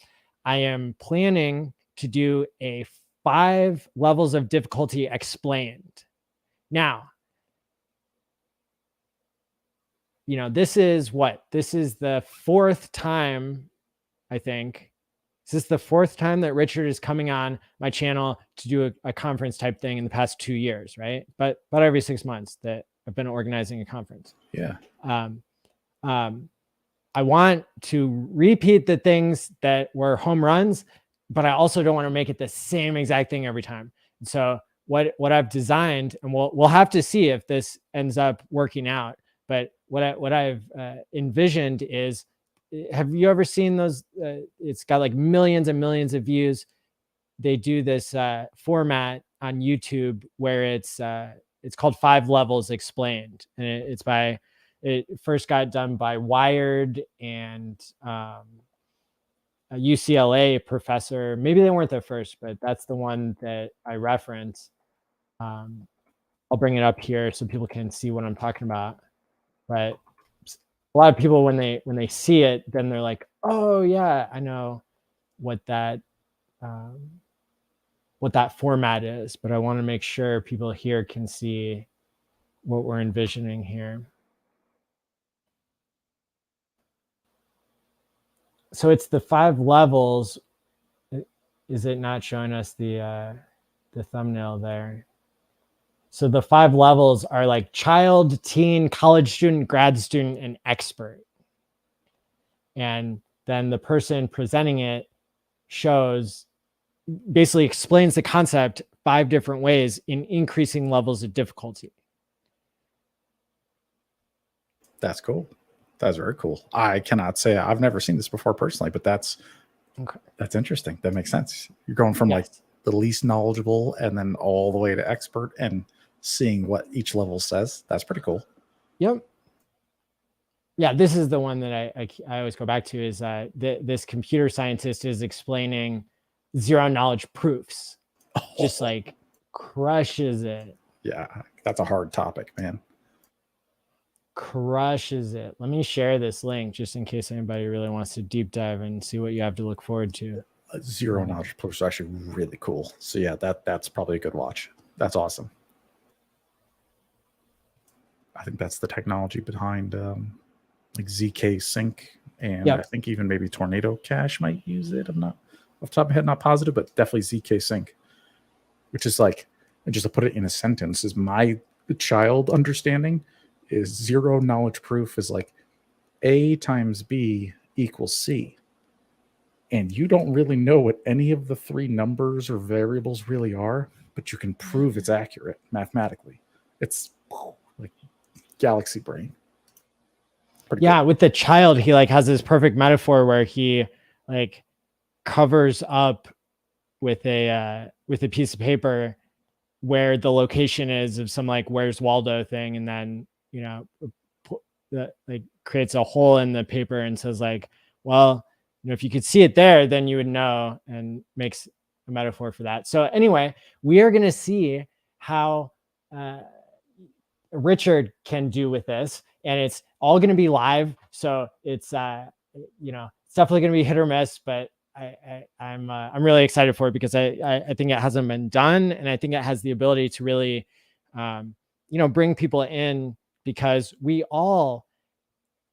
I am planning to do a 5 levels of difficulty explained. Now, you know, this is the 4th time, I think. This is the 4th time that Richard is coming on my channel to do a conference type thing in the past 2 years, right? But every 6 months that I've been organizing a conference. Yeah. I want to repeat the things that were home runs, but I also don't want to make it the same exact thing every time. And so what I've designed, and we'll have to see if this ends up working out, but what I've envisioned is, have you ever seen those? It's got like millions and millions of views. They do this format on YouTube where it's called 5 Levels Explained, and it first got done by Wired and a UCLA professor. Maybe they weren't the first, but that's the one that I reference. I'll bring it up here so people can see what I'm talking about. But a lot of people, when they see it, then they're like, oh yeah, I know what that format is, but I want to make sure people here can see what we're envisioning here. So it's the 5 levels. Is it not showing us the thumbnail there? So the 5 levels are like child, teen, college student, grad student, and expert. And then the person presenting it basically explains the concept 5 different ways in increasing levels of difficulty. That's cool. That's very cool. I cannot say I've never seen this before personally, but that's interesting. That makes sense. You're going from like the least knowledgeable and then all the way to expert and seeing what each level says. That's pretty cool. Yep. Yeah, this is the one that I always go back to, is this computer scientist is explaining zero knowledge proofs. Just like crushes it. Yeah, that's a hard topic, man. Crushes it. Let me share this link just in case anybody really wants to deep dive and see what you have to look forward to. Zero knowledge proofs are actually really cool. So yeah, that's probably a good watch. That's awesome. I think that's the technology behind like ZK Sync, and I think even maybe Tornado Cash might use it. I'm not off the top of my head, not positive, but definitely ZK Sync, which is like, and just to put it in a sentence, is my child understanding is zero knowledge proof is like A times B equals C. And you don't really know what any of the 3 numbers or variables really are, but you can prove it's accurate mathematically. It's like galaxy brain. Pretty good. With the child, he like has this perfect metaphor where he like covers up with a piece of paper where the location is of some like Where's Waldo thing, and then like creates a hole in the paper and says like, well, if you could see it there, then you would know, and makes a metaphor for that. So anyway, we are going to see how Richard can do with this, and it's all going to be live. So it's it's definitely going to be hit or miss, but I'm really excited for it because I think it hasn't been done, and I think it has the ability to really bring people in, because we all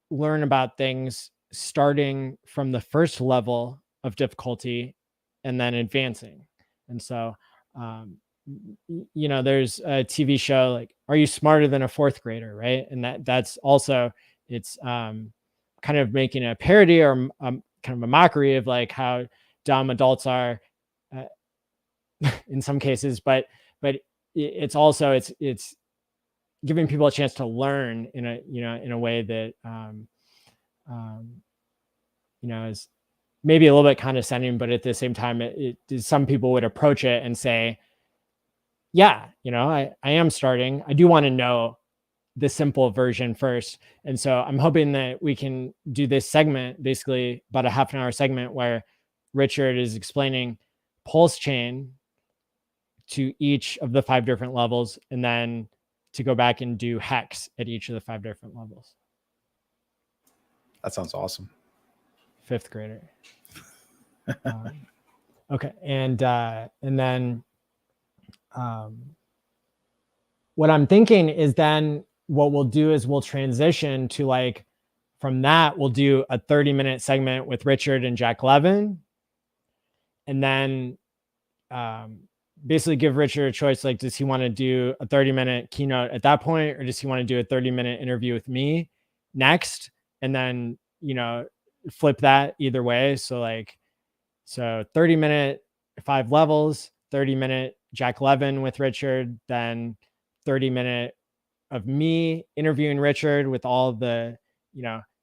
learn about things starting from the first level of difficulty and then advancing. And so there's a TV show like Are You Smarter Than a Fourth Grader, right? And that's also, it's kind of making a parody or kind of a mockery of like how dumb adults are in some cases, but it's also it's giving people a chance to learn in a way that is maybe a little bit condescending, but at the same time, some people would approach it and say, I am starting. I do want to know the simple version first. And so I'm hoping that we can do this segment, basically about a half an hour segment, where Richard is explaining PulseChain to each of the 5 different levels, and then to go back and do HEX at each of the 5 different levels. That sounds awesome. 5th grader. Okay. And then what I'm thinking is then what we'll do is we'll transition to like, from that, we'll do a 30-minute segment with Richard and Jack Levin. And then basically give Richard a choice. Like, does he want to do a 30-minute keynote at that point, or does he want to do a 30-minute interview with me next? And then, flip that either way. So 30-minute 5 levels, 30-minute Jack Levin with Richard, then 30-minute of me interviewing Richard with all the,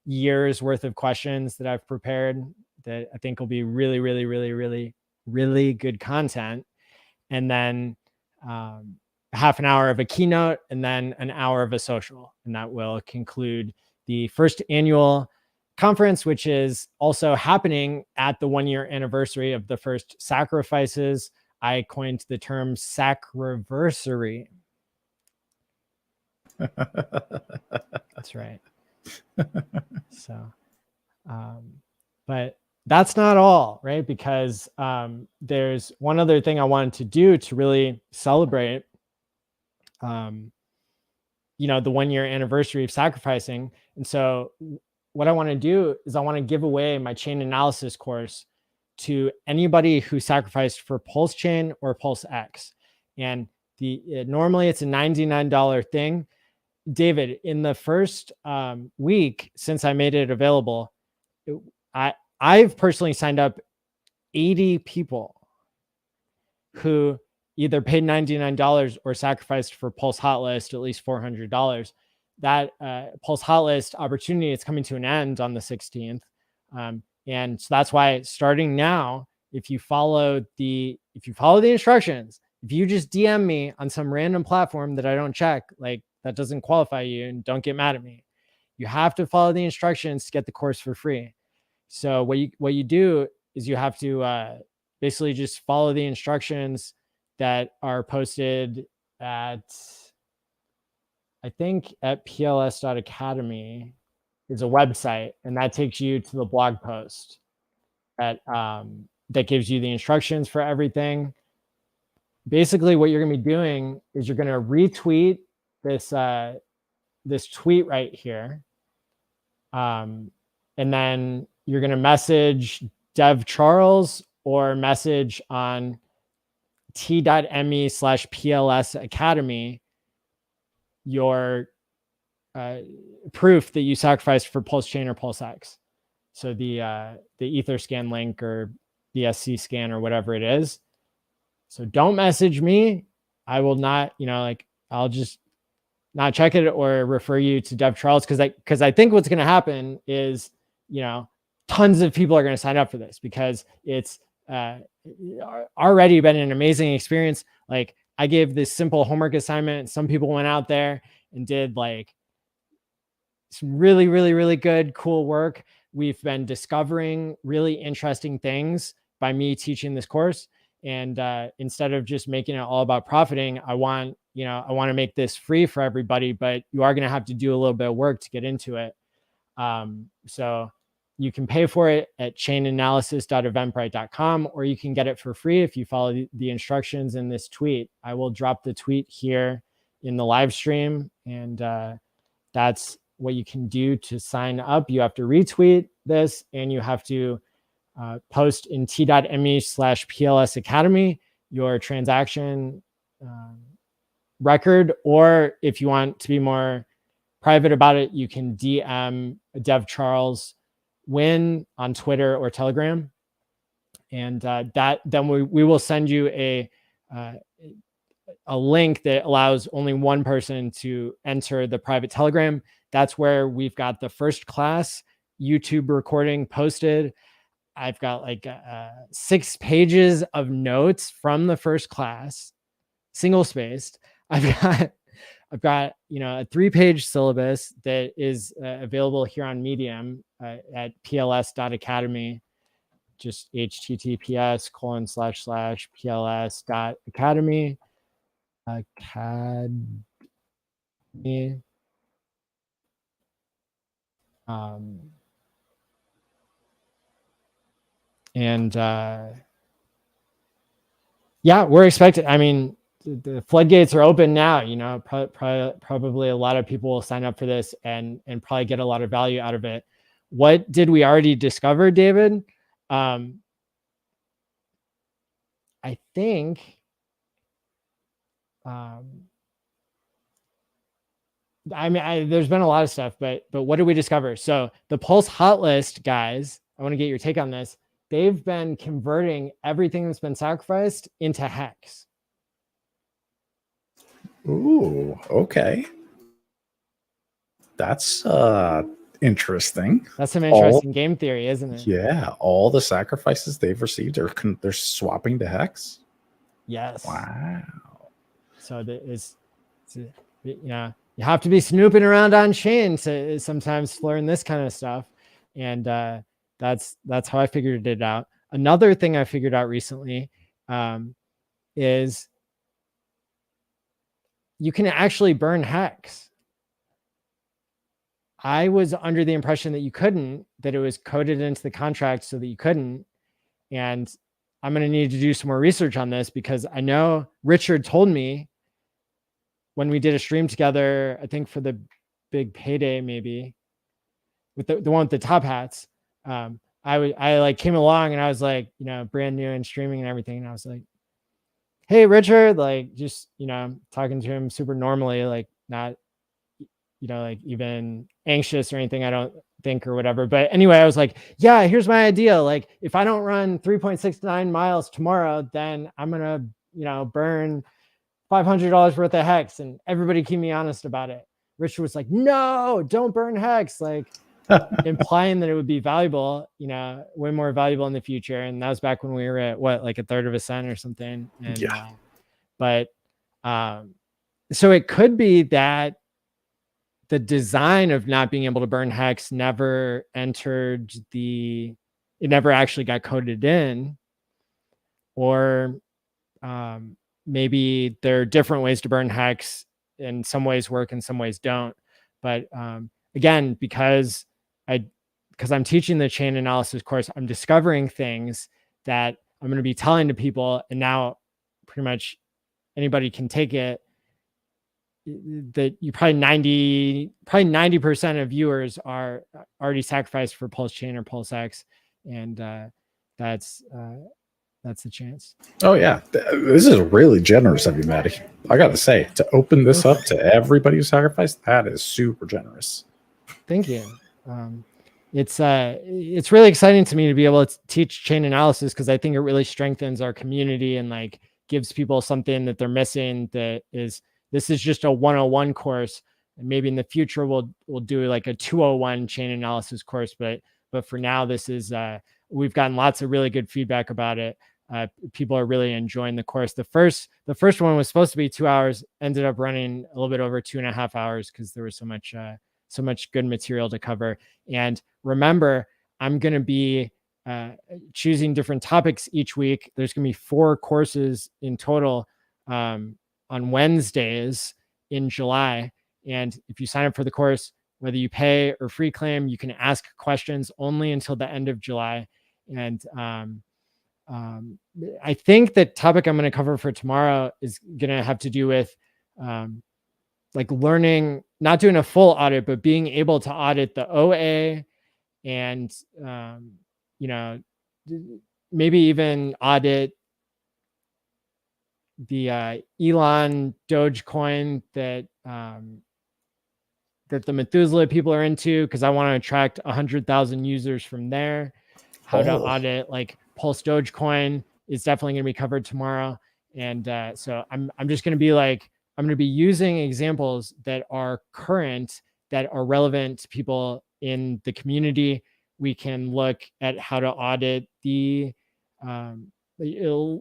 years worth of questions that I've prepared that I think will be really, really, really, really, really good content. And then half an hour of a keynote, and then an hour of a social. And that will conclude the first annual conference, which is also happening at the 1-year anniversary of the first sacrifices. I coined the term sacriversary. That's right. So, but that's not all, right? Because there's one other thing I wanted to do to really celebrate, you know, the 1-year anniversary of sacrificing. And so what I want to do is I want to give away my chain analysis course to anybody who sacrificed for PulseChain or PulseX. And normally it's a $99 thing. David, in the first week since I made it available, I've personally signed up 80 people who either paid $99 or sacrificed for Pulse Hotlist at least $400. That Pulse Hotlist opportunity is coming to an end on the 16th. And so that's why starting now, if you follow the instructions, if you just DM me on some random platform that I don't check, like that doesn't qualify you, and don't get mad at me. You have to follow the instructions to get the course for free. So what you do is you have to basically just follow the instructions that are posted at, I think at pls.academy is a website, and that takes you to the blog post that gives you the instructions for everything. Basically, what you're going to be doing is you're going to retweet this tweet right here, and then you're going to message Dev Charles or message on t.me/PLS Academy your proof that you sacrificed for PulseChain or PulseX. So the Etherscan link or BSC scan or whatever it is. So don't message me. I will not, I'll just not check it or refer you to Dev Charles, because I think what's going to happen is, tons of people are going to sign up for this because it's already been an amazing experience. Like, I gave this simple homework assignment. Some people went out there and did like some really, really, really good, cool work. We've been discovering really interesting things by me teaching this course. And instead of just making it all about profiting, I want to make this free for everybody, but you are going to have to do a little bit of work to get into it. So you can pay for it at chainanalysis.eventbrite.com, or you can get it for free if you follow the instructions in this tweet. I will drop the tweet here in the live stream, and that's what you can do to sign up. You have to retweet this, and you have to post in t.me/PLS Academy your transaction record, or if you want to be more private about it, you can DM Dev Charles Win on Twitter or Telegram, and then we will send you a link that allows only one person to enter the private Telegram. That's where we've got the first class YouTube recording posted. I've got like 6 pages of notes from the first class, single spaced. I've got a 3-page syllabus that is available here on Medium at pls.academy, just https://pls.academy. Academy. Yeah, we're expecting, I mean, the floodgates are open now. Probably a lot of people will sign up for this and probably get a lot of value out of it. What did we already discover, David? I think there's been a lot of stuff, but what did we discover? So the Pulse Hotlist guys, I want to get your take on this. They've been converting everything that's been sacrificed into HEX. Ooh, okay. That's interesting. That's some interesting game theory, isn't it? Yeah, all the sacrifices they've received they're swapping to HEX. Yes. Wow. So you know, you have to be snooping around on chain to sometimes learn this kind of stuff. And that's how I figured it out. Another thing I figured out recently is you can actually burn HEX. I was under the impression that you couldn't, that it was coded into the contract so that you couldn't. And I'm going to need to do some more research on this, because I know Richard told me when we did a stream together, I think for the big payday, maybe with the one with the top hats. I like came along and I was like, you know, brand new and streaming and everything. And I was like, hey, Richard, like just, you know, talking to him super normally, like not, you know, like even anxious or anything, I don't think, or whatever. But anyway, I was like, yeah, here's my idea. Like if I don't run 3.69 miles tomorrow, then I'm going to, you know, burn $500 worth of HEX, and everybody keep me honest about it. Richard was like, no, don't burn HEX. Like implying that it would be valuable, you know, way more valuable in the future. And that was back when we were at what, like 1/3 of a cent or something. And, Yeah. But so it could be that the design of not being able to burn HEX never entered it never actually got coded in, or maybe there are different ways to burn HEX, and some ways work and some ways don't. But again, because I'm teaching the chain analysis course, I'm discovering things that I'm going to be telling to people, and now pretty much anybody can take it. That you probably 90% of viewers are already sacrificed for PulseChain or PulseX, and that's the chance. Oh yeah, this is really generous of you, Maddie. I got to say, to open this up to everybody who sacrificed, that is super generous. Thank you. It's really exciting to me to be able to teach chain analysis, because I think it really strengthens our community and like gives people something that they're missing. This is just a 101 course, and maybe in the future we'll do like a 201 chain analysis course. But for now, this is we've gotten lots of really good feedback about it. People are really enjoying the course. The first one was supposed to be 2 hours, ended up running a little bit over 2.5 hours because there was so much good material to cover. And remember, I'm going to be choosing different topics each week. There's going to be 4 courses in total on Wednesdays in July. And if you sign up for the course, whether you pay or free claim, you can ask questions only until the end of July. And I think the topic I'm going to cover for tomorrow is going to have to do with like learning, not doing a full audit, but being able to audit the OA, and you know, maybe even audit the Elon Dogecoin that the Methuselah people are into, because I want to attract 100,000 users from there. How to audit like Pulse Dogecoin is definitely going to be covered tomorrow. And so I'm just going to be like, I'm going to be using examples that are current, that are relevant to people in the community. We can look at how to audit the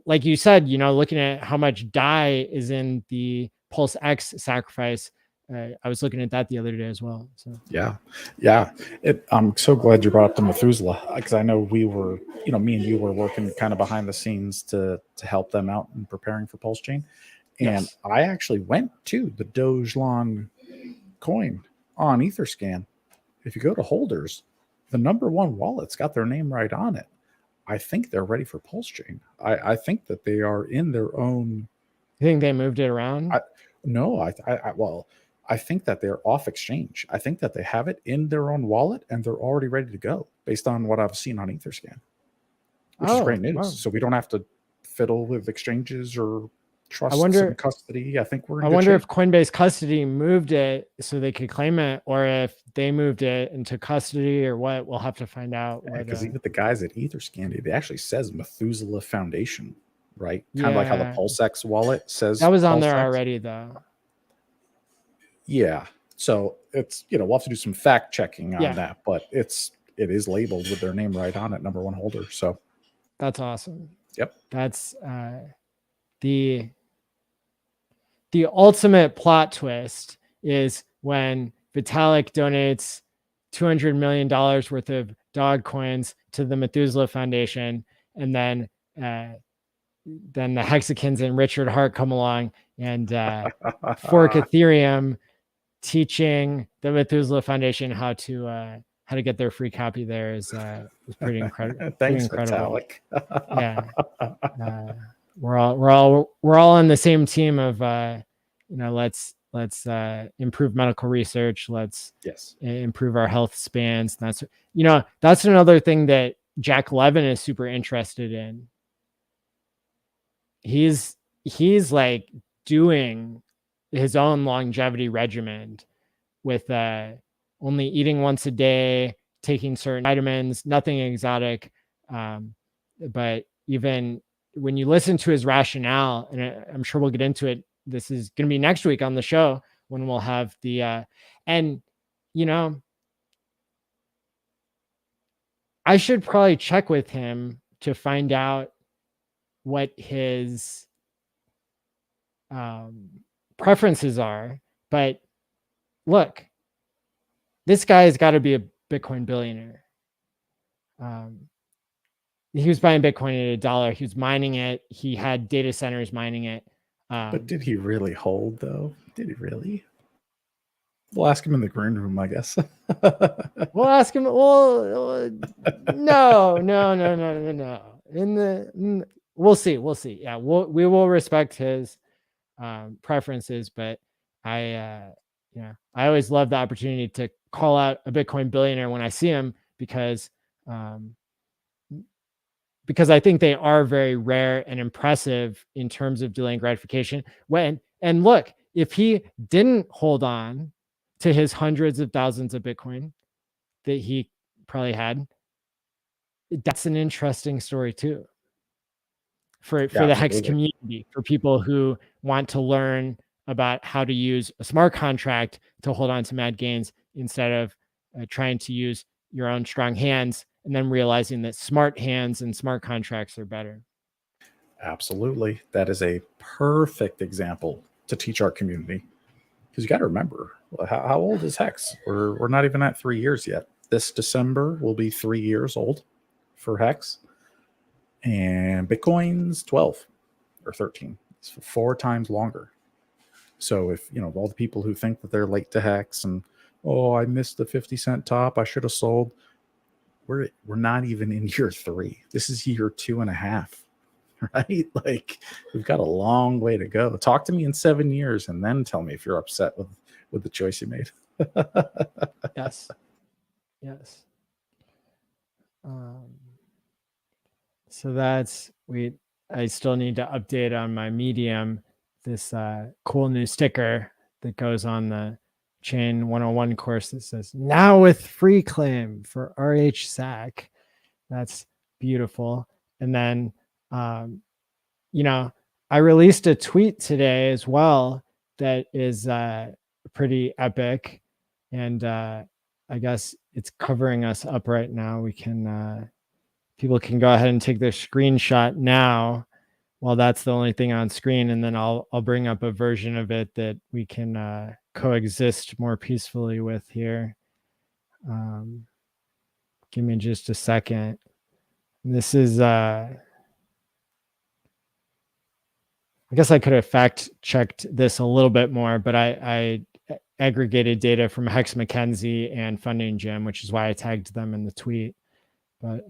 like you said, you know, looking at how much DAI is in the PulseX sacrifice. I was looking at that the other day as well. So yeah. I'm so glad you brought up the Methuselah, because I know we were, you know, me and you were working kind of behind the scenes to help them out in preparing for PulseChain. And yes, I actually went to the Dogelon coin on Etherscan. If you go to holders, the #1 wallet's got their name right on it. I think they're ready for PulseChain. I think that they are in their own. You think they moved it around? Well, I think that they're off exchange. I think that they have it in their own wallet and they're already ready to go, based on what I've seen on Etherscan, which is great news. Wow. So we don't have to fiddle with exchanges or trusts and custody. I think we're in good shape. If Coinbase custody moved it so they could claim it, or if they moved it into custody, or what. We'll have to find out. Because even the guys at Etherscan, it actually says Methuselah Foundation, right? Kind of like how the PulseX wallet says. That was on there already, though. Yeah. So it's, you know, we'll have to do some fact checking on that, but it is labeled with their name right on it, #1 holder. So that's awesome. Yep. That's the the ultimate plot twist is when Vitalik donates $200 million worth of dog coins to the Methuselah Foundation, and then the Hexicans and Richard Hart come along and fork Ethereum, teaching the Methuselah Foundation how to get their free copy there is pretty incredible. Thanks, pretty incredible. Vitalik. Yeah, we're all on the same team of let's improve medical research. Let's improve our health spans. That's another thing that Jack Levin is super interested in. He's like doing his own longevity regimen with only eating once a day, taking certain vitamins, nothing exotic. But even when you listen to his rationale, and I'm sure we'll get into it, this is going to be next week on the show when we'll have the, I should probably check with him to find out what his preferences are. But look, this guy's got to be a Bitcoin billionaire. He was buying Bitcoin at $1. He was mining it. He had data centers mining it. But did he really hold, though? Did he really? We'll ask him in the green room, I guess. We'll ask him. Well, no. We'll see. Yeah, we will respect his preferences, but I always love the opportunity to call out a Bitcoin billionaire when I see him, because I think they are very rare and impressive in terms of delaying gratification. And look, if he didn't hold on to his hundreds of thousands of Bitcoin that he probably had, that's an interesting story too. For the HEX community, for people who want to learn about how to use a smart contract to hold on to mad gains instead of trying to use your own strong hands, and then realizing that smart hands and smart contracts are better. Absolutely. That is a perfect example to teach our community. Because you got to remember, how old is HEX? We're not even at 3 years yet. This December will be 3 years old for HEX. And Bitcoin's 12 or 13. It's 4 times longer. So if, all the people who think that they're late to HEX and, I missed the 50-cent top, I should have sold. We're not even in year 3. This is year 2.5, right? Like, we've got a long way to go. Talk to me in 7 years and then tell me if you're upset with the choice you made. Yes. So I still need to update on my Medium, this cool new sticker that goes on the Chain 101 course that says, now with free claim for RH SAC. That's beautiful. And then, I released a tweet today as well that is pretty epic. And I guess it's covering us up right now. We can, people can go ahead and take their screenshot now while that's the only thing on screen. And then I'll bring up a version of it that we can coexist more peacefully with here. Give me just a second. This is, I guess I could have fact checked this a little bit more, but I aggregated data from Hex McKenzie and Funding Gym, which is why I tagged them in the tweet. But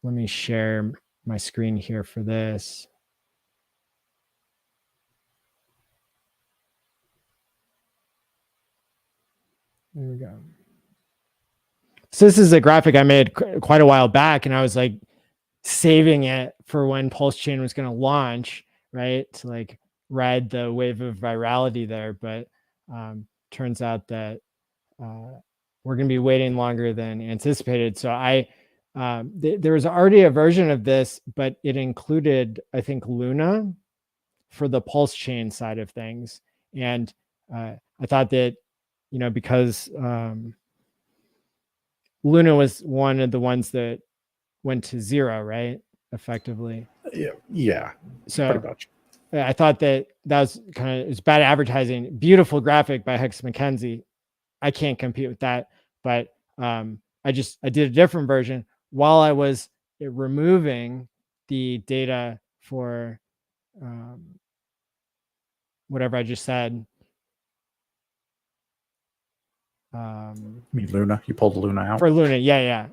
let me share my screen here for this. There we go. So this is a graphic I made quite a while back, and I was like saving it for when PulseChain was going to launch, right? To like ride the wave of virality there. But turns out that we're going to be waiting longer than anticipated. So there was already a version of this, but it included, I think, Luna for the PulseChain side of things. And I thought that, because Luna was one of the ones that went to zero, right? Effectively. Yeah. So pretty much. I thought that was kind of, it's bad advertising. Beautiful graphic by Hex McKenzie. I can't compete with that, but I did a different version while I was removing the data for whatever I just said. I mean, Luna, you pulled Luna out for Luna. Yeah.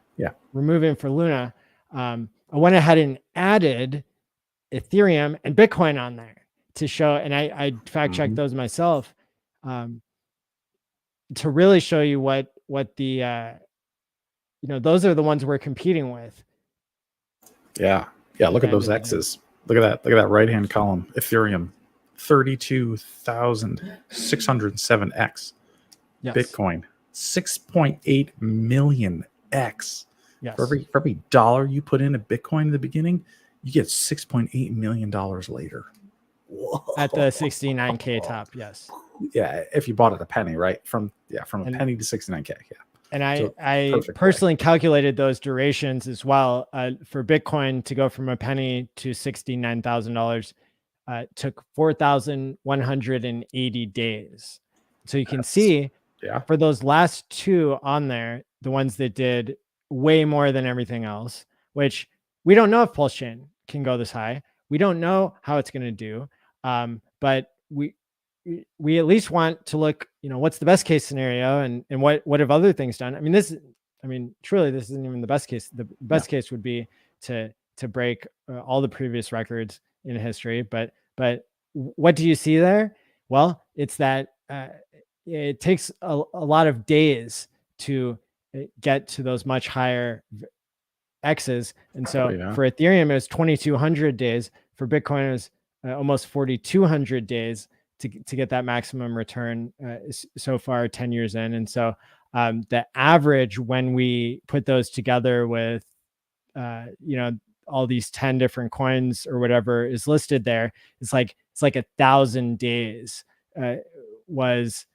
Removing for Luna. I went ahead and added Ethereum and Bitcoin on there to show, and I fact checked those myself, to really show you what the those are the ones we're competing with. Yeah. Look at those X's. Look at that right hand column. Ethereum, 32,607 X. Yes. Bitcoin, 6.8 million X. Yes. For every dollar you put in a Bitcoin in the beginning, you get $6.8 million later. Whoa. At the 69K top, yes. Yeah, if you bought it a penny, right? From a penny to 69K, yeah. And I personally calculated those durations as well. For Bitcoin to go from a penny to $69,000 took 4,180 days. So you can see for those last two on there, the ones that did way more than everything else, which we don't know if PulseChain can go this high. We don't know how it's going to do. But we at least want to look, what's the best case scenario and what have other things done? Truly, this isn't even the best case. The best case would be to break all the previous records in history. But what do you see there? Well, it's that it takes a lot of days to get to those much higher X's. And so for Ethereum, it was 2,200 days. For Bitcoin, it was almost 4,200 days to get that maximum return so far 10 years in. And so the average, when we put those together with, all these 10 different coins or whatever is listed there, it's like 1,000 days was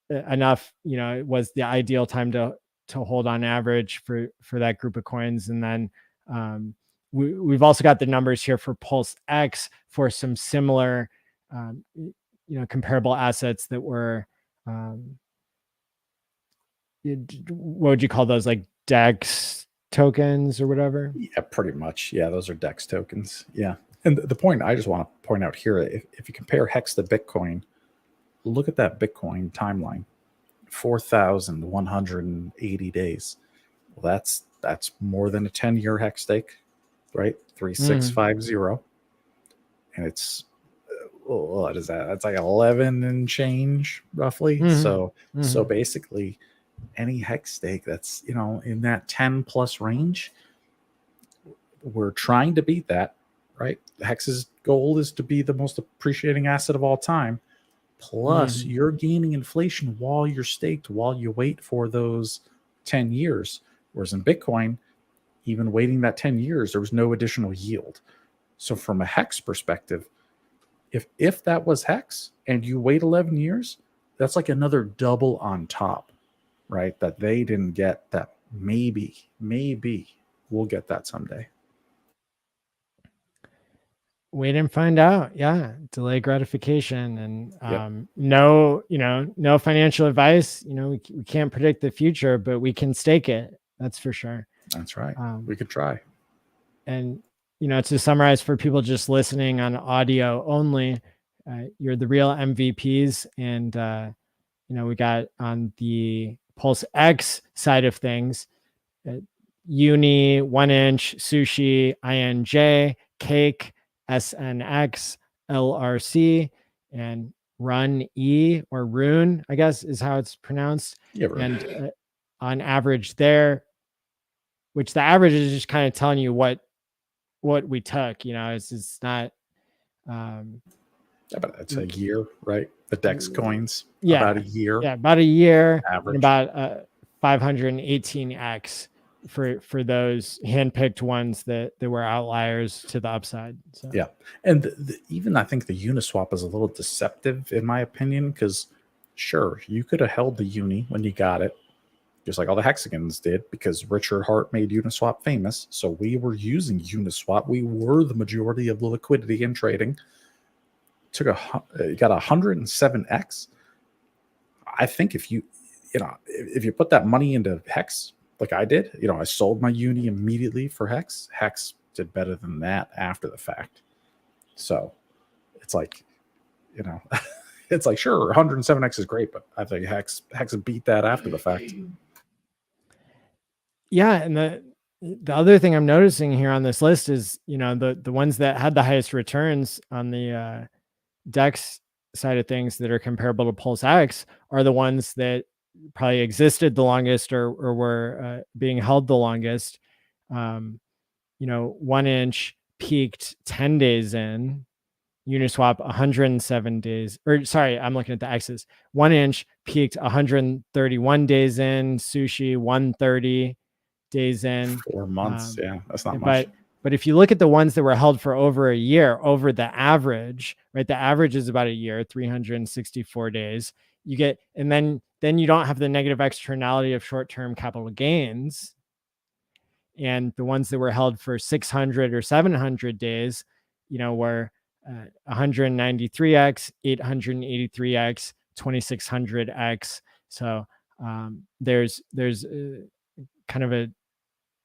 enough, it was the ideal time to hold on average for that group of coins. And then we've also got the numbers here for Pulse X for some similar, comparable assets that were, what would you call those, like DEX tokens or whatever? Yeah, pretty much. Yeah, those are DEX tokens. Yeah. And the point I just want to point out here, if you compare HEX to Bitcoin, look at that Bitcoin timeline, 4,180 days. Well, that's more than a 10-year HEX stake, right? 3,650. And it's, what is that? That's like 11 and change roughly. So basically any HEX stake that's, in that 10 plus range, we're trying to beat that, right? HEX's goal is to be the most appreciating asset of all time. Plus you're gaining inflation while you're staked, while you wait for those 10 years. Whereas in Bitcoin, even waiting that 10 years, there was no additional yield. So from a HEX perspective, if that was HEX and you wait 11 years, that's like another double on top, right? That they didn't get, that maybe we'll get that someday. Wait and find out. Yeah. Delay gratification and no financial advice. We can't predict the future, but we can stake it. That's for sure. That's right. We could try. And, to summarize for people just listening on audio only, you're the real MVPs. And, we got on the Pulse X side of things, Uni, 1 inch, Sushi, INJ, Cake, SNX, LRC, and Run E or Rune, I guess is how it's pronounced. Yeah, and on average there, which the average is just kind of telling you what we took. It's not. But it's a year, right? The DEX coins, about a year. Yeah, about a year. Average. And about 518x. For those handpicked ones that were outliers to the upside. So. Yeah. And even I think the Uniswap is a little deceptive in my opinion, because sure, you could have held the Uni when you got it, just like all the Hexagons did, because Richard Hart made Uniswap famous. So we were using Uniswap. We were the majority of the liquidity in trading. you got 107x. I think if you put that money into HEX like I did, I sold my uni immediately for HEX. HEX did better than that after the fact. So it's like, it's like, sure, 107x is great, but I think HEX beat that after the fact. Yeah, and the other thing I'm noticing here on this list is, the ones that had the highest returns on the DEX side of things that are comparable to PulseX are the ones that probably existed the longest or were being held the longest. 1inch peaked 10 days in, Uniswap 107 days, or sorry, I'm looking at the X's. 1inch peaked 131 days in, Sushi 130 days in. 4 months. Yeah, that's not much. But if you look at the ones that were held for over a year, over the average, right? The average is about a year, 364 days. You get, and then you don't have the negative externality of short-term capital gains. And the ones that were held for 600 or 700 days, were 193x, 883x, 2600x. So there's kind of a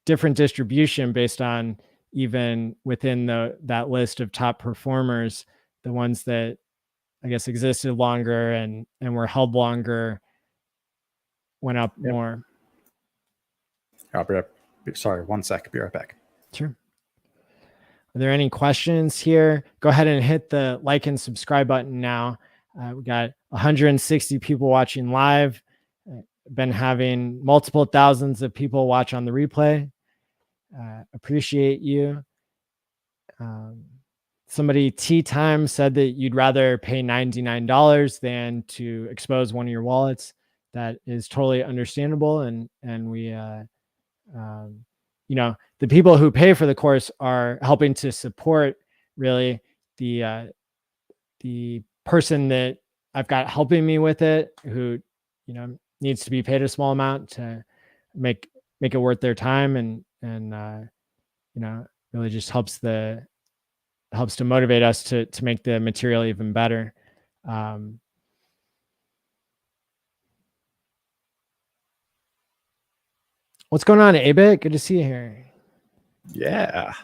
different distribution based on even within that list of top performers. The ones that I guess existed longer and were held longer went up more. I'll be right, sorry, 1 sec. Be right back. Sure. Are there any questions here? Go ahead and hit the like and subscribe button now. We got 160 people watching live. Been having multiple thousands of people watch on the replay. Appreciate you. Somebody Tea Time said that you'd rather pay $99 than to expose one of your wallets. That is totally understandable, and we the people who pay for the course are helping to support really the person that I've got helping me with it, who needs to be paid a small amount to make it worth their time, and really just helps to motivate us to make the material even better. What's going on, Abit? Good to see you here. Yeah,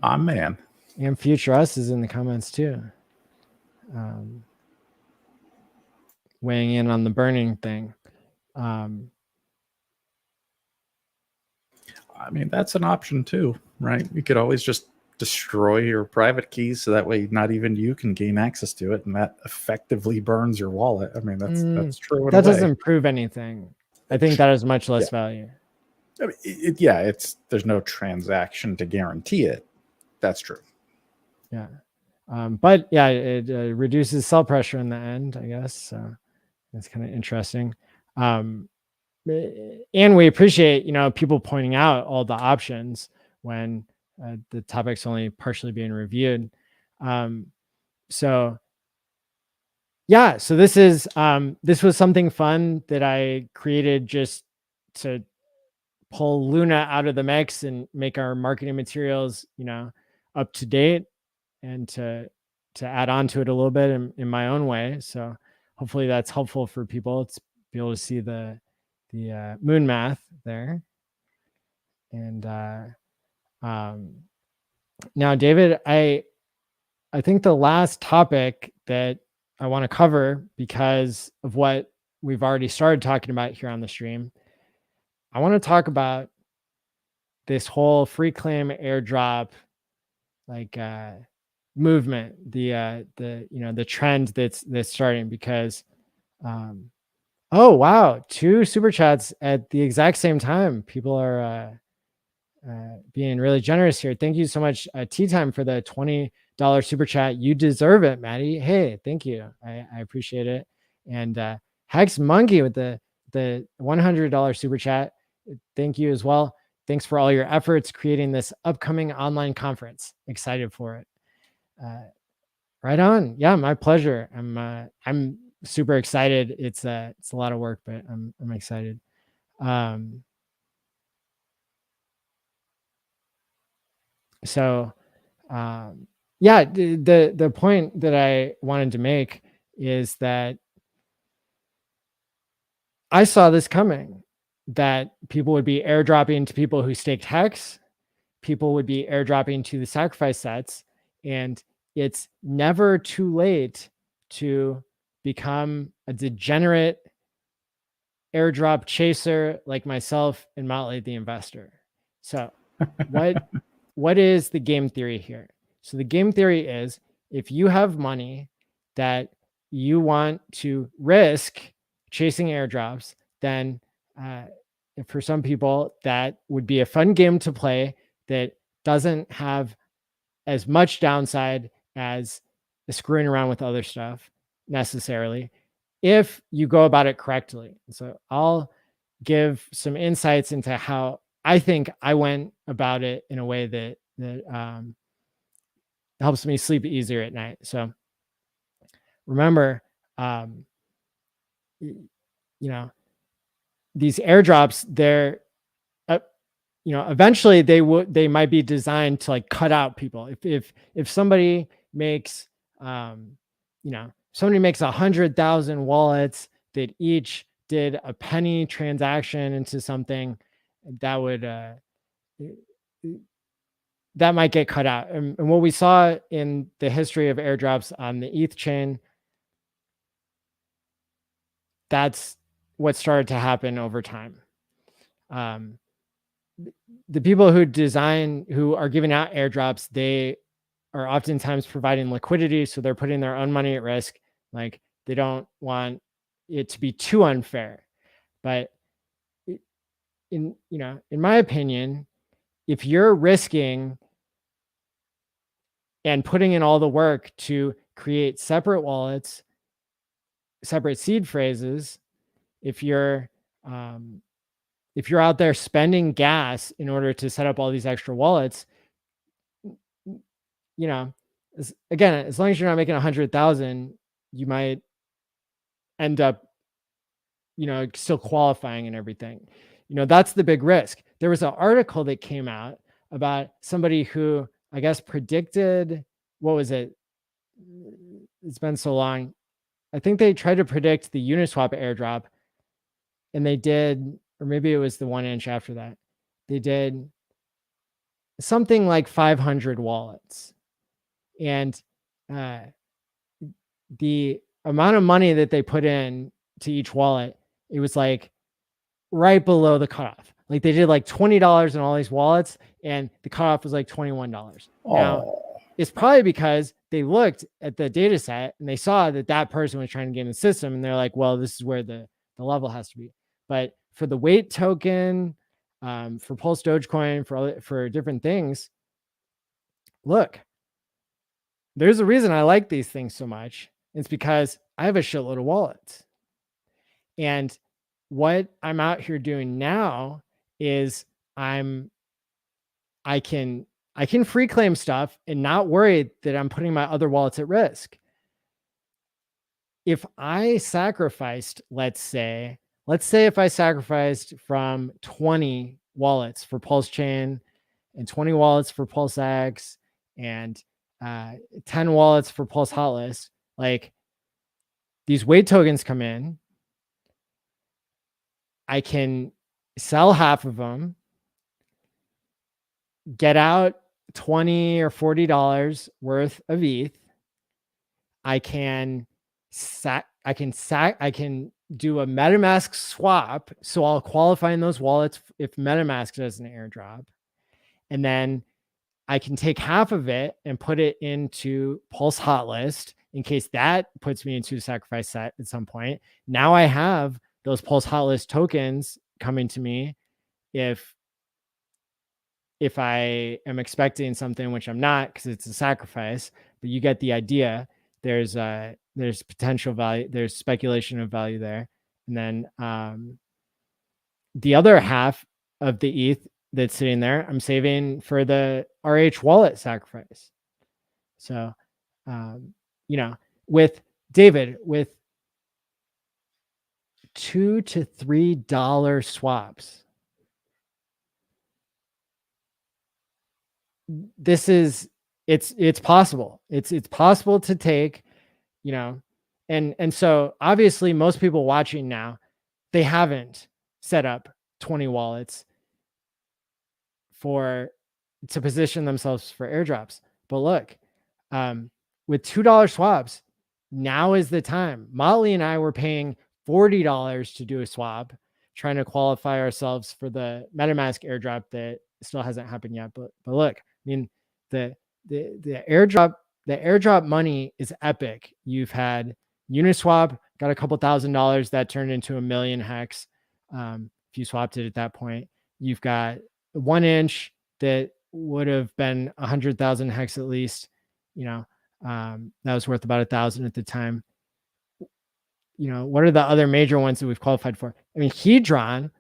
my man. And Future Us is in the comments too. Weighing in on the burning thing. I mean, that's an option too, right? You could always just destroy your private keys so that way not even you can gain access to it, and that effectively burns your wallet. I mean, that's true. That doesn't prove anything. I think that has much less value. I mean, there's no transaction to guarantee it. That's true. Yeah. But yeah, it reduces sell pressure in the end, I guess. So that's kind of interesting. And we appreciate, people pointing out all the options when the topic's only partially being reviewed. So this was something fun that I created just to pull Luna out of the mix and make our marketing materials, up to date, and to add on to it a little bit in my own way. So hopefully that's helpful for people to be able to see the moon math there. And now, David, I think the last topic that I want to cover, because of what we've already started talking about here on the stream, I want to talk about this whole free claim airdrop movement, the trend that's starting, because oh wow, 2 super chats at the exact same time. People are being really generous here. Thank you so much, Tea Time, for the $20 super chat. You deserve it, Maddie. Hey, thank you. I appreciate it. And Hex Monkey with the $100 super chat. Thank you as well. Thanks for all your efforts creating this upcoming online conference. Excited for it. Right on. Yeah, my pleasure. I'm super excited. It's a lot of work, but I'm excited. So Yeah, the point that I wanted to make is that I saw this coming, that people would be airdropping to people who staked HEX, people would be airdropping to the sacrifice sets, and it's never too late to become a degenerate airdrop chaser like myself and Motley the investor. So what is the game theory here? So the game theory is, if you have money that you want to risk chasing airdrops, then for some people that would be a fun game to play that doesn't have as much downside as screwing around with other stuff necessarily, if you go about it correctly. So I'll give some insights into how I think I went about it in a way that helps me sleep easier at night. So remember, you know, these airdrops, they're eventually they might be designed to like cut out people. If somebody makes somebody makes 100,000 wallets that each did a penny transaction into something, that would that might get cut out. And what we saw in the history of airdrops on the ETH chain, that's what started to happen over time. The people who are giving out airdrops, they are oftentimes providing liquidity, so they're putting their own money at risk. Like, they don't want it to be too unfair. But in my opinion, if you're risking and putting in all the work to create separate wallets, separate seed phrases, if you're out there spending gas in order to set up all these extra wallets, as long as you're not making 100,000, you might end up, still qualifying and everything. That's the big risk. There was an article that came out about somebody who, I guess, predicted, what was it? It's been so long. I think they tried to predict the Uniswap airdrop, and they did, or maybe it was the 1 inch after that. They did something like 500 wallets. And the amount of money that they put in to each wallet, it was like right below the cutoff. Like, they did like $20 in all these wallets, and the cutoff was like $21. Now, it's probably because they looked at the data set and they saw that person was trying to get in the system, and they're like, well, this is where the level has to be. But for the Wait token, for Pulse Dogecoin, for different things, look, there's a reason I like these things so much. It's because I have a shitload of wallets. And what I'm out here doing now is I can free claim stuff and not worry that I'm putting my other wallets at risk. If I sacrificed, let's say if I sacrificed from 20 wallets for PulseChain and 20 wallets for PulseX and 10 wallets for Pulse Hotlist, like, these Wait tokens come in, I can sell half of them, get out $20 or $40 worth of ETH. I can do a MetaMask swap, so I'll qualify in those wallets if MetaMask does an airdrop, and then I can take half of it and put it into Pulse Hotlist in case that puts me into a sacrifice set at some point. Now I have those Pulse Hotlist tokens coming to me if I am expecting something, which I'm not because it's a sacrifice, but you get the idea. There's potential value, there's speculation of value there. And then the other half of the ETH that's sitting there, I'm saving for the RH wallet sacrifice. So, with David, with $2 to $3 swaps, this is it's possible. It's possible to take, you know, and so obviously most people watching now, they haven't set up 20 wallets to position themselves for airdrops. But look, with $2 swaps, now is the time. Molly and I were paying $40 to do a swap, trying to qualify ourselves for the MetaMask airdrop that still hasn't happened yet. But look, I mean, the airdrop money is epic. You've had Uniswap got a couple $1,000 that turned into 1 million hex. If you swapped it at that point, you've got 1 inch that would have been 100,000 hex at least. You know, that was worth about 1,000 at the time. You know, what are the other major ones that we've qualified for? I mean, Hedron,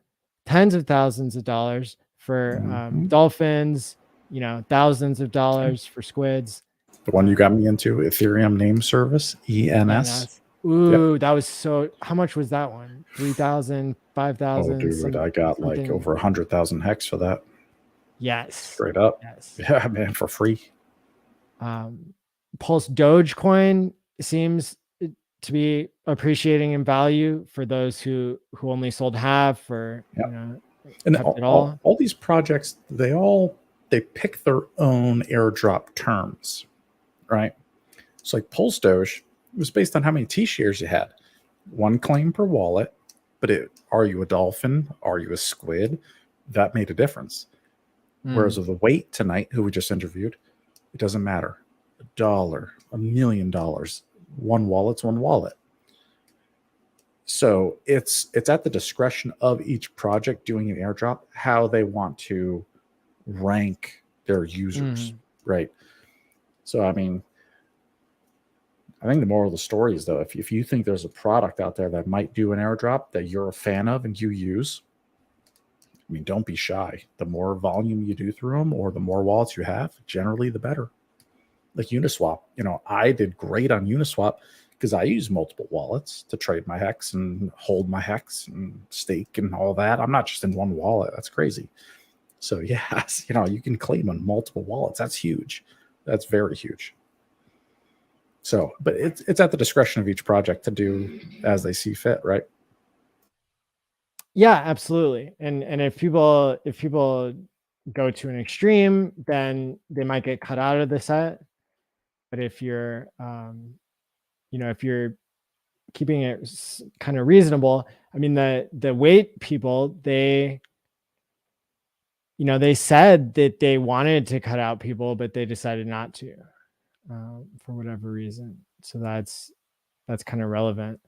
tens of thousands of dollars for dolphins, you know, thousands of dollars for squids. The one you got me into, Ethereum name service, ENS. Ooh, yep. That was so, how much was that one? 3,000, 5,000? Oh, dude, I got something. Like over 100,000 hex for that. Yes. Straight up. Yes. Yeah, man, for free. Pulse Dogecoin seems to be appreciating in value for those who only sold half or, yep. You know, and all these projects, they pick their own airdrop terms, right? It's like Pulse Doge, it was based on how many TShares you had. 1 claim per wallet, but are you a dolphin? Are you a squid? That made a difference. Whereas with the Wait tonight, who we just interviewed, it doesn't matter. $1, $1 million, 1 wallet's 1 wallet. So it's at the discretion of each project doing an airdrop, how they want to rank their users, right? So, I mean, I think the moral of the story is, though, if you think there's a product out there that might do an airdrop that you're a fan of and you use, I mean, don't be shy. The more volume you do through them or the more wallets you have, generally the better. Like Uniswap, you know, I did great on Uniswap because I use multiple wallets to trade my hex and hold my hex and stake and all that. I'm not just in one wallet. That's crazy. So yes, you know, you can claim on multiple wallets. That's huge. That's very huge. So, but it's at the discretion of each project to do as they see fit, right? Yeah, absolutely. And if people go to an extreme, then they might get cut out of the set. But if you're, you know, if you're keeping it kind of reasonable, I mean, the Wait people, they, you know, they said that they wanted to cut out people, but they decided not to, for whatever reason. So that's kind of relevant.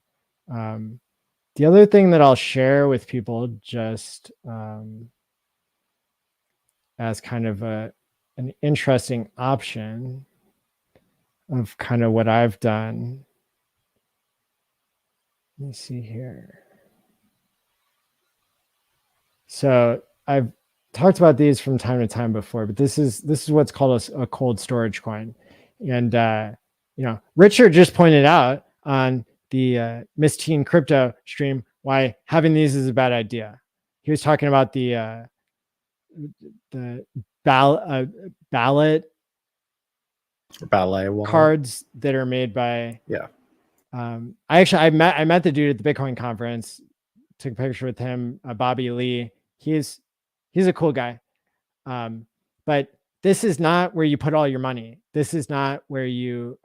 The other thing that I'll share with people just as kind of an interesting option of kind of what I've done. Let me see here. So I've talked about these from time to time before, but this is what's called a cold storage coin. And, you know, Richard just pointed out on the Miss Teen Crypto stream why having these is a bad idea. He was talking about the ballet cards that are made by I met the dude at the Bitcoin conference, took a picture with him, Bobby Lee. He's a cool guy, but this is not where you put all your money. This is not where you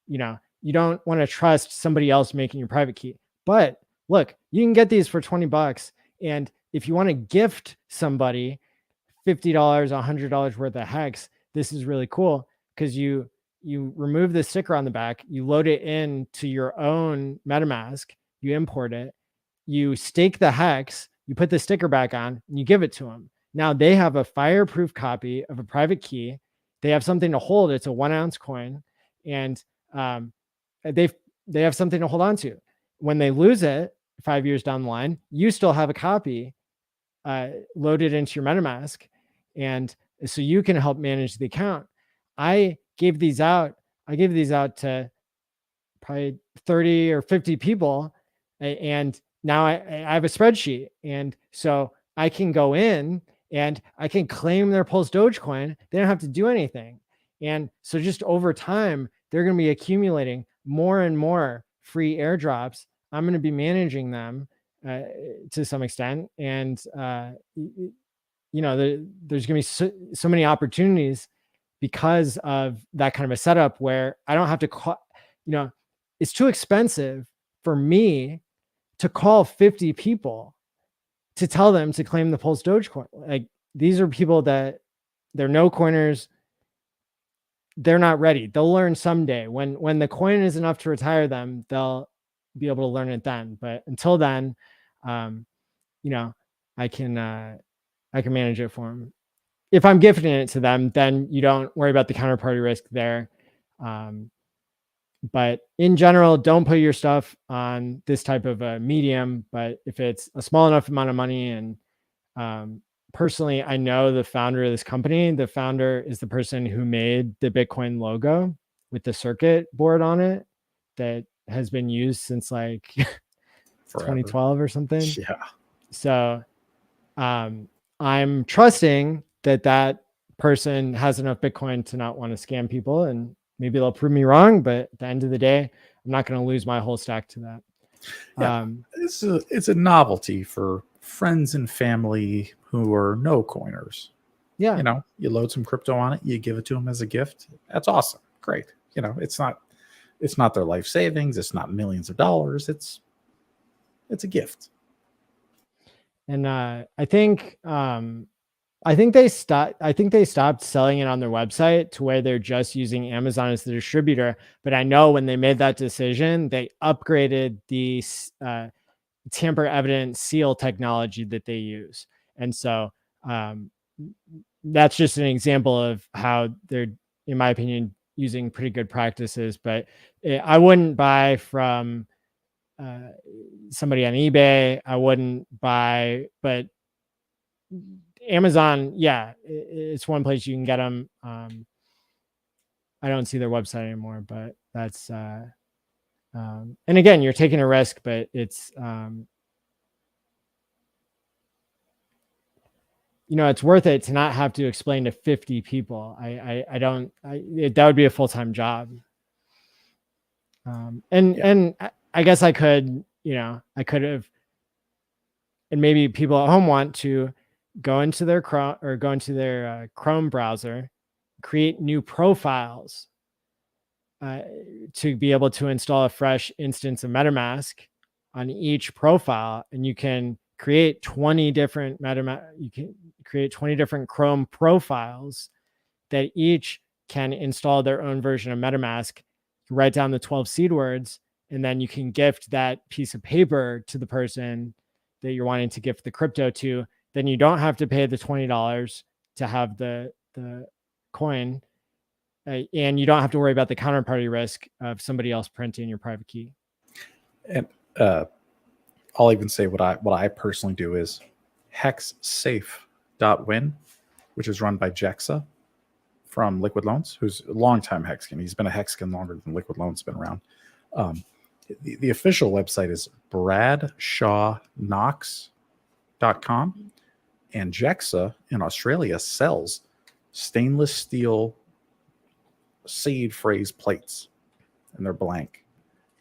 you know, you don't want to trust somebody else making your private key. But look, you can get these for $20, and if you want to gift somebody $50, $100 worth of hex, this is really cool because you remove the sticker on the back, you load it into your own MetaMask, you import it, you stake the hex, you put the sticker back on, and you give it to them. Now they have a fireproof copy of a private key. They have something to hold. It's a 1 ounce coin, and they have something to hold on to. When they lose it 5 years down the line, you still have a copy loaded into your MetaMask, and so you can help manage the account. I gave these out to probably 30 or 50 people, and now I have a spreadsheet, and so I can go in and I can claim their Pulse Dogecoin. They don't have to do anything, And so just over time, they're going to be accumulating more and more free airdrops. I'm going to be managing them to some extent. And, there's going to be so many opportunities because of that kind of a setup where I don't have to call, it's too expensive for me to call 50 people to tell them to claim the Pulse Dogecoin. Like, these are people that they're no coiners. They're not ready. They'll learn someday. When the coin is enough to retire them, they'll be able to learn it then. But until then, I can manage it for them. If I'm gifting it to them, then you don't worry about the counterparty risk there. But in general, don't put your stuff on this type of a medium. But if it's a small enough amount of money, and personally, I know the founder of this company. The founder is the person who made the Bitcoin logo with the circuit board on it that has been used since like 2012 or something. Yeah. So I'm trusting that person has enough Bitcoin to not want to scam people, and maybe they'll prove me wrong, but at the end of the day, I'm not going to lose my whole stack to that. Yeah, it's a novelty for friends and family who are no coiners. Yeah. You load some crypto on it, you give it to them as a gift. That's awesome. Great. It's not their life savings. It's not millions of dollars. It's a gift. And I think they stopped selling it on their website to where they're just using Amazon as the distributor. But I know when they made that decision, they upgraded the tamper evident seal technology that they use. And so that's just an example of how they're, in my opinion, using pretty good practices. But I wouldn't buy from somebody on eBay. I wouldn't buy, but Amazon, yeah, it's one place you can get them. I don't see their website anymore, but that's and again, you're taking a risk, but it's it's worth it to not have to explain to 50 people. That would be a full-time job. And I guess I could have, and maybe people at home want to go into their Chrome browser, create new profiles to be able to install a fresh instance of MetaMask on each profile, and you can create 20 different Chrome profiles that each can install their own version of MetaMask. You write down the 12 seed words, and then you can gift that piece of paper to the person that you're wanting to gift the crypto to. Then you don't have to pay the $20 to have the coin, and you don't have to worry about the counterparty risk of somebody else printing your private key. And I'll even say what I personally do is hexsafe.win, which is run by Jexa from Liquid Loans, who's a longtime Hexkin. He's been a Hexkin longer than Liquid Loans has been around. The official website is bradshawknox.com, and Jexa in Australia sells stainless steel seed phrase plates, and they're blank,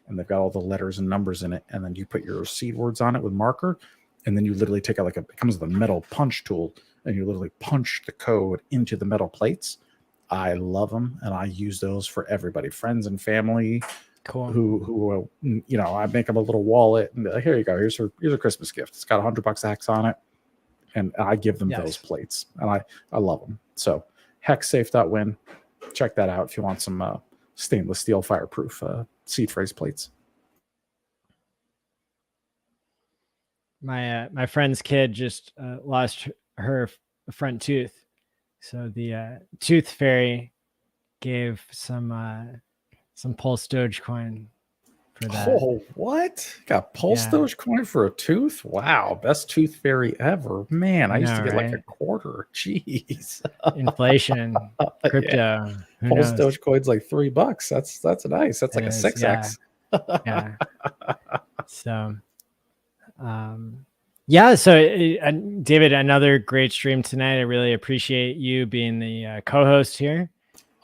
and they've got all the letters and numbers in it, and then you put your seed words on it with marker, and then you literally take out it comes with a metal punch tool, and you literally punch the code into the metal plates. I love them, and I use those for everybody, friends and family. Cool. Who I make them a little wallet, and be like, here you go, here's a Christmas gift. It's got $100 HEX on it, and I give them those plates, and I love them. So hexsafe.win, check that out if you want some stainless steel fireproof seed phrase plates. My friend's kid just lost her front tooth, so the tooth fairy gave some Pulse Dogecoin for that. Oh, what? Got Pulse Dogecoin for a tooth? Wow, best tooth fairy ever. Man, I used to get like a quarter. Jeez. Inflation, crypto. Pulse Dogecoin's like $3. That's nice. That's like a 6x. Yeah. So David, another great stream tonight. I really appreciate you being the co-host here.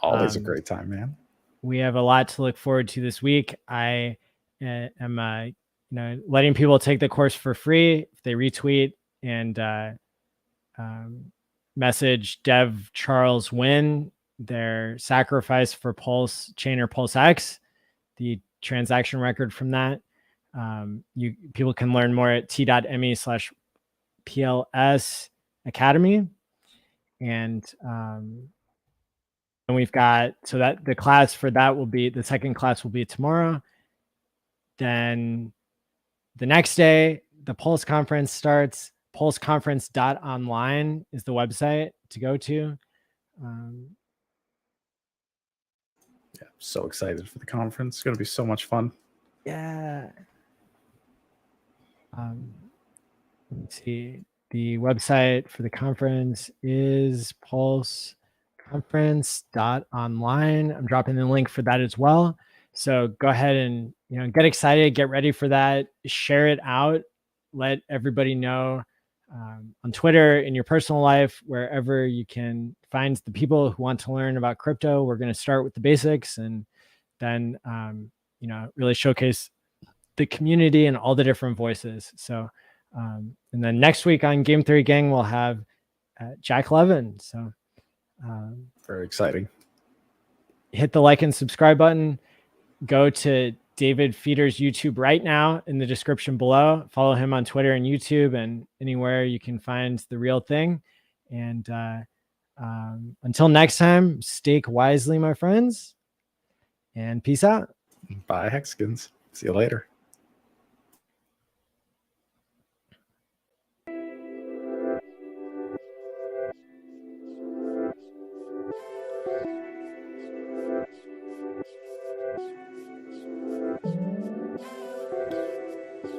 Always a great time, man. We have a lot to look forward to this week. I am, letting people take the course for free if they retweet and message Dev Charles Win their sacrifice for PulseChain or PulseX, the transaction record from that. People can learn more at t.me/PLS Academy. And we've got, so that the class for that will be, the second class will be tomorrow. Then the next day, the Pulse conference starts. pulseconference.online is the website to go to. Yeah, so excited for the conference. It's going to be so much fun. Yeah. Let's see. The website for the conference is pulseconference.online. I'm dropping the link for that as well. So go ahead and get excited, get ready for that, share it out, let everybody know on Twitter, in your personal life, wherever you can find the people who want to learn about crypto. We're going to start with the basics and then really showcase the community and all the different voices. So and then next week on Game Theory Gang, we'll have Jack Levin. So very exciting. Hit the like and subscribe button. Go to David Feeder's YouTube right now in the description below. Follow him on Twitter and YouTube and anywhere you can find the real thing. And until next time, stake wisely, my friends, and peace out. Bye, Hexkins. See you later.